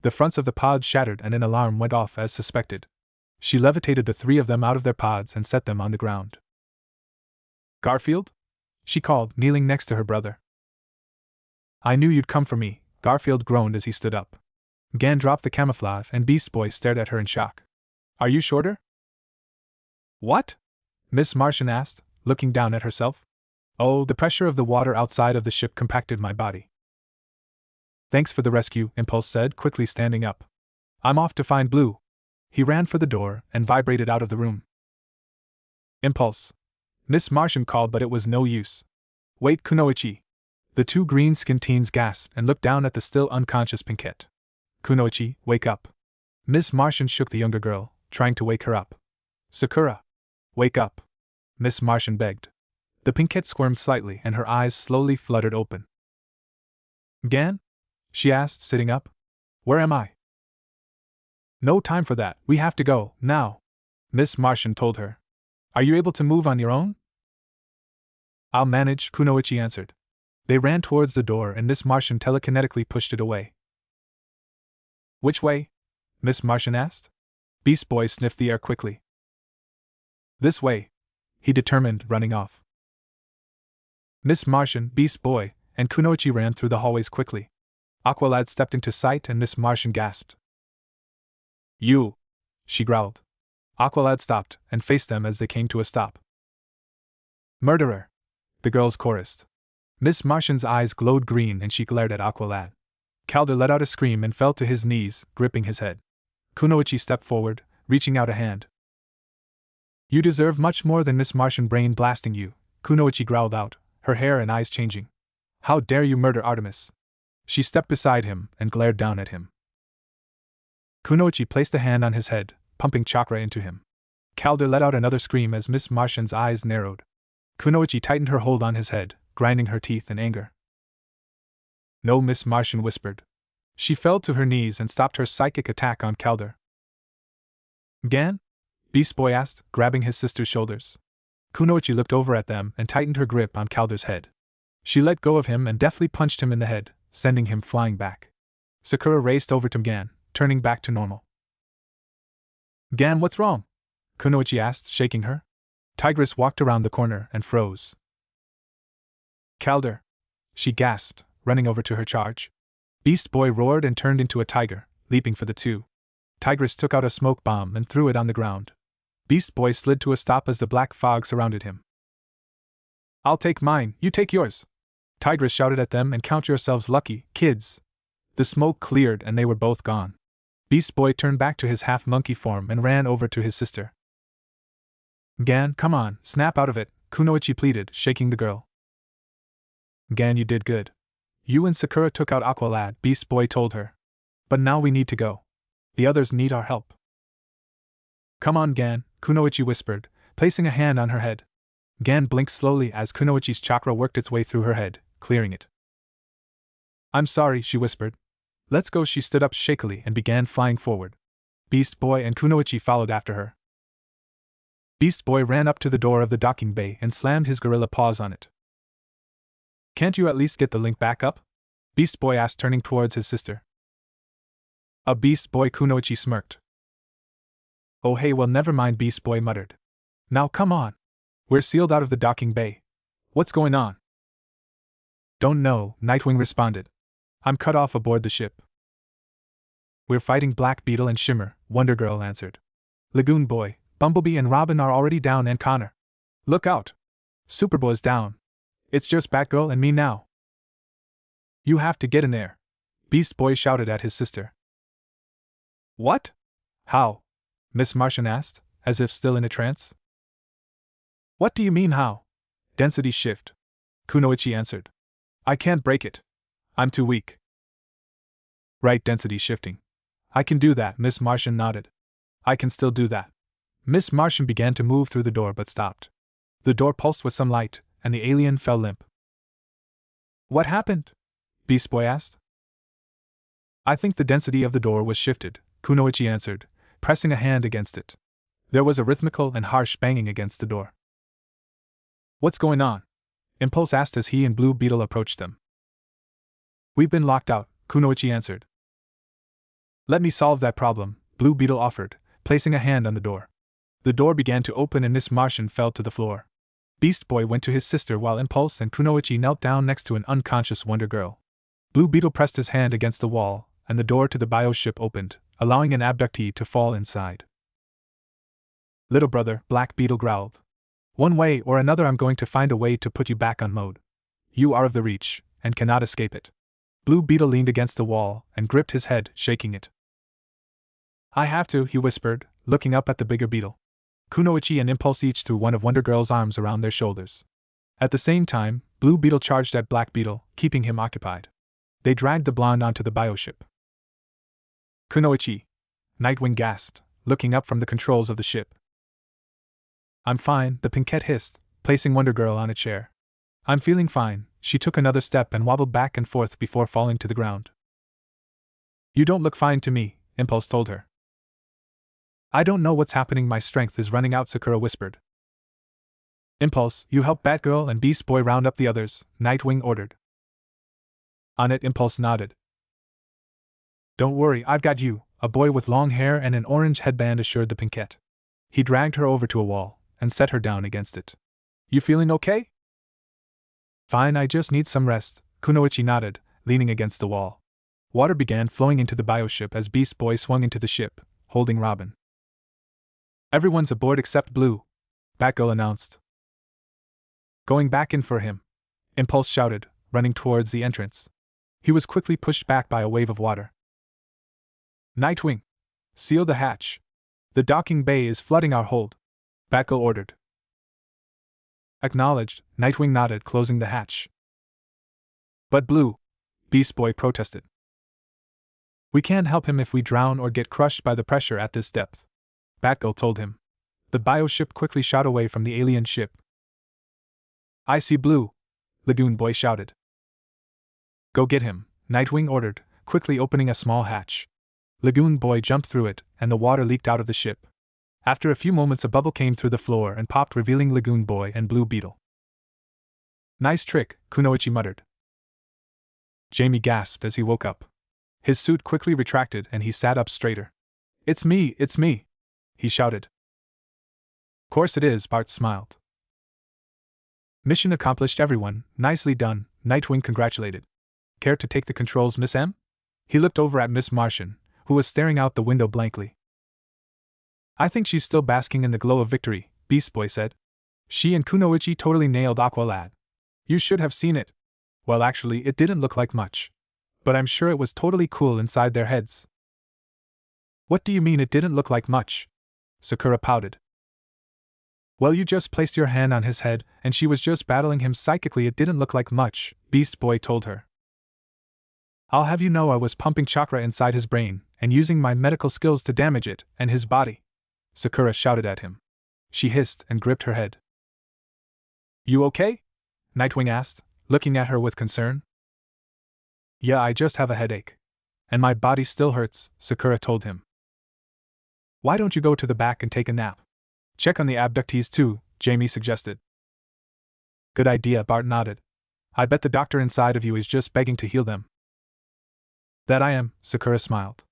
The fronts of the pods shattered and an alarm went off as suspected. She levitated the three of them out of their pods and set them on the ground. Garfield? She called, kneeling next to her brother. I knew you'd come for me, Garfield groaned as he stood up. Gan dropped the camouflage and Beast Boy stared at her in shock. Are you shorter? What? Miss Martian asked, looking down at herself. Oh, the pressure of the water outside of the ship compacted my body. Thanks for the rescue, Impulse said, quickly standing up. I'm off to find Blue. He ran for the door and vibrated out of the room. Impulse. Miss Martian called, but it was no use. Wait, Kunoichi. The two green-skinned teens gasped and looked down at the still unconscious Pinkette. Kunoichi, wake up. Miss Martian shook the younger girl, trying to wake her up. Sakura. Wake up. Miss Martian begged. The Pinkette squirmed slightly and her eyes slowly fluttered open. Gan? She asked, sitting up. Where am I? No time for that, we have to go, now. Miss Martian told her. Are you able to move on your own? I'll manage, Kunoichi answered. They ran towards the door and Miss Martian telekinetically pushed it away. Which way? Miss Martian asked. Beast Boy sniffed the air quickly. This way, he determined, running off. Miss Martian, Beast Boy, and Kunoichi ran through the hallways quickly. Aqualad stepped into sight and Miss Martian gasped. You! She growled. Aqualad stopped and faced them as they came to a stop. Murderer! The girls chorused. Miss Martian's eyes glowed green and she glared at Aqualad. Calder let out a scream and fell to his knees, gripping his head. Kunoichi stepped forward, reaching out a hand. You deserve much more than Miss Martian brain blasting you, Kunoichi growled out, her hair and eyes changing. How dare you murder Artemis? She stepped beside him and glared down at him. Kunoichi placed a hand on his head, pumping chakra into him. Calder let out another scream as Miss Martian's eyes narrowed. Kunoichi tightened her hold on his head, grinding her teeth in anger. No, Miss Martian whispered. She fell to her knees and stopped her psychic attack on Calder. Gan? Beast Boy asked, grabbing his sister's shoulders. Kunoichi looked over at them and tightened her grip on Calder's head. She let go of him and deftly punched him in the head, sending him flying back. Sakura raced over to Gan, turning back to normal. Gan, what's wrong? Kunoichi asked, shaking her. Tigress walked around the corner and froze. Calder! She gasped, running over to her charge. Beast Boy roared and turned into a tiger, leaping for the two. Tigress took out a smoke bomb and threw it on the ground. Beast Boy slid to a stop as the black fog surrounded him. I'll take mine, you take yours! Tigress shouted at them, and count yourselves lucky, kids! The smoke cleared and they were both gone. Beast Boy turned back to his half-monkey form and ran over to his sister. Gan, come on, snap out of it, Kunoichi pleaded, shaking the girl. Gan, you did good. You and Sakura took out Aqualad, Beast Boy told her. But now we need to go. The others need our help. Come on, Gan, Kunoichi whispered, placing a hand on her head. Gan blinked slowly as Kunoichi's chakra worked its way through her head, clearing it. I'm sorry, she whispered. Let's go. She stood up shakily and began flying forward. Beast Boy and Kunoichi followed after her. Beast Boy ran up to the door of the docking bay and slammed his gorilla paws on it. Can't you at least get the link back up? Beast Boy asked, turning towards his sister. A Beast Boy, Kunoichi smirked. Oh hey, well never mind, Beast Boy muttered. Now come on. We're sealed out of the docking bay. What's going on? Don't know, Nightwing responded. I'm cut off aboard the ship. We're fighting Black Beetle and Shimmer, Wonder Girl answered. Lagoon Boy, Bumblebee and Robin are already down and Connor. Look out! Superboy's down. It's just Batgirl and me now. You have to get in there, Beast Boy shouted at his sister. What? How? Miss Martian asked, as if still in a trance. What do you mean how? Density shift, Kunoichi answered. I can't break it. I'm too weak. Right, density shifting. I can do that, Miss Martian nodded. I can still do that. Miss Martian began to move through the door but stopped. The door pulsed with some light, and the alien fell limp. What happened? Beast Boy asked. I think the density of the door was shifted, Kunoichi answered, pressing a hand against it. There was a rhythmical and harsh banging against the door. What's going on? Impulse asked as he and Blue Beetle approached them. We've been locked out, Kunoichi answered. Let me solve that problem, Blue Beetle offered, placing a hand on the door. The door began to open and Miss Martian fell to the floor. Beast Boy went to his sister while Impulse and Kunoichi knelt down next to an unconscious Wonder Girl. Blue Beetle pressed his hand against the wall, and the door to the bioship opened, allowing an abductee to fall inside. Little brother, Black Beetle growled. One way or another I'm going to find a way to put you back on mode. You are of the reach, and cannot escape it. Blue Beetle leaned against the wall and gripped his head, shaking it. I have to, he whispered, looking up at the bigger beetle. Kunoichi and Impulse each threw one of Wonder Girl's arms around their shoulders. At the same time, Blue Beetle charged at Black Beetle, keeping him occupied. They dragged the blonde onto the bioship. Kunoichi! Nightwing gasped, looking up from the controls of the ship. I'm fine, the Pinkette hissed, placing Wonder Girl on a chair. I'm feeling fine, she took another step and wobbled back and forth before falling to the ground. You don't look fine to me, Impulse told her. I don't know what's happening, my strength is running out, Sakura whispered. Impulse, you help Batgirl and Beast Boy round up the others, Nightwing ordered. On it, Impulse nodded. Don't worry, I've got you, a boy with long hair and an orange headband assured the Pinkette. He dragged her over to a wall and set her down against it. You feeling okay? Fine, I just need some rest, Kunoichi nodded, leaning against the wall. Water began flowing into the bioship as Beast Boy swung into the ship, holding Robin. Everyone's aboard except Blue, Batgirl announced. Going back in for him, Impulse shouted, running towards the entrance. He was quickly pushed back by a wave of water. Nightwing! Seal the hatch! The docking bay is flooding our hold, Batgirl ordered. Acknowledged, Nightwing nodded, closing the hatch. But Blue, Beast Boy protested. We can't help him if we drown or get crushed by the pressure at this depth, Batgirl told him. The bioship quickly shot away from the alien ship. I see Blue, Lagoon Boy shouted. Go get him, Nightwing ordered, quickly opening a small hatch. Lagoon Boy jumped through it, and the water leaked out of the ship. After a few moments, a bubble came through the floor and popped, revealing Lagoon Boy and Blue Beetle. Nice trick, Kunoichi muttered. Jamie gasped as he woke up. His suit quickly retracted and he sat up straighter. It's me, he shouted. Course it is, Bart smiled. Mission accomplished, everyone, nicely done, Nightwing congratulated. Care to take the controls, Miss M? He looked over at Miss Martian, who was staring out the window blankly. I think she's still basking in the glow of victory, Beast Boy said. She and Kunoichi totally nailed Aqualad. You should have seen it. Well, actually, it didn't look like much. But I'm sure it was totally cool inside their heads. What do you mean it didn't look like much? Sakura pouted. Well, you just placed your hand on his head, and she was just battling him psychically. It didn't look like much, Beast Boy told her. I'll have you know I was pumping chakra inside his brain, and using my medical skills to damage it and his body, Sakura shouted at him. She hissed and gripped her head. You okay? Nightwing asked, looking at her with concern. Yeah, I just have a headache. And my body still hurts, Sakura told him. Why don't you go to the back and take a nap? Check on the abductees too, Jamie suggested. Good idea, Bart nodded. I bet the doctor inside of you is just begging to heal them. That I am, Sakura smiled.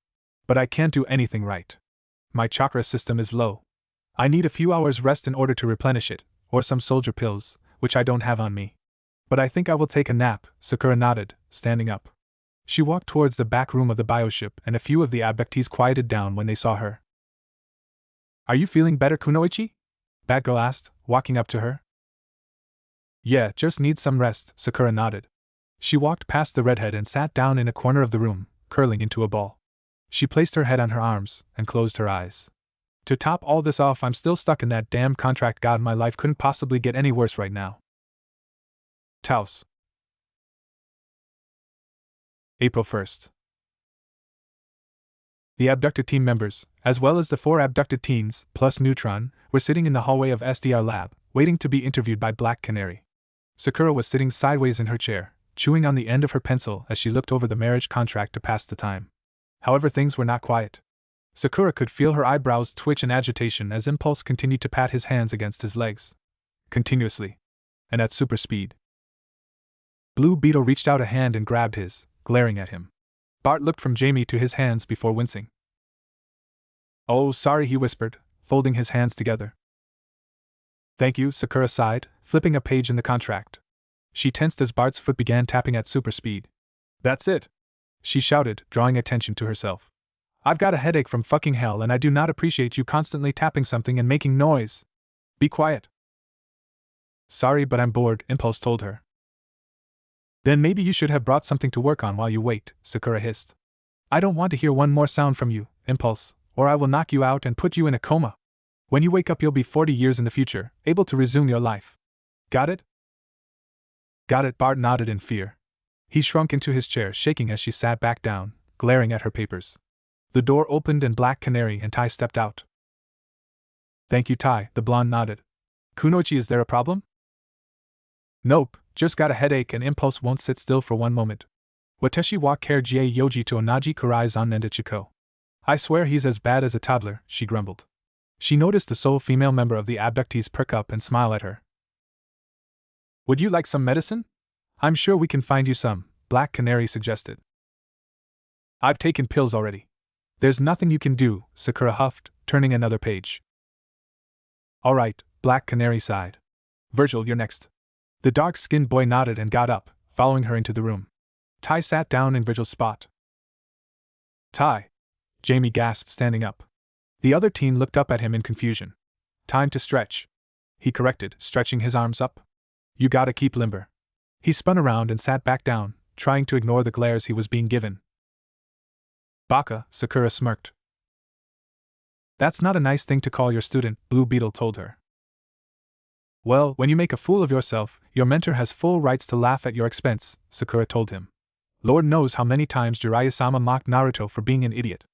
But I can't do anything right. My chakra system is low. I need a few hours rest in order to replenish it, or some soldier pills, which I don't have on me. But I think I will take a nap, Sakura nodded, standing up. She walked towards the back room of the bioship, and a few of the abductees quieted down when they saw her. Are you feeling better, Kunoichi? Batgirl asked, walking up to her. Yeah, just need some rest, Sakura nodded. She walked past the redhead and sat down in a corner of the room, curling into a ball. She placed her head on her arms and closed her eyes. To top all this off, I'm still stuck in that damn contract. God, my life couldn't possibly get any worse right now. Taos. April 1st. The abducted team members, as well as the 4 abducted teens, plus Neutron, were sitting in the hallway of SDR Lab, waiting to be interviewed by Black Canary. Sakura was sitting sideways in her chair, chewing on the end of her pencil as she looked over the marriage contract to pass the time. However, things were not quiet. Sakura could feel her eyebrows twitch in agitation as Impulse continued to pat his hands against his legs. Continuously. And at super speed. Blue Beetle reached out a hand and grabbed his, glaring at him. Bart looked from Jamie to his hands before wincing. "Oh, sorry," he whispered, folding his hands together. "Thank you," Sakura sighed, flipping a page in the contract. She tensed as Bart's foot began tapping at super speed. "That's it!" she shouted, drawing attention to herself. "I've got a headache from fucking hell and I do not appreciate you constantly tapping something and making noise. Be quiet." "Sorry, but I'm bored," Impulse told her. "Then maybe you should have brought something to work on while you wait," Sakura hissed. "I don't want to hear one more sound from you, Impulse, or I will knock you out and put you in a coma. When you wake up you'll be 40 years in the future, able to resume your life. Got it?" "Got it," Bart nodded in fear. He shrunk into his chair, shaking as she sat back down, glaring at her papers. The door opened and Black Canary and Tai stepped out. "Thank you, Tai," the blonde nodded. "Kunoichi, is there a problem?" "Nope, just got a headache and Impulse won't sit still for one moment. Watashi wa kare jie yoji to onaji kurai zan nendachico. I swear he's as bad as a toddler," she grumbled. She noticed the sole female member of the abductees perk up and smile at her. "Would you like some medicine? I'm sure we can find you some," Black Canary suggested. "I've taken pills already. There's nothing you can do," Sakura huffed, turning another page. "Alright," Black Canary sighed. "Virgil, you're next." The dark-skinned boy nodded and got up, following her into the room. Tai sat down in Virgil's spot. "Tai!" Jamie gasped, standing up. The other teen looked up at him in confusion. "Time to stretch," he corrected, stretching his arms up. "You gotta keep limber." He spun around and sat back down, trying to ignore the glares he was being given. "Baka," Sakura smirked. "That's not a nice thing to call your student," Blue Beetle told her. "Well, when you make a fool of yourself, your mentor has full rights to laugh at your expense," Sakura told him. "Lord knows how many times Jiraiya-sama mocked Naruto for being an idiot."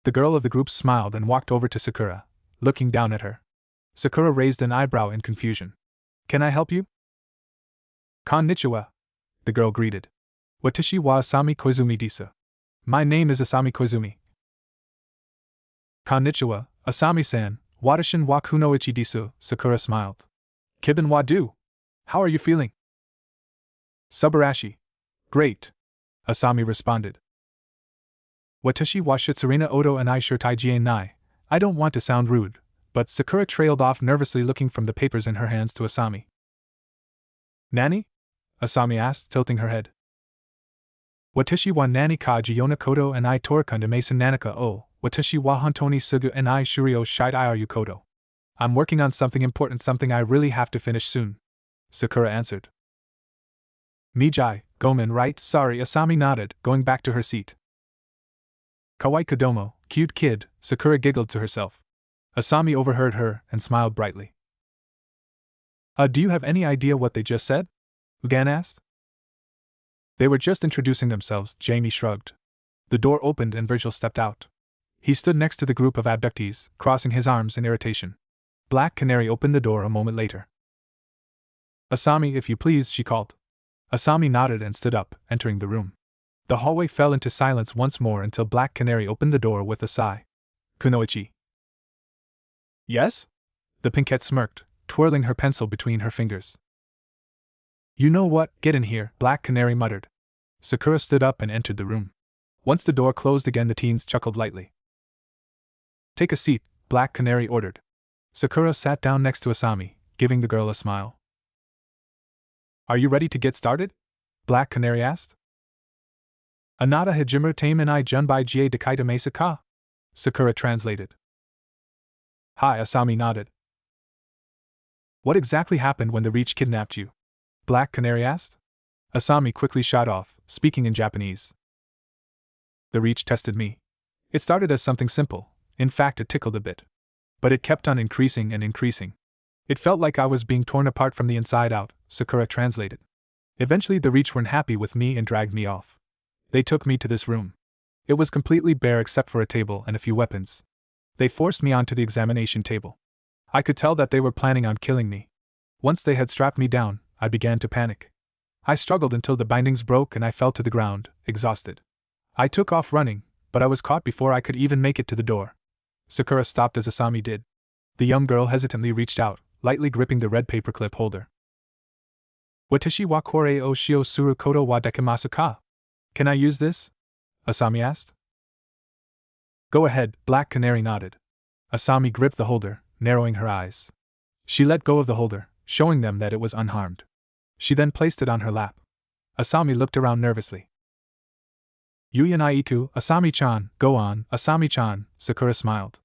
The girl of the group smiled and walked over to Sakura, looking down at her. Sakura raised an eyebrow in confusion. "Can I help you?" "Konnichiwa," the girl greeted. "Watashi wa Asami Koizumi desu. My name is Asami Koizumi." "Konnichiwa, Asami-san, Watashin wa kunoichi desu," Sakura smiled. "Kibun wa do. How are you feeling?" "Subarashi. Great," Asami responded. "Watashi wa shitsurina oto and I shirtai jien nai." I don't want to sound rude, but Sakura trailed off nervously, looking from the papers in her hands to Asami. "Nani?" Asami asked, tilting her head. "Watashi wa nani ka jiona koto and I torikunda mason nanaka o, watashi wa hontoni sugu and I shurio shite iru koto." I'm working on something important, something I really have to finish soon, Sakura answered. "Mijai, Gomen, right?" "Sorry," Asami nodded, going back to her seat. "Kawaii Kodomo, cute kid," Sakura giggled to herself. Asami overheard her and smiled brightly. Do you have any idea what they just said?" Ugan asked. "They were just introducing themselves," Jamie shrugged. The door opened and Virgil stepped out. He stood next to the group of abductees, crossing his arms in irritation. Black Canary opened the door a moment later. "Asami, if you please," she called. Asami nodded and stood up, entering the room. The hallway fell into silence once more until Black Canary opened the door with a sigh. "Kunoichi." "Yes?" The pinkette smirked, twirling her pencil between her fingers. "You know what, get in here," Black Canary muttered. Sakura stood up and entered the room. Once the door closed again, the teens chuckled lightly. "Take a seat," Black Canary ordered. Sakura sat down next to Asami, giving the girl a smile. "Are you ready to get started?" Black Canary asked. "Anata hajimura tame and I junbai jie dekaita mesa ka?" Sakura translated. "Hi," Asami nodded. "What exactly happened when the Reach kidnapped you?" Black Canary asked. Asami quickly shot off, speaking in Japanese. "The Reach tested me. It started as something simple, in fact it tickled a bit. But it kept on increasing and increasing. It felt like I was being torn apart from the inside out," Sakura translated. "Eventually the Reach weren't happy with me and dragged me off. They took me to this room. It was completely bare except for a table and a few weapons. They forced me onto the examination table. I could tell that they were planning on killing me. Once they had strapped me down, I began to panic. I struggled until the bindings broke and I fell to the ground, exhausted. I took off running, but I was caught before I could even make it to the door. Sakura stopped as Asami did. The young girl hesitantly reached out, lightly gripping the red paperclip holder. Watashi wa kore o shio suru koto wa dekimasu ka? Can I use this? Asami asked. Go ahead, Black Canary nodded. Asami gripped the holder, narrowing her eyes. She let go of the holder, showing them that it was unharmed. She then placed it on her lap. Asami looked around nervously. Yuyanaiku, Asami-chan, go on, Asami-chan, Sakura smiled.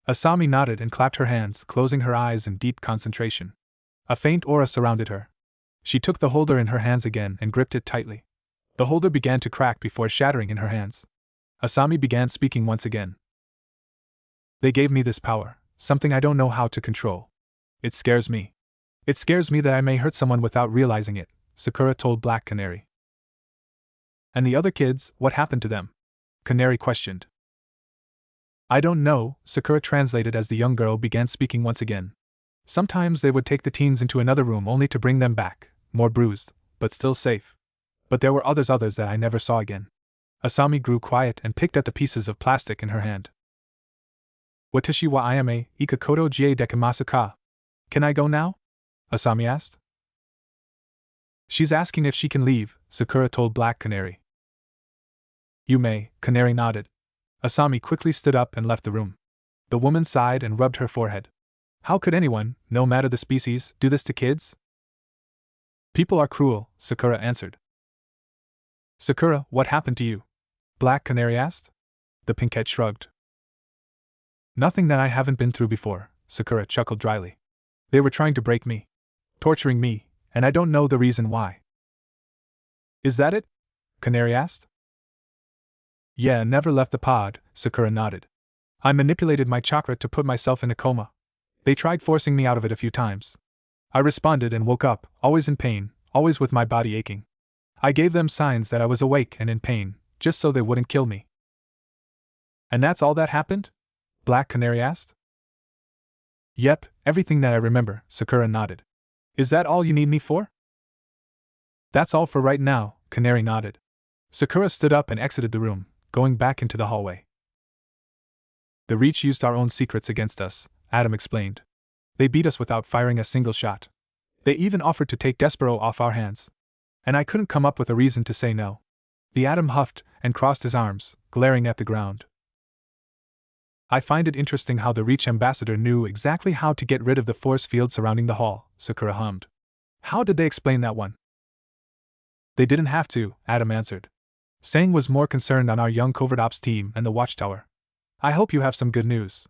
Asami nodded and clapped her hands, closing her eyes in deep concentration. A faint aura surrounded her. She took the holder in her hands again and gripped it tightly. The holder began to crack before shattering in her hands. Asami began speaking once again. They gave me this power, something I don't know how to control. It scares me. It scares me that I may hurt someone without realizing it, Sakura told Black Canary. And the other kids, what happened to them? Canary questioned. I don't know, Sakura translated as the young girl began speaking once again. Sometimes they would take the teens into another room only to bring them back, more bruised, but still safe. But there were others that I never saw again. Asami grew quiet and picked at the pieces of plastic in her hand. Watashi wa ayame, ika koto jie dekimasu ka? Can I go now? Asami asked. She's asking if she can leave, Sakura told Black Canary. You may, Canary nodded. Asami quickly stood up and left the room. The woman sighed and rubbed her forehead. How could anyone, no matter the species, do this to kids? People are cruel, Sakura answered. Sakura, what happened to you? Black Canary asked. The pinkette shrugged. Nothing that I haven't been through before, Sakura chuckled dryly. They were trying to break me. Torturing me, and I don't know the reason why. Is that it? Canary asked. Yeah, never left the pod, Sakura nodded. I manipulated my chakra to put myself in a coma. They tried forcing me out of it a few times. I responded and woke up, always in pain, always with my body aching. I gave them signs that I was awake and in pain, just so they wouldn't kill me. And that's all that happened? Black Canary asked. Yep, everything that I remember, Sakura nodded. Is that all you need me for? That's all for right now, Canary nodded. Sakura stood up and exited the room, going back into the hallway. The Reach used our own secrets against us, Adam explained. They beat us without firing a single shot. They even offered to take Despero off our hands. And I couldn't come up with a reason to say no. The Atom huffed and crossed his arms, glaring at the ground. I find it interesting how the Reach ambassador knew exactly how to get rid of the force field surrounding the hall, Sakura hummed. How did they explain that one? They didn't have to, Adam answered. Sang was more concerned on our young covert ops team and the watchtower. I hope you have some good news.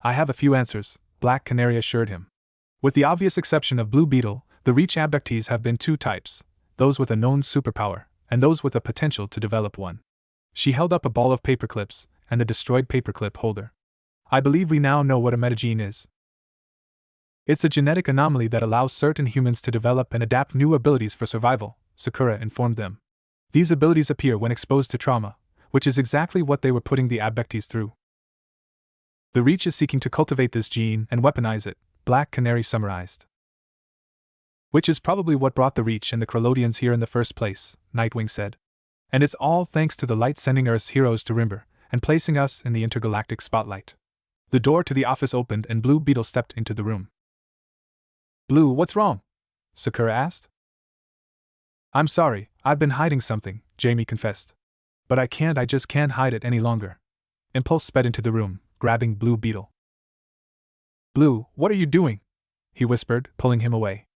I have a few answers, Black Canary assured him. With the obvious exception of Blue Beetle, the Reach abductees have been two types, those with a known superpower, and those with a potential to develop one. She held up a ball of paperclips, and the destroyed paperclip holder. I believe we now know what a metagene is. It's a genetic anomaly that allows certain humans to develop and adapt new abilities for survival, Sakura informed them. These abilities appear when exposed to trauma, which is exactly what they were putting the abductees through. The Reach is seeking to cultivate this gene and weaponize it, Black Canary summarized. Which is probably what brought the Reach and the Krolodians here in the first place, Nightwing said. And it's all thanks to the light sending Earth's heroes to Rimber, and placing us in the intergalactic spotlight. The door to the office opened and Blue Beetle stepped into the room. Blue, what's wrong? Sakura asked. I'm sorry, I've been hiding something, Jamie confessed. But I just can't hide it any longer. Impulse sped into the room, grabbing Blue Beetle. Blue, what are you doing? He whispered, pulling him away.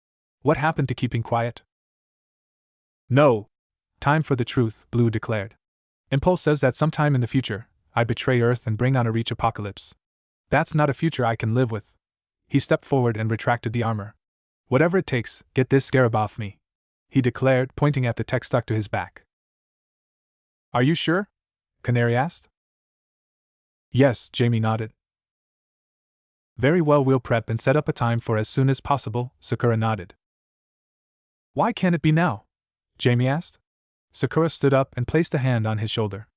What happened to keeping quiet? No. Time for the truth, Blue declared. Impulse says that sometime in the future, I betray Earth and bring on a Reach apocalypse. That's not a future I can live with. He stepped forward and retracted the armor. Whatever it takes, get this scarab off me, he declared, pointing at the tech stuck to his back. Are you sure? Canary asked. Yes, Jamie nodded. Very well, we'll prep and set up a time for as soon as possible, Sakura nodded. Why can't it be now? Jamie asked. Sakura stood up and placed a hand on his shoulder.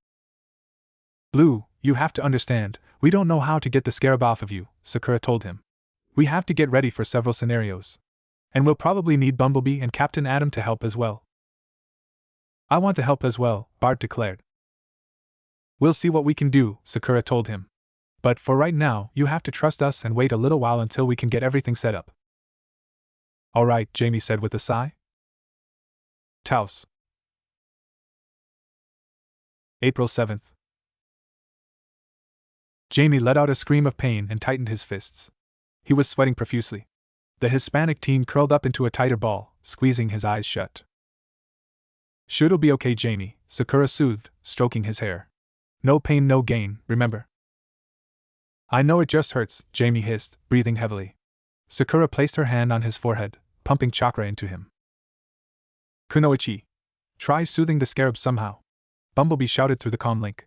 Blue, you have to understand, we don't know how to get the scarab off of you, Sakura told him. We have to get ready for several scenarios. And we'll probably need Bumblebee and Captain Atom to help as well. I want to help as well, Bart declared. We'll see what we can do, Sakura told him. But for right now, you have to trust us and wait a little while until we can get everything set up. All right, Jamie said with a sigh. Taos. April 7th. Jamie let out a scream of pain and tightened his fists. He was sweating profusely. The Hispanic teen curled up into a tighter ball, squeezing his eyes shut. Sure, it'll be okay, Jamie, Sakura soothed, stroking his hair. No pain, no gain, remember? I know it just hurts, Jamie hissed, breathing heavily. Sakura placed her hand on his forehead, pumping chakra into him. Kunoichi. Try soothing the scarab somehow. Bumblebee shouted through the comm link.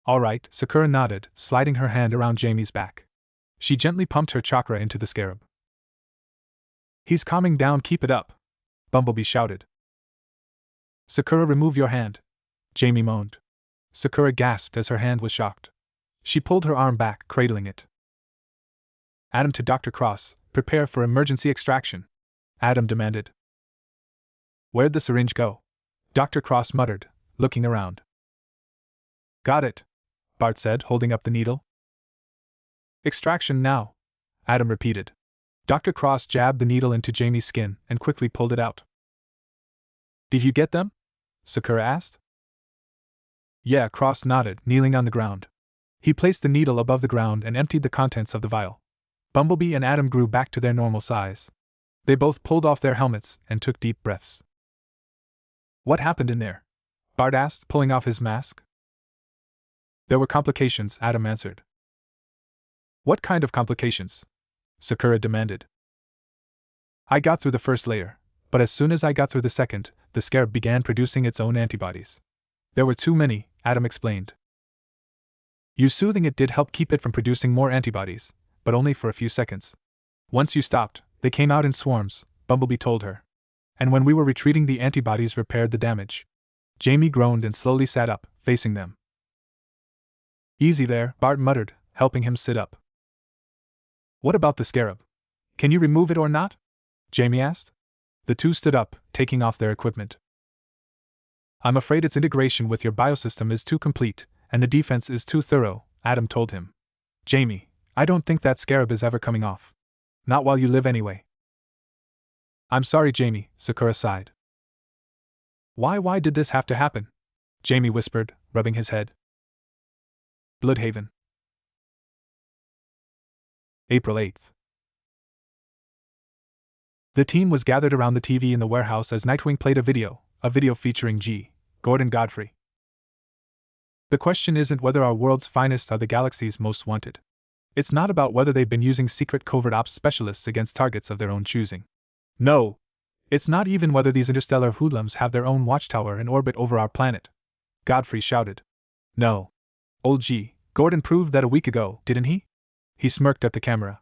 All right, Sakura nodded, sliding her hand around Jamie's back. She gently pumped her chakra into the scarab. He's calming down, keep it up, Bumblebee shouted. Sakura, remove your hand, Jamie moaned. Sakura gasped as her hand was shocked. She pulled her arm back, cradling it. Atom to Dr. Cross, prepare for emergency extraction, Atom demanded. Where'd the syringe go? Dr. Cross muttered, looking around. Got it, Bart said, holding up the needle. Extraction now, Atom repeated. Dr. Cross jabbed the needle into Jamie's skin and quickly pulled it out. Did you get them? Sakura asked. Yeah, Cross nodded, kneeling on the ground. He placed the needle above the ground and emptied the contents of the vial. Bumblebee and Atom grew back to their normal size. They both pulled off their helmets and took deep breaths. What happened in there? Bart asked, pulling off his mask. There were complications, Atom answered. What kind of complications? Sakura demanded. I got through the first layer, but as soon as I got through the second, the scarab began producing its own antibodies. There were too many, Atom explained. You soothing it did help keep it from producing more antibodies, but only for a few seconds. Once you stopped, they came out in swarms, Bumblebee told her. And when we were retreating, the antibodies repaired the damage. Jamie groaned and slowly sat up, facing them. Easy there, Bart muttered, helping him sit up. What about the scarab? Can you remove it or not? Jamie asked. The two stood up, taking off their equipment. I'm afraid its integration with your biosystem is too complete, and the defense is too thorough, Atom told him. Jamie, I don't think that scarab is ever coming off. Not while you live anyway. I'm sorry, Jamie, Sakura sighed. Why did this have to happen? Jamie whispered, rubbing his head. Bloodhaven. April 8th. The team was gathered around the TV in the warehouse as Nightwing played a video featuring G. Gordon Godfrey. The question isn't whether our world's finest are the galaxy's most wanted. It's not about whether they've been using secret covert ops specialists against targets of their own choosing. No. It's not even whether these interstellar hoodlums have their own watchtower in orbit over our planet. Godfrey shouted. No. Old G. Gordon proved that a week ago, didn't he? He smirked at the camera.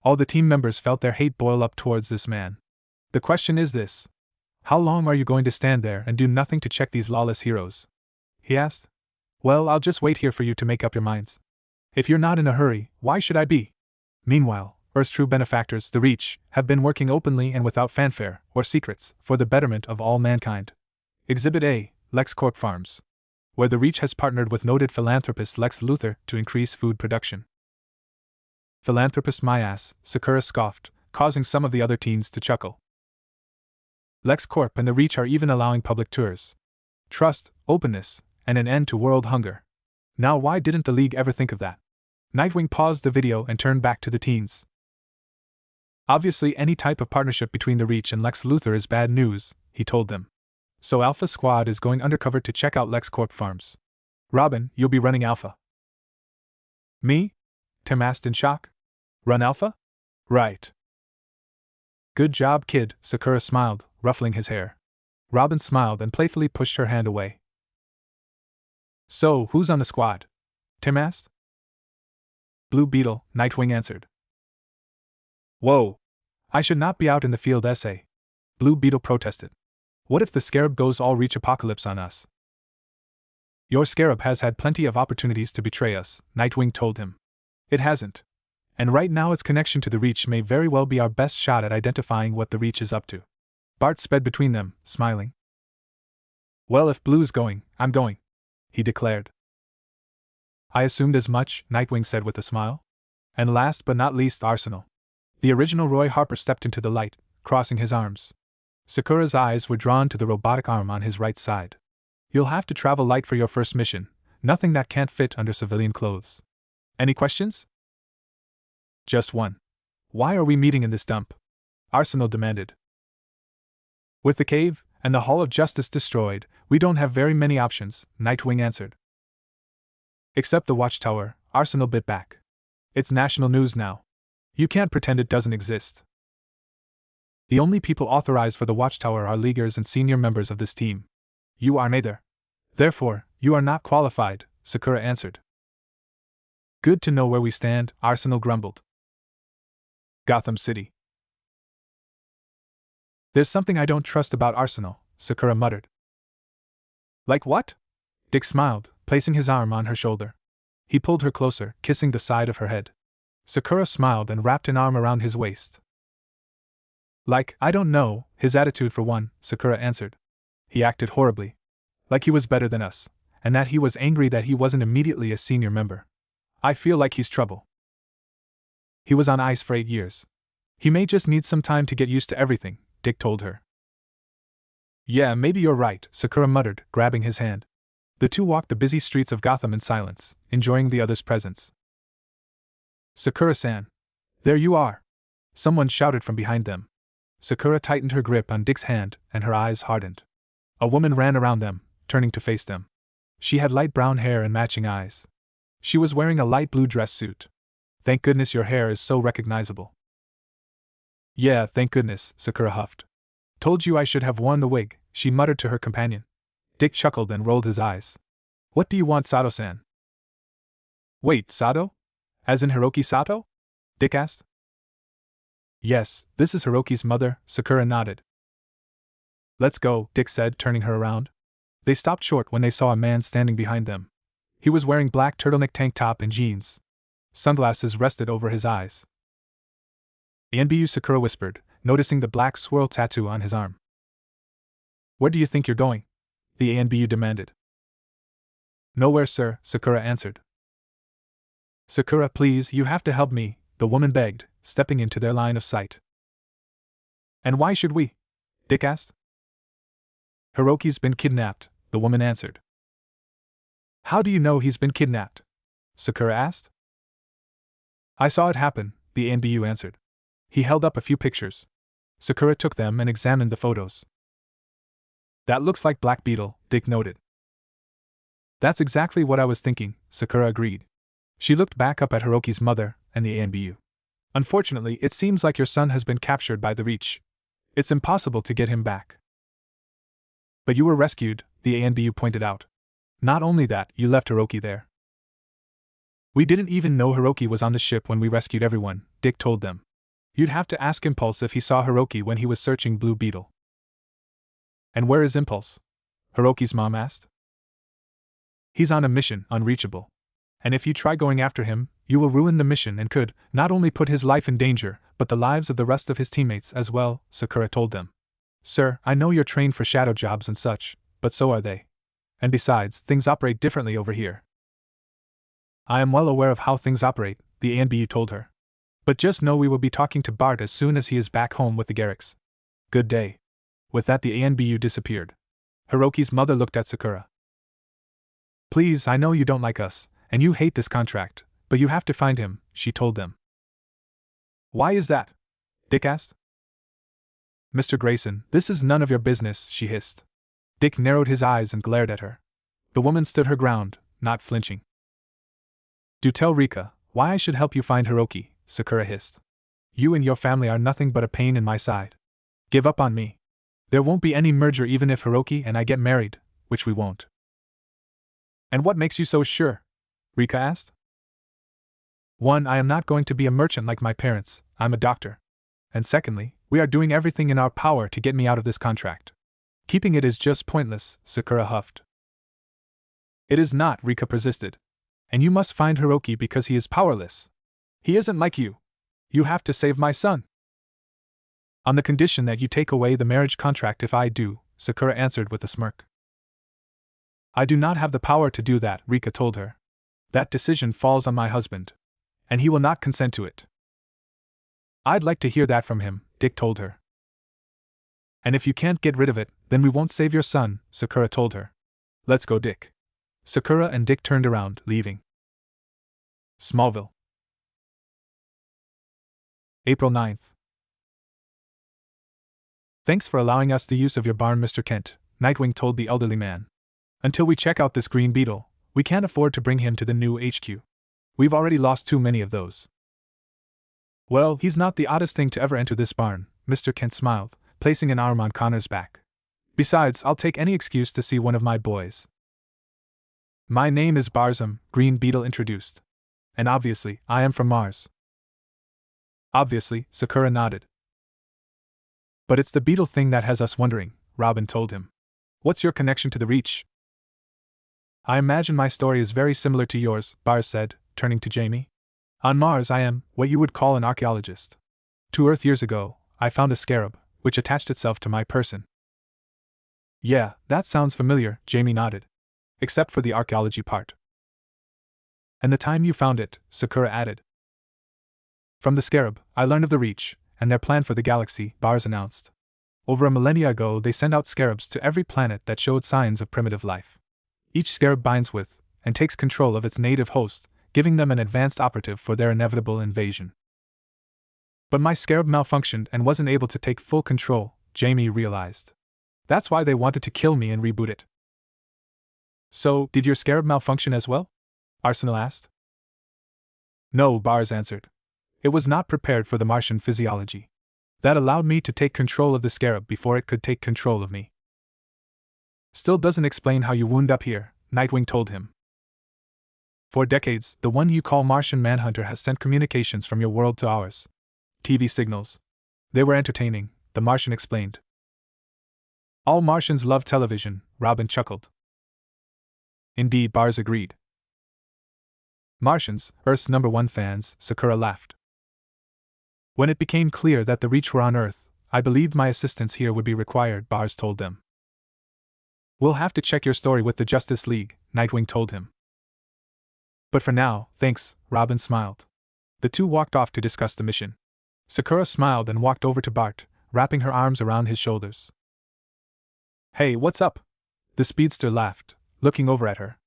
All the team members felt their hate boil up towards this man. The question is this. How long are you going to stand there and do nothing to check these lawless heroes? He asked. Well, I'll just wait here for you to make up your minds. If you're not in a hurry, why should I be? Meanwhile, Earth's true benefactors, the Reach, have been working openly and without fanfare, or secrets, for the betterment of all mankind. Exhibit A, LexCorp Farms, where the Reach has partnered with noted philanthropist Lex Luthor to increase food production. Philanthropist my ass, Sakura scoffed, causing some of the other teens to chuckle. LexCorp and the Reach are even allowing public tours. Trust, openness, and an end to world hunger. Now why didn't the League ever think of that? Nightwing paused the video and turned back to the teens. Obviously any type of partnership between the Reach and Lex Luthor is bad news, he told them. So Alpha Squad is going undercover to check out LexCorp Farms. Robin, you'll be running Alpha. Me? Tim asked in shock. Run Alpha? Right. Good job, kid, Sakura smiled, ruffling his hair. Robin smiled and playfully pushed her hand away. So, who's on the squad? Tim asked. Blue Beetle, Nightwing answered. Whoa! I should not be out in the field, essay. Blue Beetle protested. What if the scarab goes all Reach apocalypse on us? Your scarab has had plenty of opportunities to betray us, Nightwing told him. It hasn't. And right now its connection to the Reach may very well be our best shot at identifying what the Reach is up to. Bart sped between them, smiling. Well, if Blue's going, I'm going, he declared. I assumed as much, Nightwing said with a smile. And last but not least, Arsenal. The original Roy Harper stepped into the light, crossing his arms. Sakura's eyes were drawn to the robotic arm on his right side. You'll have to travel light for your first mission, nothing that can't fit under civilian clothes. Any questions? Just one. Why are we meeting in this dump? Arsenal demanded. With the cave and the Hall of Justice destroyed, we don't have very many options, Nightwing answered. Except the Watchtower, Arsenal bit back. It's national news now. You can't pretend it doesn't exist. The only people authorized for the Watchtower are Leaguers and senior members of this team. You are neither. Therefore, you are not qualified, Sakura answered. Good to know where we stand, Arsenal grumbled. Gotham City. There's something I don't trust about Arsenal, Sakura muttered. Like what? Dick smiled, placing his arm on her shoulder. He pulled her closer, kissing the side of her head. Sakura smiled and wrapped an arm around his waist. Like, I don't know, his attitude for one, Sakura answered. He acted horribly. Like he was better than us, and that he was angry that he wasn't immediately a senior member. I feel like he's trouble. He was on ice for 8 years. He may just need some time to get used to everything, Dick told her. Yeah, maybe you're right, Sakura muttered, grabbing his hand. The two walked the busy streets of Gotham in silence, enjoying the other's presence. Sakura-san. There you are. Someone shouted from behind them. Sakura tightened her grip on Dick's hand, and her eyes hardened. A woman ran around them, turning to face them. She had light brown hair and matching eyes. She was wearing a light blue dress suit. Thank goodness your hair is so recognizable. Yeah, thank goodness, Sakura huffed. Told you I should have worn the wig, she muttered to her companion. Dick chuckled and rolled his eyes. What do you want, Sato-san? Wait, Sato? As in Hiroki Sato? Dick asked. Yes, this is Hiroki's mother, Sakura nodded. Let's go, Dick said, turning her around. They stopped short when they saw a man standing behind them. He was wearing black turtleneck tank top and jeans. Sunglasses rested over his eyes. ANBU, Sakura whispered, noticing the black swirl tattoo on his arm. Where do you think you're going? The ANBU demanded. Nowhere, sir, Sakura answered. Sakura, please, you have to help me, the woman begged, stepping into their line of sight. And why should we? Dick asked. Hiroki's been kidnapped, the woman answered. How do you know he's been kidnapped? Sakura asked. I saw it happen, the ANBU answered. He held up a few pictures. Sakura took them and examined the photos. That looks like Black Beetle, Dick noted. That's exactly what I was thinking, Sakura agreed. She looked back up at Hiroki's mother and the ANBU. Unfortunately, it seems like your son has been captured by the Reach. It's impossible to get him back. But you were rescued, the ANBU pointed out. Not only that, you left Hiroki there. We didn't even know Hiroki was on the ship when we rescued everyone, Dick told them. You'd have to ask Impulse if he saw Hiroki when he was searching Blue Beetle. And where is Impulse? Hiroki's mom asked. He's on a mission, unreachable. And if you try going after him, you will ruin the mission and could not only put his life in danger, but the lives of the rest of his teammates as well, Sakura told them. Sir, I know you're trained for shadow jobs and such, but so are they. And besides, things operate differently over here. I am well aware of how things operate, the ANBU told her. But just know we will be talking to Bart as soon as he is back home with the Garricks. Good day. With that, the ANBU disappeared. Hiroki's mother looked at Sakura. Please, I know you don't like us, and you hate this contract, but you have to find him, she told them. Why is that? Dick asked. Mr. Grayson, this is none of your business, she hissed. Dick narrowed his eyes and glared at her. The woman stood her ground, not flinching. Do tell Rika why I should help you find Hiroki, Sakura hissed. You and your family are nothing but a pain in my side. Give up on me. There won't be any merger even if Hiroki and I get married, which we won't. And what makes you so sure? Rika asked. 1. I am not going to be a merchant like my parents, I'm a doctor. And secondly, we are doing everything in our power to get me out of this contract. Keeping it is just pointless, Sakura huffed. It is not, Rika persisted. And you must find Hiroki because he is powerless. He isn't like you. You have to save my son. On the condition that you take away the marriage contract if I do, Sakura answered with a smirk. I do not have the power to do that, Rika told her. That decision falls on my husband. And he will not consent to it. I'd like to hear that from him, Dick told her. And if you can't get rid of it, then we won't save your son, Sakura told her. Let's go, Dick. Sakura and Dick turned around, leaving. Smallville. April 9th. Thanks for allowing us the use of your barn, Mr. Kent, Nightwing told the elderly man. Until we check out this green beetle, we can't afford to bring him to the new HQ. We've already lost too many of those. Well, he's not the oddest thing to ever enter this barn, Mr. Kent smiled, placing an arm on Connor's back. Besides, I'll take any excuse to see one of my boys. My name is Barzum, Green Beetle introduced. And obviously, I am from Mars. Obviously, Sakura nodded. But it's the beetle thing that has us wondering, Robin told him. What's your connection to the Reach? I imagine my story is very similar to yours, Bars said, turning to Jamie. On Mars I am what you would call an archaeologist. 2 Earth years ago, I found a scarab, which attached itself to my person. Yeah, that sounds familiar, Jamie nodded. Except for the archaeology part. And the time you found it, Sakura added. From the scarab, I learned of the Reach, and their plan for the galaxy, Bars announced. Over a millennia ago they sent out scarabs to every planet that showed signs of primitive life. Each scarab binds with, and takes control of its native host, giving them an advanced operative for their inevitable invasion. But my scarab malfunctioned and wasn't able to take full control, Jamie realized. That's why they wanted to kill me and reboot it. So, did your scarab malfunction as well? Arsenal asked. No, Bars answered. It was not prepared for the Martian physiology. That allowed me to take control of the scarab before it could take control of me. Still doesn't explain how you wound up here, Nightwing told him. For decades, the one you call Martian Manhunter has sent communications from your world to ours. TV signals. They were entertaining, the Martian explained. All Martians love television, Robin chuckled. Indeed, Bars agreed. Martians, Earth's #1 fans, Sakura laughed. When it became clear that the Reach were on Earth, I believed my assistance here would be required, Bars told them. We'll have to check your story with the Justice League, Nightwing told him. But for now, thanks, Robin smiled. The two walked off to discuss the mission. Sakura smiled and walked over to Bart, wrapping her arms around his shoulders. Hey, what's up? The speedster laughed, looking over at her.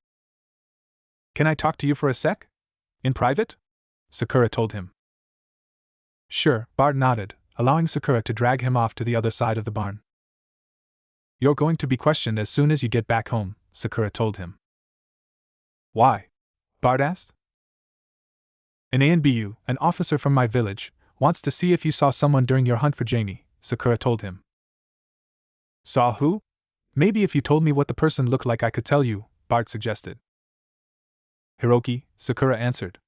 Can I talk to you for a sec? In private? Sakura told him. Sure, Bart nodded, allowing Sakura to drag him off to the other side of the barn. You're going to be questioned as soon as you get back home, Sakura told him. Why? Bart asked. An ANBU, an officer from my village, wants to see if you saw someone during your hunt for Jamie, Sakura told him. Saw who? Maybe if you told me what the person looked like I could tell you, Bart suggested. Hiroki, Sakura answered.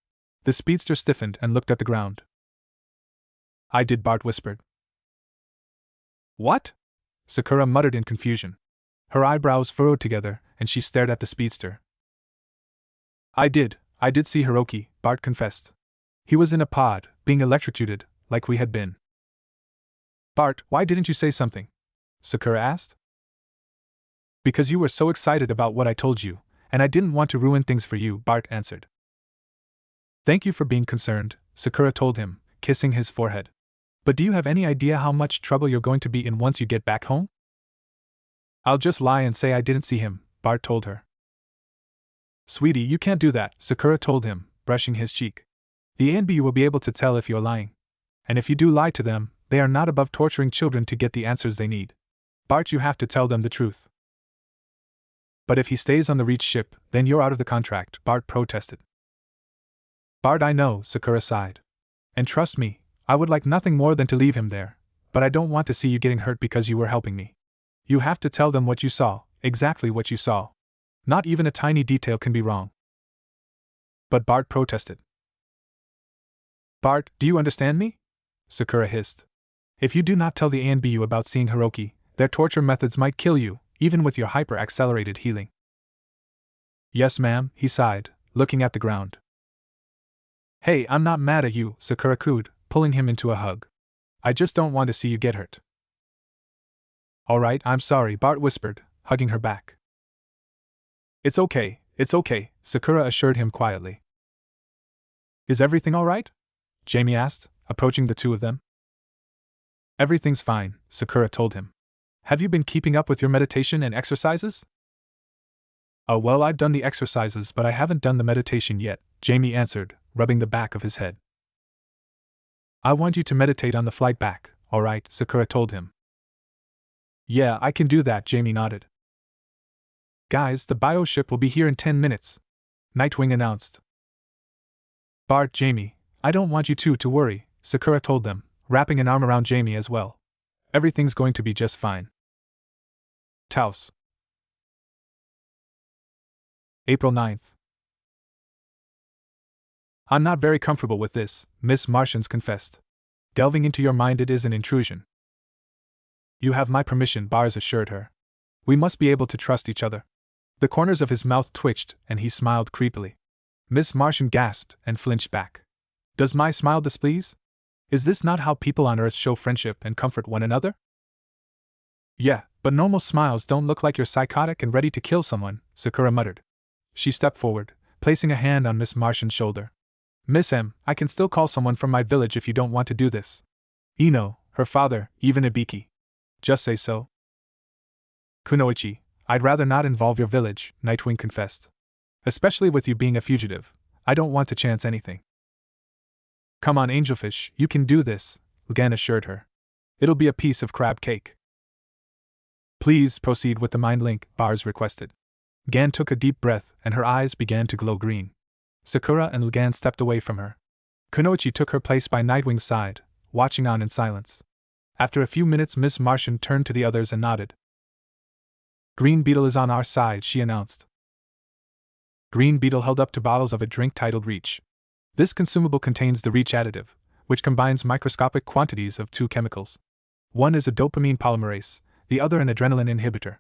The speedster stiffened and looked at the ground. I did, Bart whispered. What? Sakura muttered in confusion. Her eyebrows furrowed together, and she stared at the speedster. I did see Hiroki, Bart confessed. He was in a pod, being electrocuted, like we had been. Bart, why didn't you say something? Sakura asked. Because you were so excited about what I told you, and I didn't want to ruin things for you, Bart answered. Thank you for being concerned, Sakura told him, kissing his forehead. But do you have any idea how much trouble you're going to be in once you get back home? I'll just lie and say I didn't see him, Bart told her. Sweetie, you can't do that, Sakura told him, brushing his cheek. The ANBU will be able to tell if you're lying. And if you do lie to them, they are not above torturing children to get the answers they need. Bart, you have to tell them the truth. But if he stays on the Reach ship, then you're out of the contract, Bart protested. Bart, I know, Sakura sighed. And trust me, I would like nothing more than to leave him there, but I don't want to see you getting hurt because you were helping me. You have to tell them what you saw, exactly what you saw. Not even a tiny detail can be wrong. But Bart protested. Bart, do you understand me? Sakura hissed. If you do not tell the ANBU about seeing Hiroki, their torture methods might kill you, even with your hyper-accelerated healing. Yes, ma'am, he sighed, looking at the ground. Hey, I'm not mad at you, Sakura cooed, pulling him into a hug. I just don't want to see you get hurt. Alright, I'm sorry, Bart whispered, hugging her back. It's okay, Sakura assured him quietly. Is everything alright? Jamie asked, approaching the two of them. Everything's fine, Sakura told him. Have you been keeping up with your meditation and exercises? Oh well, I've done the exercises but I haven't done the meditation yet, Jamie answered, rubbing the back of his head. I want you to meditate on the flight back, alright, Sakura told him. Yeah, I can do that, Jamie nodded. Guys, the bioship will be here in 10 minutes, Nightwing announced. Bart, Jamie, I don't want you two to worry, Sakura told them, wrapping an arm around Jamie as well. Everything's going to be just fine. Taos. April 9th. I'm not very comfortable with this, Miss Martians confessed. Delving into your mind, it is an intrusion. You have my permission, Bars assured her. We must be able to trust each other. The corners of his mouth twitched, and he smiled creepily. Miss Martian gasped and flinched back. Does my smile displease? Is this not how people on Earth show friendship and comfort one another? Yeah, but normal smiles don't look like you're psychotic and ready to kill someone, Sakura muttered. She stepped forward, placing a hand on Miss Martian's shoulder. Miss M, I can still call someone from my village if you don't want to do this. Ino, her father, even Ibiki. Just say so. Kunoichi, I'd rather not involve your village, Nightwing confessed. Especially with you being a fugitive, I don't want to chance anything. Come on, Angelfish, you can do this, Gan assured her. It'll be a piece of crab cake. Please proceed with the mind link, Bars requested. Gan took a deep breath and her eyes began to glow green. Sakura and Gan stepped away from her. Kunoichi took her place by Nightwing's side, watching on in silence. After a few minutes, Miss Martian turned to the others and nodded. Green Beetle is on our side, she announced. Green Beetle held up two bottles of a drink titled Reach. This consumable contains the Reach additive, which combines microscopic quantities of two chemicals. One is a dopamine polymerase, the other an adrenaline inhibitor.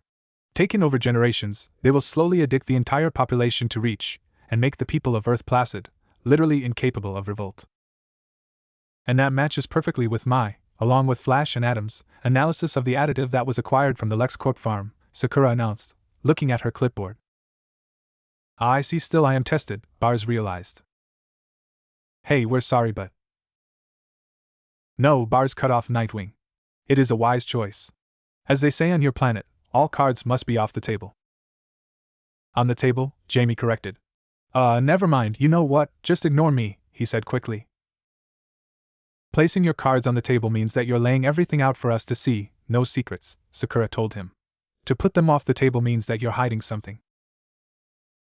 Taken over generations, they will slowly addict the entire population to Reach, and make the people of Earth placid, literally incapable of revolt. And that matches perfectly with my, along with Flash and Adam's, analysis of the additive that was acquired from the LexCorp farm, Sakura announced, looking at her clipboard. Ah, I see, still I am tested, Bars realized. Hey, we're sorry but… No, Bars cut off Nightwing. It is a wise choice. As they say on your planet, all cards must be off the table. On the table, Jamie corrected. Never mind, you know what, just ignore me, he said quickly. Placing your cards on the table means that you're laying everything out for us to see, no secrets, Sakura told him. To put them off the table means that you're hiding something.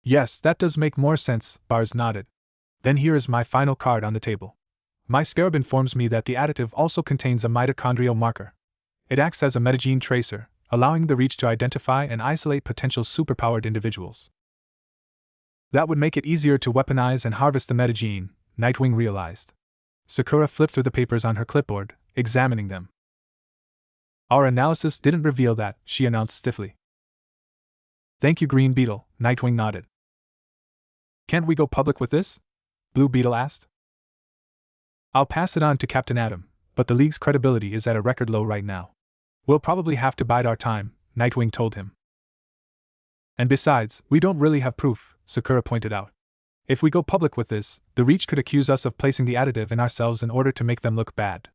Yes, that does make more sense, Bars nodded. Then here is my final card on the table. My scarab informs me that the additive also contains a mitochondrial marker. It acts as a metagene tracer, allowing the Reach to identify and isolate potential superpowered individuals. That would make it easier to weaponize and harvest the metagene, Nightwing realized. Sakura flipped through the papers on her clipboard, examining them. Our analysis didn't reveal that, she announced stiffly. Thank you, Green Beetle, Nightwing nodded. Can't we go public with this? Blue Beetle asked. I'll pass it on to Captain Atom, but the League's credibility is at a record low right now. We'll probably have to bide our time, Nightwing told him. And besides, we don't really have proof, Sakura pointed out. If we go public with this, the Reach could accuse us of placing the additive in ourselves in order to make them look bad.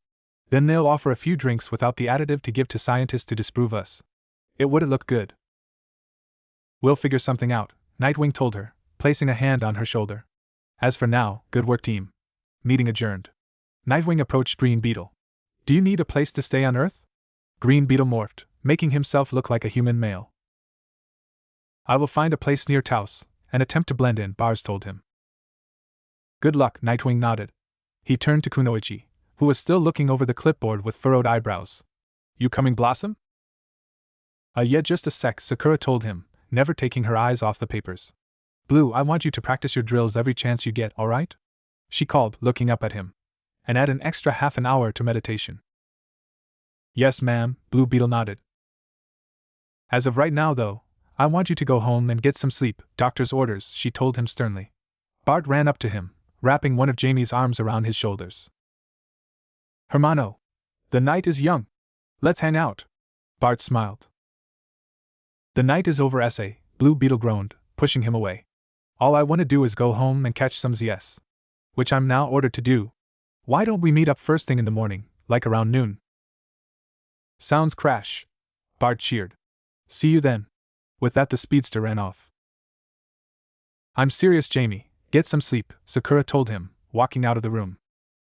Then they'll offer a few drinks without the additive to give to scientists to disprove us. It wouldn't look good. We'll figure something out, Nightwing told her, placing a hand on her shoulder. As for now, good work, team. Meeting adjourned. Nightwing approached Green Beetle. Do you need a place to stay on Earth? Green Beetle morphed, making himself look like a human male. I will find a place near Taos, and attempt to blend in, Bars told him. Good luck, Nightwing nodded. He turned to Kunoichi, who was still looking over the clipboard with furrowed eyebrows. You coming, Blossom? Yeah, just a sec, Sakura told him, never taking her eyes off the papers. Blue, I want you to practice your drills every chance you get, alright? She called, looking up at him. And add an extra half an hour to meditation. Yes, ma'am, Blue Beetle nodded. As of right now, though, I want you to go home and get some sleep, doctor's orders, she told him sternly. Bart ran up to him, wrapping one of Jamie's arms around his shoulders. Hermano, the night is young. Let's hang out. Bart smiled. The night is over, Blue Beetle groaned, pushing him away. All I want to do is go home and catch some Zs. Which I'm now ordered to do. Why don't we meet up first thing in the morning, like around noon? Sounds crash. Bart cheered. See you then. With that, the speedster ran off. I'm serious, Jamie. Get some sleep, Sakura told him, walking out of the room.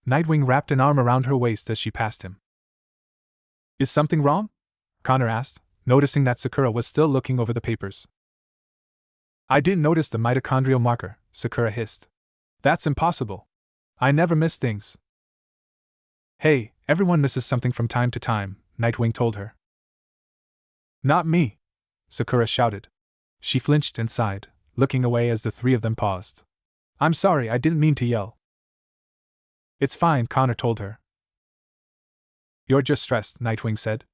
Nightwing wrapped an arm around her waist as she passed him. Is something wrong? Connor asked, noticing that Sakura was still looking over the papers. I didn't notice the mitochondrial marker, Sakura hissed. That's impossible. I never miss things. Hey, everyone misses something from time to time, Nightwing told her. Not me, Sakura shouted. She flinched and sighed, looking away as the three of them paused. I'm sorry, I didn't mean to yell. It's fine, Connor told her. You're just stressed, Nightwing said.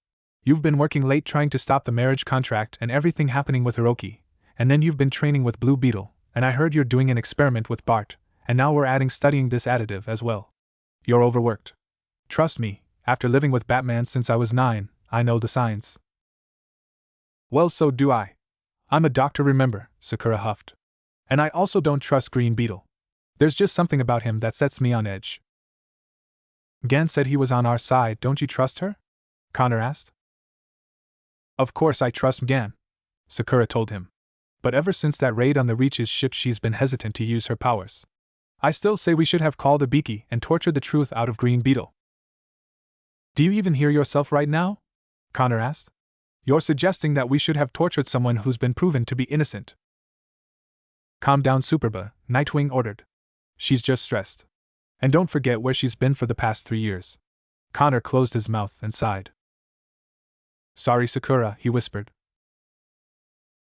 You've been working late trying to stop the marriage contract and everything happening with Hiroki, and then you've been training with Blue Beetle, and I heard you're doing an experiment with Bart, and now we're adding studying this additive as well. You're overworked. Trust me, after living with Batman since I was 9, I know the signs. Well, so do I. I'm a doctor, remember, Sakura huffed. And I also don't trust Green Beetle. There's just something about him that sets me on edge. Gan said he was on our side, don't you trust her? Connor asked. Of course I trust Gan, Sakura told him. But ever since that raid on the Reach's ship, she's been hesitant to use her powers. I still say we should have called Ibiki and tortured the truth out of Green Beetle. Do you even hear yourself right now? Connor asked. You're suggesting that we should have tortured someone who's been proven to be innocent. Calm down, Superba, Nightwing ordered. She's just stressed. And don't forget where she's been for the past 3 years. Connor closed his mouth and sighed. Sorry, Sakura, he whispered.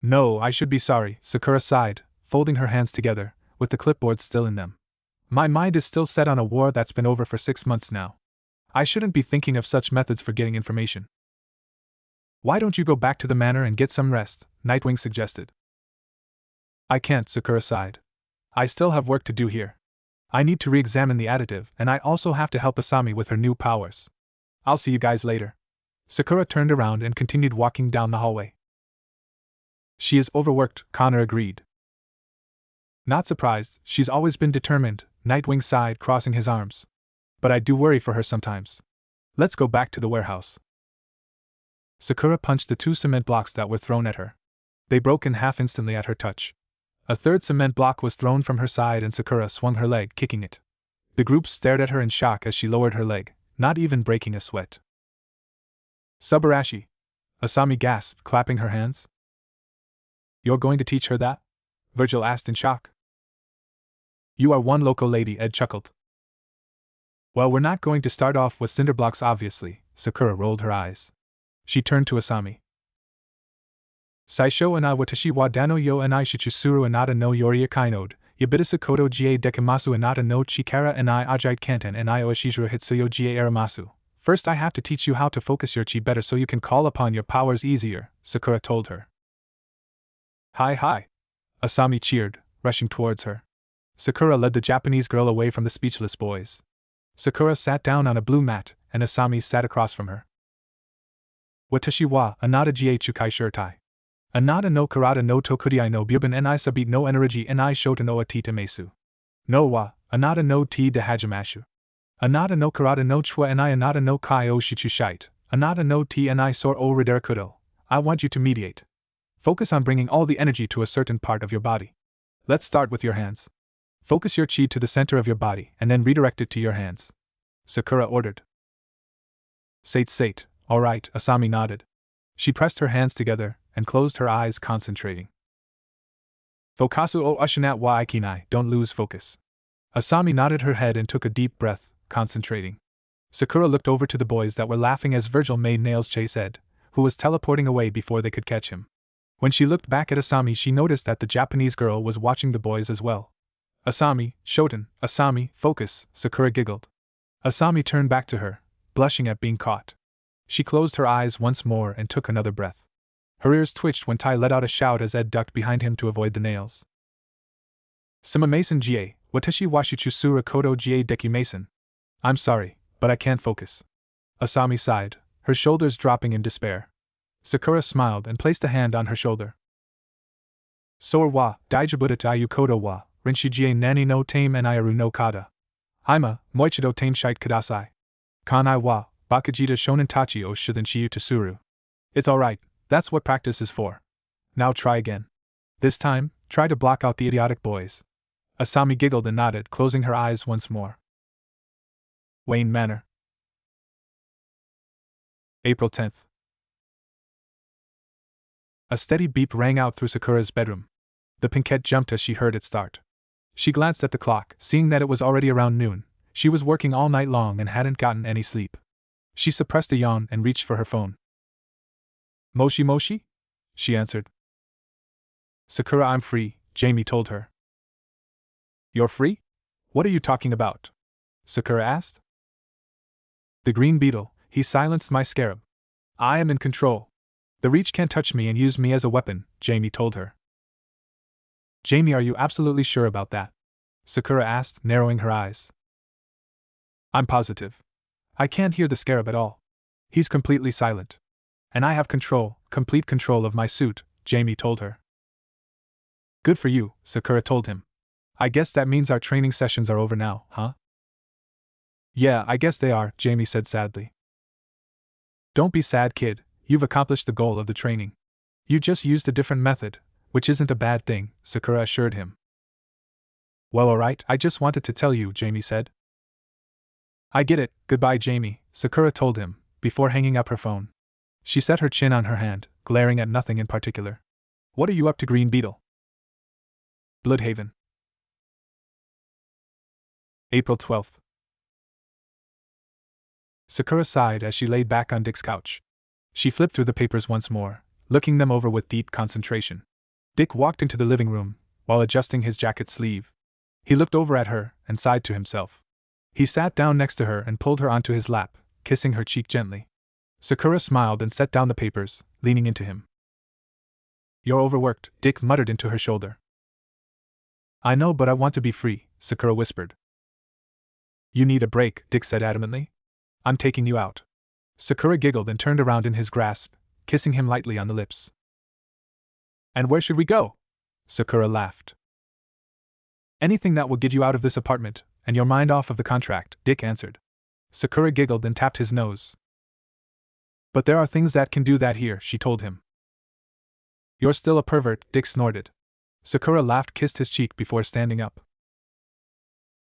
No, I should be sorry, Sakura sighed, folding her hands together, with the clipboards still in them. My mind is still set on a war that's been over for 6 months now. I shouldn't be thinking of such methods for getting information. Why don't you go back to the manor and get some rest? Nightwing suggested. I can't, Sakura sighed. I still have work to do here. I need to re-examine the additive, and I also have to help Asami with her new powers. I'll see you guys later. Sakura turned around and continued walking down the hallway. She is overworked, Connor agreed. Not surprised, she's always been determined, Nightwing sighed, crossing his arms. But I do worry for her sometimes. Let's go back to the warehouse. Sakura punched the 2 cement blocks that were thrown at her. They broke in half instantly at her touch. A third cement block was thrown from her side and Sakura swung her leg, kicking it. The group stared at her in shock as she lowered her leg, not even breaking a sweat. Subarashi, Asami gasped, clapping her hands. You're going to teach her that? Virgil asked in shock. You are one local lady, Ed chuckled. Well, we're not going to start off with cinder blocks, obviously, Sakura rolled her eyes. She turned to Asami. Saisho and I watashi wa dano yo and I shichusuru anata no yori akainode, yabitasa koto ga dekimasu anata no chikara and I ajite kanten and I oishizuru hitsuyo ga aramasu. First I have to teach you how to focus your chi better so you can call upon your powers easier, Sakura told her. Hi, Asami cheered, rushing towards her. Sakura led the Japanese girl away from the speechless boys. Sakura sat down on a blue mat, and Asami sat across from her. Watashi wa anata ga chukai shirtai. Anata no karata no tokudai no byuban ni sabit no energy ni shota no atita mesu. No wa, anata no ti de hajamashu. Anata no karata no chua ni anata no kai o shichushite. Anata no ti ni sor o riderakudo. I want you to mediate. Focus on bringing all the energy to a certain part of your body. Let's start with your hands. Focus your chi to the center of your body and then redirect it to your hands. Sakura ordered. Sate, all right, Asami nodded. She pressed her hands together and closed her eyes, concentrating. Fokasu o ushinat wa ikinai, don't lose focus. Asami nodded her head and took a deep breath, concentrating. Sakura looked over to the boys that were laughing as Virgil made nails chase Ed, who was teleporting away before they could catch him. When she looked back at Asami, she noticed that the Japanese girl was watching the boys as well. Asami, Shoten, Asami, focus, Sakura giggled. Asami turned back to her, blushing at being caught. She closed her eyes once more and took another breath. Her ears twitched when Tai let out a shout as Ed ducked behind him to avoid the nails. Sima Mason Ga, Watashi wa shichusura koto ga dekimasen. I'm sorry, but I can't focus. Asami sighed, her shoulders dropping in despair. Sakura smiled and placed a hand on her shoulder. Soa wa, daijabuta ayu koto wa, rinshijie nani no tame and ayaru no kata. Ima, moichido tame shite kudasai. Kanai wa, bakajita shonen tachi o shithan shiyu tasuru. It's alright, that's what practice is for. Now try again. This time, try to block out the idiotic boys. Asami giggled and nodded, closing her eyes once more. Wayne Manor. April 10th. A steady beep rang out through Sakura's bedroom. The pinkette jumped as she heard it start. She glanced at the clock, seeing that it was already around noon. She was working all night long and hadn't gotten any sleep. She suppressed a yawn and reached for her phone. Moshi Moshi? She answered. Sakura, I'm free, Jamie told her. You're free? What are you talking about? Sakura asked. The green beetle, he silenced my scarab. I am in control. The Reach can't touch me and use me as a weapon, Jamie told her. Jamie, are you absolutely sure about that? Sakura asked, narrowing her eyes. I'm positive. I can't hear the scarab at all. He's completely silent. And I have control, complete control of my suit, Jamie told her. Good for you, Sakura told him. I guess that means our training sessions are over now, huh? Yeah, I guess they are, Jamie said sadly. Don't be sad, kid, you've accomplished the goal of the training. You just used a different method, which isn't a bad thing, Sakura assured him. Well, alright, I just wanted to tell you, Jamie said. I get it, goodbye, Jamie, Sakura told him, before hanging up her phone. She set her chin on her hand, glaring at nothing in particular. What are you up to, Green Beetle? Bloodhaven. April 12th. Sakura sighed as she laid back on Dick's couch. She flipped through the papers once more, looking them over with deep concentration. Dick walked into the living room, while adjusting his jacket sleeve. He looked over at her and sighed to himself. He sat down next to her and pulled her onto his lap, kissing her cheek gently. Sakura smiled and set down the papers, leaning into him. You're overworked, Dick muttered into her shoulder. I know, but I want to be free, Sakura whispered. You need a break, Dick said adamantly. I'm taking you out. Sakura giggled and turned around in his grasp, kissing him lightly on the lips. And where should we go? Sakura laughed. Anything that will get you out of this apartment, and your mind off of the contract, Dick answered. Sakura giggled and tapped his nose. But there are things that can do that here, she told him. You're still a pervert, Dick snorted. Sakura laughed, kissed his cheek before standing up.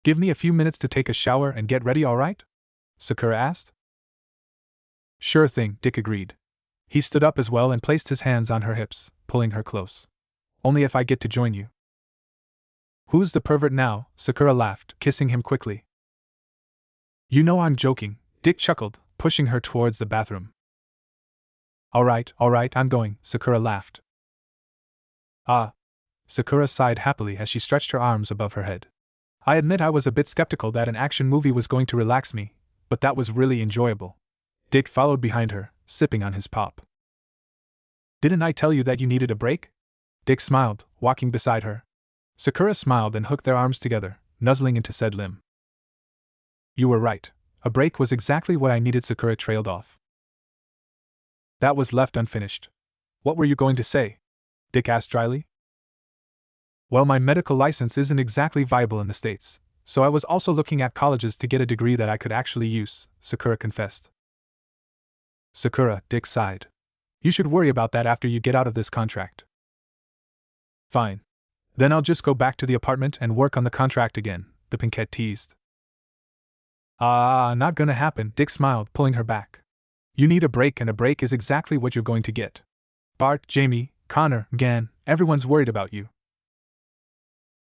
Give me a few minutes to take a shower and get ready, all right? Sakura asked. Sure thing, Dick agreed. He stood up as well and placed his hands on her hips, pulling her close. Only if I get to join you. Who's the pervert now? Sakura laughed, kissing him quickly. You know I'm joking, Dick chuckled, pushing her towards the bathroom. All right, I'm going, Sakura laughed. Ah. Sakura sighed happily as she stretched her arms above her head. I admit I was a bit skeptical that an action movie was going to relax me, but that was really enjoyable. Dick followed behind her, sipping on his pop. Didn't I tell you that you needed a break? Dick smiled, walking beside her. Sakura smiled and hooked their arms together, nuzzling into said limb. You were right. A break was exactly what I needed, Sakura trailed off. That was left unfinished. What were you going to say? Dick asked dryly. Well, my medical license isn't exactly viable in the States, so I was also looking at colleges to get a degree that I could actually use, Sakura confessed. Sakura, Dick sighed. You should worry about that after you get out of this contract. Fine. Then I'll just go back to the apartment and work on the contract again, the pinkette teased. Not gonna happen, Dick smiled, pulling her back. You need a break, and a break is exactly what you're going to get. Bart, Jamie, Connor, Gan, everyone's worried about you.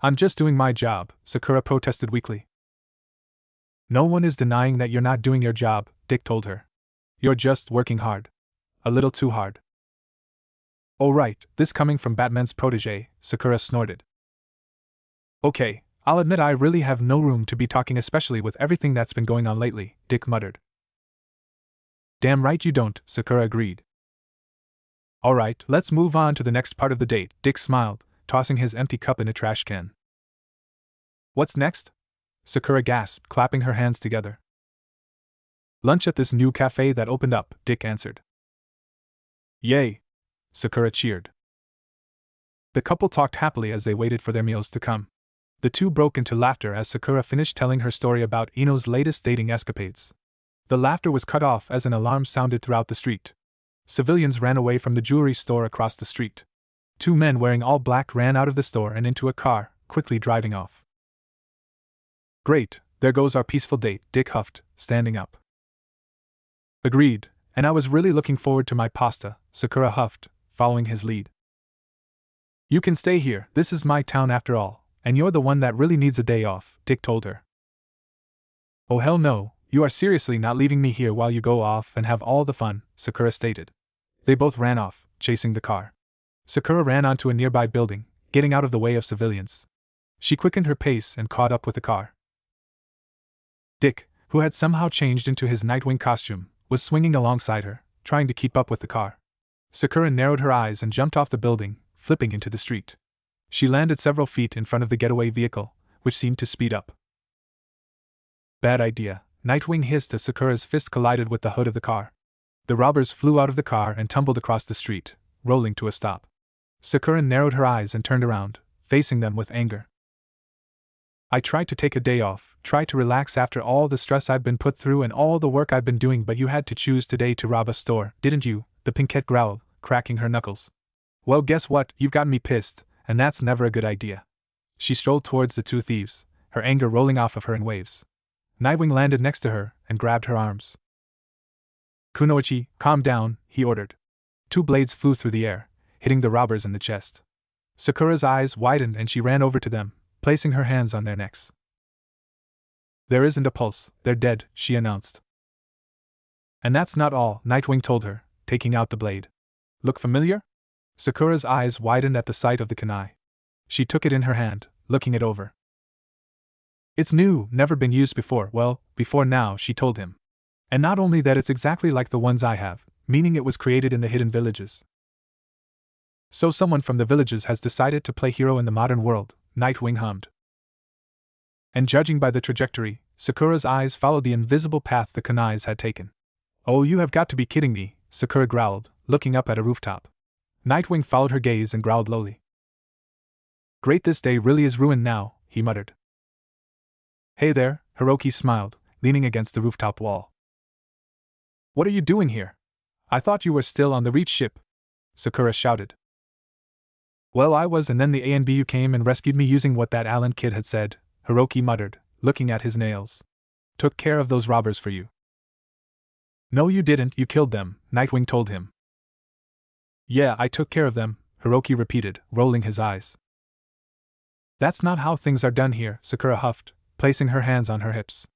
I'm just doing my job, Sakura protested weakly. No one is denying that you're not doing your job, Dick told her. You're just working hard. A little too hard. Oh right, this coming from Batman's protege, Sakura snorted. Okay, I'll admit I really have no room to be talking, especially with everything that's been going on lately, Dick muttered. Damn right you don't, Sakura agreed. Alright, let's move on to the next part of the date, Dick smiled, tossing his empty cup in a trash can. What's next? Sakura gasped, clapping her hands together. Lunch at this new cafe that opened up, Dick answered. Yay! Sakura cheered. The couple talked happily as they waited for their meals to come. The two broke into laughter as Sakura finished telling her story about Ino's latest dating escapades. The laughter was cut off as an alarm sounded throughout the street. Civilians ran away from the jewelry store across the street. Two men wearing all black ran out of the store and into a car, quickly driving off. Great, there goes our peaceful date, Dick huffed, standing up. Agreed, and I was really looking forward to my pasta, Sakura huffed, following his lead. You can stay here, this is my town after all, and you're the one that really needs a day off, Dick told her. Oh hell no, you are seriously not leaving me here while you go off and have all the fun, Sakura stated. They both ran off, chasing the car. Sakura ran onto a nearby building, getting out of the way of civilians. She quickened her pace and caught up with the car. Dick, who had somehow changed into his Nightwing costume, was swinging alongside her, trying to keep up with the car. Sakura narrowed her eyes and jumped off the building, flipping into the street. She landed several feet in front of the getaway vehicle, which seemed to speed up. Bad idea, Nightwing hissed as Sakura's fist collided with the hood of the car. The robbers flew out of the car and tumbled across the street, rolling to a stop. Sakura narrowed her eyes and turned around, facing them with anger. I tried to take a day off, tried to relax after all the stress I've been put through and all the work I've been doing, but you had to choose today to rob a store, didn't you? The Pinkette growled, cracking her knuckles. Well, guess what? You've got me pissed, and that's never a good idea. She strolled towards the two thieves, her anger rolling off of her in waves. Nightwing landed next to her and grabbed her arms. Kunoichi, calm down, he ordered. Two blades flew through the air, hitting the robbers in the chest. Sakura's eyes widened and she ran over to them, placing her hands on their necks. There isn't a pulse, they're dead, she announced. And that's not all, Nightwing told her, taking out the blade. Look familiar? Sakura's eyes widened at the sight of the kunai. She took it in her hand, looking it over. It's new, never been used before, well, before now, she told him. And not only that, it's exactly like the ones I have, meaning it was created in the hidden villages. So someone from the villages has decided to play hero in the modern world, Nightwing hummed. And judging by the trajectory, Sakura's eyes followed the invisible path the kunais had taken. Oh, you have got to be kidding me, Sakura growled, looking up at a rooftop. Nightwing followed her gaze and growled lowly. Great, this day really is ruined now, he muttered. Hey there, Hiroki smiled, leaning against the rooftop wall. What are you doing here? I thought you were still on the Reach ship, Sakura shouted. Well, I was, and then the ANBU came and rescued me using what that Allen kid had said, Hiroki muttered, looking at his nails. Took care of those robbers for you. No, you didn't, you killed them, Nightwing told him. Yeah, I took care of them, Hiroki repeated, rolling his eyes. That's not how things are done here, Sakura huffed, placing her hands on her hips.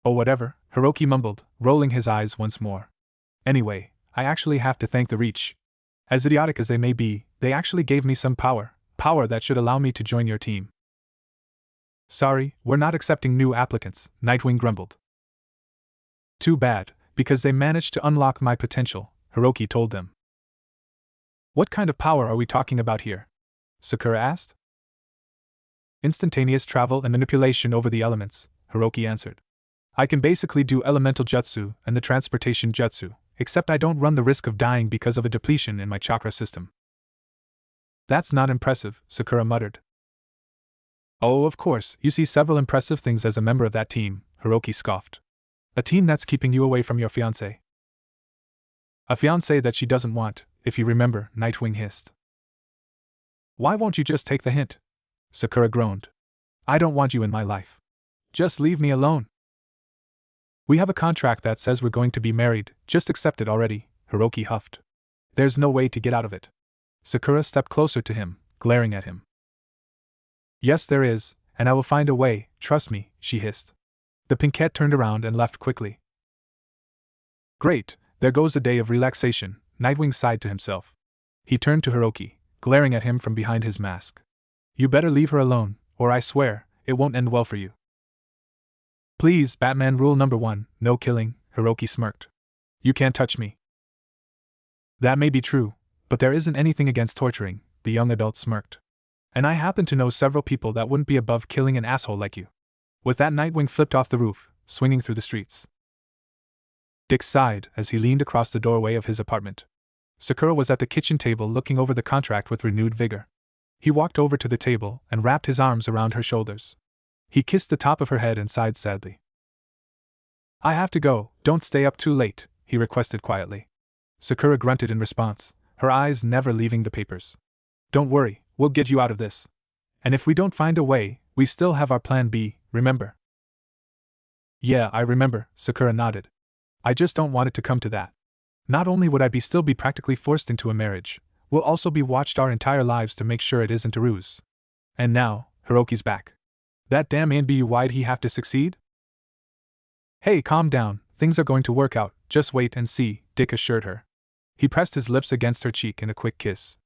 Oh, whatever, Hiroki mumbled, rolling his eyes once more. Anyway, I actually have to thank the Reach. As idiotic as they may be, they actually gave me some power that should allow me to join your team. Sorry, we're not accepting new applicants, Nightwing grumbled. Too bad, because they managed to unlock my potential, Hiroki told them. What kind of power are we talking about here? Sakura asked. Instantaneous travel and manipulation over the elements, Hiroki answered. I can basically do elemental jutsu and the transportation jutsu, except I don't run the risk of dying because of a depletion in my chakra system. That's not impressive, Sakura muttered. Oh, of course, you see several impressive things as a member of that team, Hiroki scoffed. A team that's keeping you away from your fiancé. A fiancé that she doesn't want, if you remember, Nightwing hissed. Why won't you just take the hint? Sakura groaned. I don't want you in my life. Just leave me alone. We have a contract that says we're going to be married, just accept it already, Hiroki huffed. There's no way to get out of it. Sakura stepped closer to him, glaring at him. Yes, there is, and I will find a way, trust me, she hissed. The Pinkette turned around and left quickly. Great, there goes a day of relaxation, Nightwing sighed to himself. He turned to Hiroki, glaring at him from behind his mask. You better leave her alone, or I swear, it won't end well for you. Please, Batman rule number 1, no killing, Hiroki smirked. You can't touch me. That may be true, but there isn't anything against torturing, the young adult smirked. And I happen to know several people that wouldn't be above killing an asshole like you. With that, Nightwing flipped off the roof, swinging through the streets. Dick sighed as he leaned across the doorway of his apartment. Sakura was at the kitchen table looking over the contract with renewed vigor. He walked over to the table and wrapped his arms around her shoulders. He kissed the top of her head and sighed sadly. I have to go, don't stay up too late, he requested quietly. Sakura grunted in response, her eyes never leaving the papers. Don't worry, we'll get you out of this. And if we don't find a way, we still have our plan B, remember? Yeah, I remember, Sakura nodded. I just don't want it to come to that. Not only would I still be practically forced into a marriage, we'll also be watched our entire lives to make sure it isn't a ruse. And now, Hiroki's back. That damn NBU, why'd he have to succeed? Hey, calm down, things are going to work out, just wait and see, Dick assured her. He pressed his lips against her cheek in a quick kiss.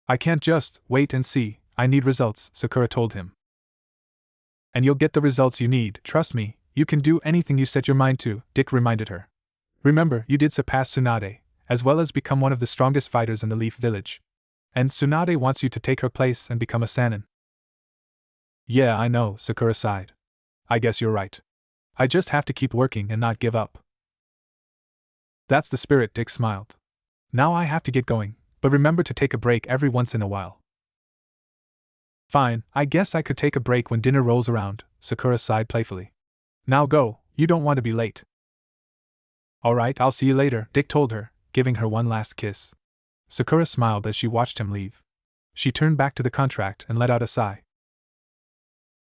I can't just wait and see, I need results, Sakura told him. And you'll get the results you need, trust me, you can do anything you set your mind to, Dick reminded her. Remember, you did surpass Tsunade, as well as become one of the strongest fighters in the Leaf Village. And Tsunade wants you to take her place and become a Sannin. Yeah, I know, Sakura sighed. I guess you're right. I just have to keep working and not give up. That's the spirit, Dick smiled. Now I have to get going, but remember to take a break every once in a while. Fine, I guess I could take a break when dinner rolls around, Sakura sighed playfully. Now go, you don't want to be late. Alright, I'll see you later, Dick told her, giving her one last kiss. Sakura smiled as she watched him leave. She turned back to the contract and let out a sigh.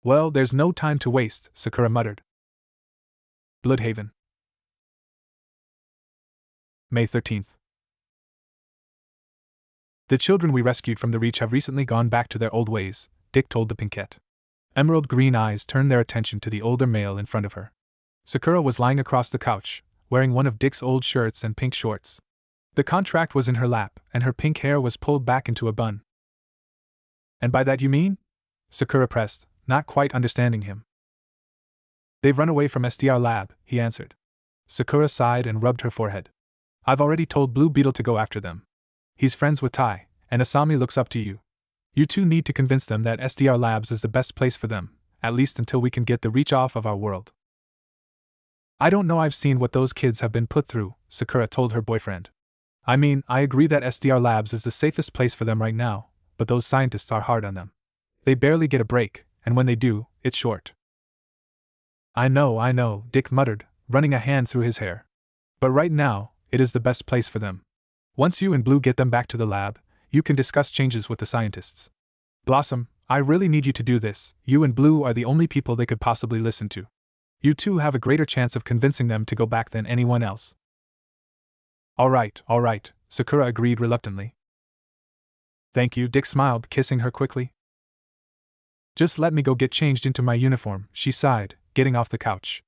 Well, there's no time to waste, Sakura muttered. Bloodhaven. May 13th. The children we rescued from the Reach have recently gone back to their old ways, Dick told the Pinkette. Emerald green eyes turned their attention to the older male in front of her. Sakura was lying across the couch, wearing one of Dick's old shirts and pink shorts. The contract was in her lap, and her pink hair was pulled back into a bun. And by that you mean? Sakura pressed, not quite understanding him. They've run away from SDR Lab, he answered. Sakura sighed and rubbed her forehead. I've already told Blue Beetle to go after them. He's friends with Tai, and Asami looks up to you. You two need to convince them that SDR Labs is the best place for them, at least until we can get the Reach off of our world. I don't know, I've seen what those kids have been put through, Sakura told her boyfriend. I mean, I agree that SDR Labs is the safest place for them right now, but those scientists are hard on them. They barely get a break, and when they do, it's short. I know, Dick muttered, running a hand through his hair. But right now, it is the best place for them. Once you and Blue get them back to the lab, you can discuss changes with the scientists. Blossom, I really need you to do this. You and Blue are the only people they could possibly listen to. You two have a greater chance of convincing them to go back than anyone else. All right, Sakura agreed reluctantly. Thank you, Dick smiled, kissing her quickly. Just let me go get changed into my uniform, she sighed, getting off the couch.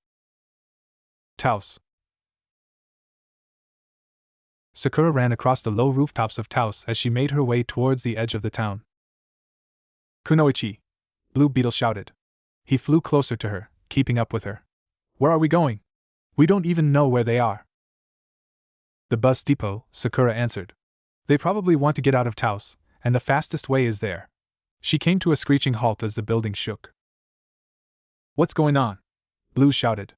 Taos. Sakura ran across the low rooftops of Taos as she made her way towards the edge of the town. Kunoichi! Blue Beetle shouted. He flew closer to her, keeping up with her. Where are we going? We don't even know where they are. The bus depot, Sakura answered. They probably want to get out of Taos, and the fastest way is there. She came to a screeching halt as the building shook. What's going on? Blue shouted.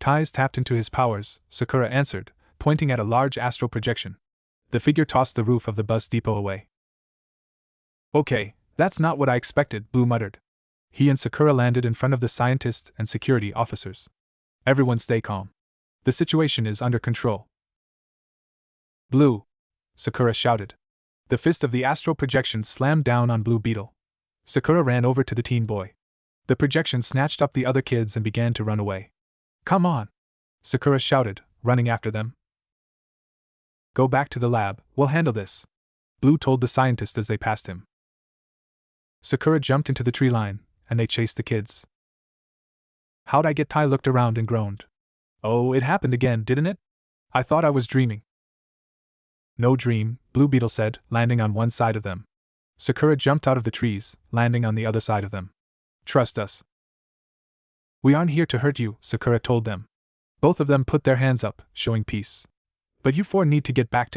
Tai's tapped into his powers, Sakura answered, pointing at a large astral projection. The figure tossed the roof of the bus depot away. Okay, that's not what I expected, Blue muttered. He and Sakura landed in front of the scientists and security officers. Everyone stay calm. The situation is under control. Blue! Sakura shouted. The fist of the astral projection slammed down on Blue Beetle. Sakura ran over to the teen boy. The projection snatched up the other kids and began to run away. Come on! Sakura shouted, running after them. Go back to the lab, we'll handle this. Blue told the scientist as they passed him. Sakura jumped into the tree line, and they chased the kids. How'd I get? Tai looked around and groaned. Oh, it happened again, didn't it? I thought I was dreaming. No dream, Blue Beetle said, landing on one side of them. Sakura jumped out of the trees, landing on the other side of them. Trust us. We aren't here to hurt you, Sakura told them. Both of them put their hands up, showing peace. But you four need to get back to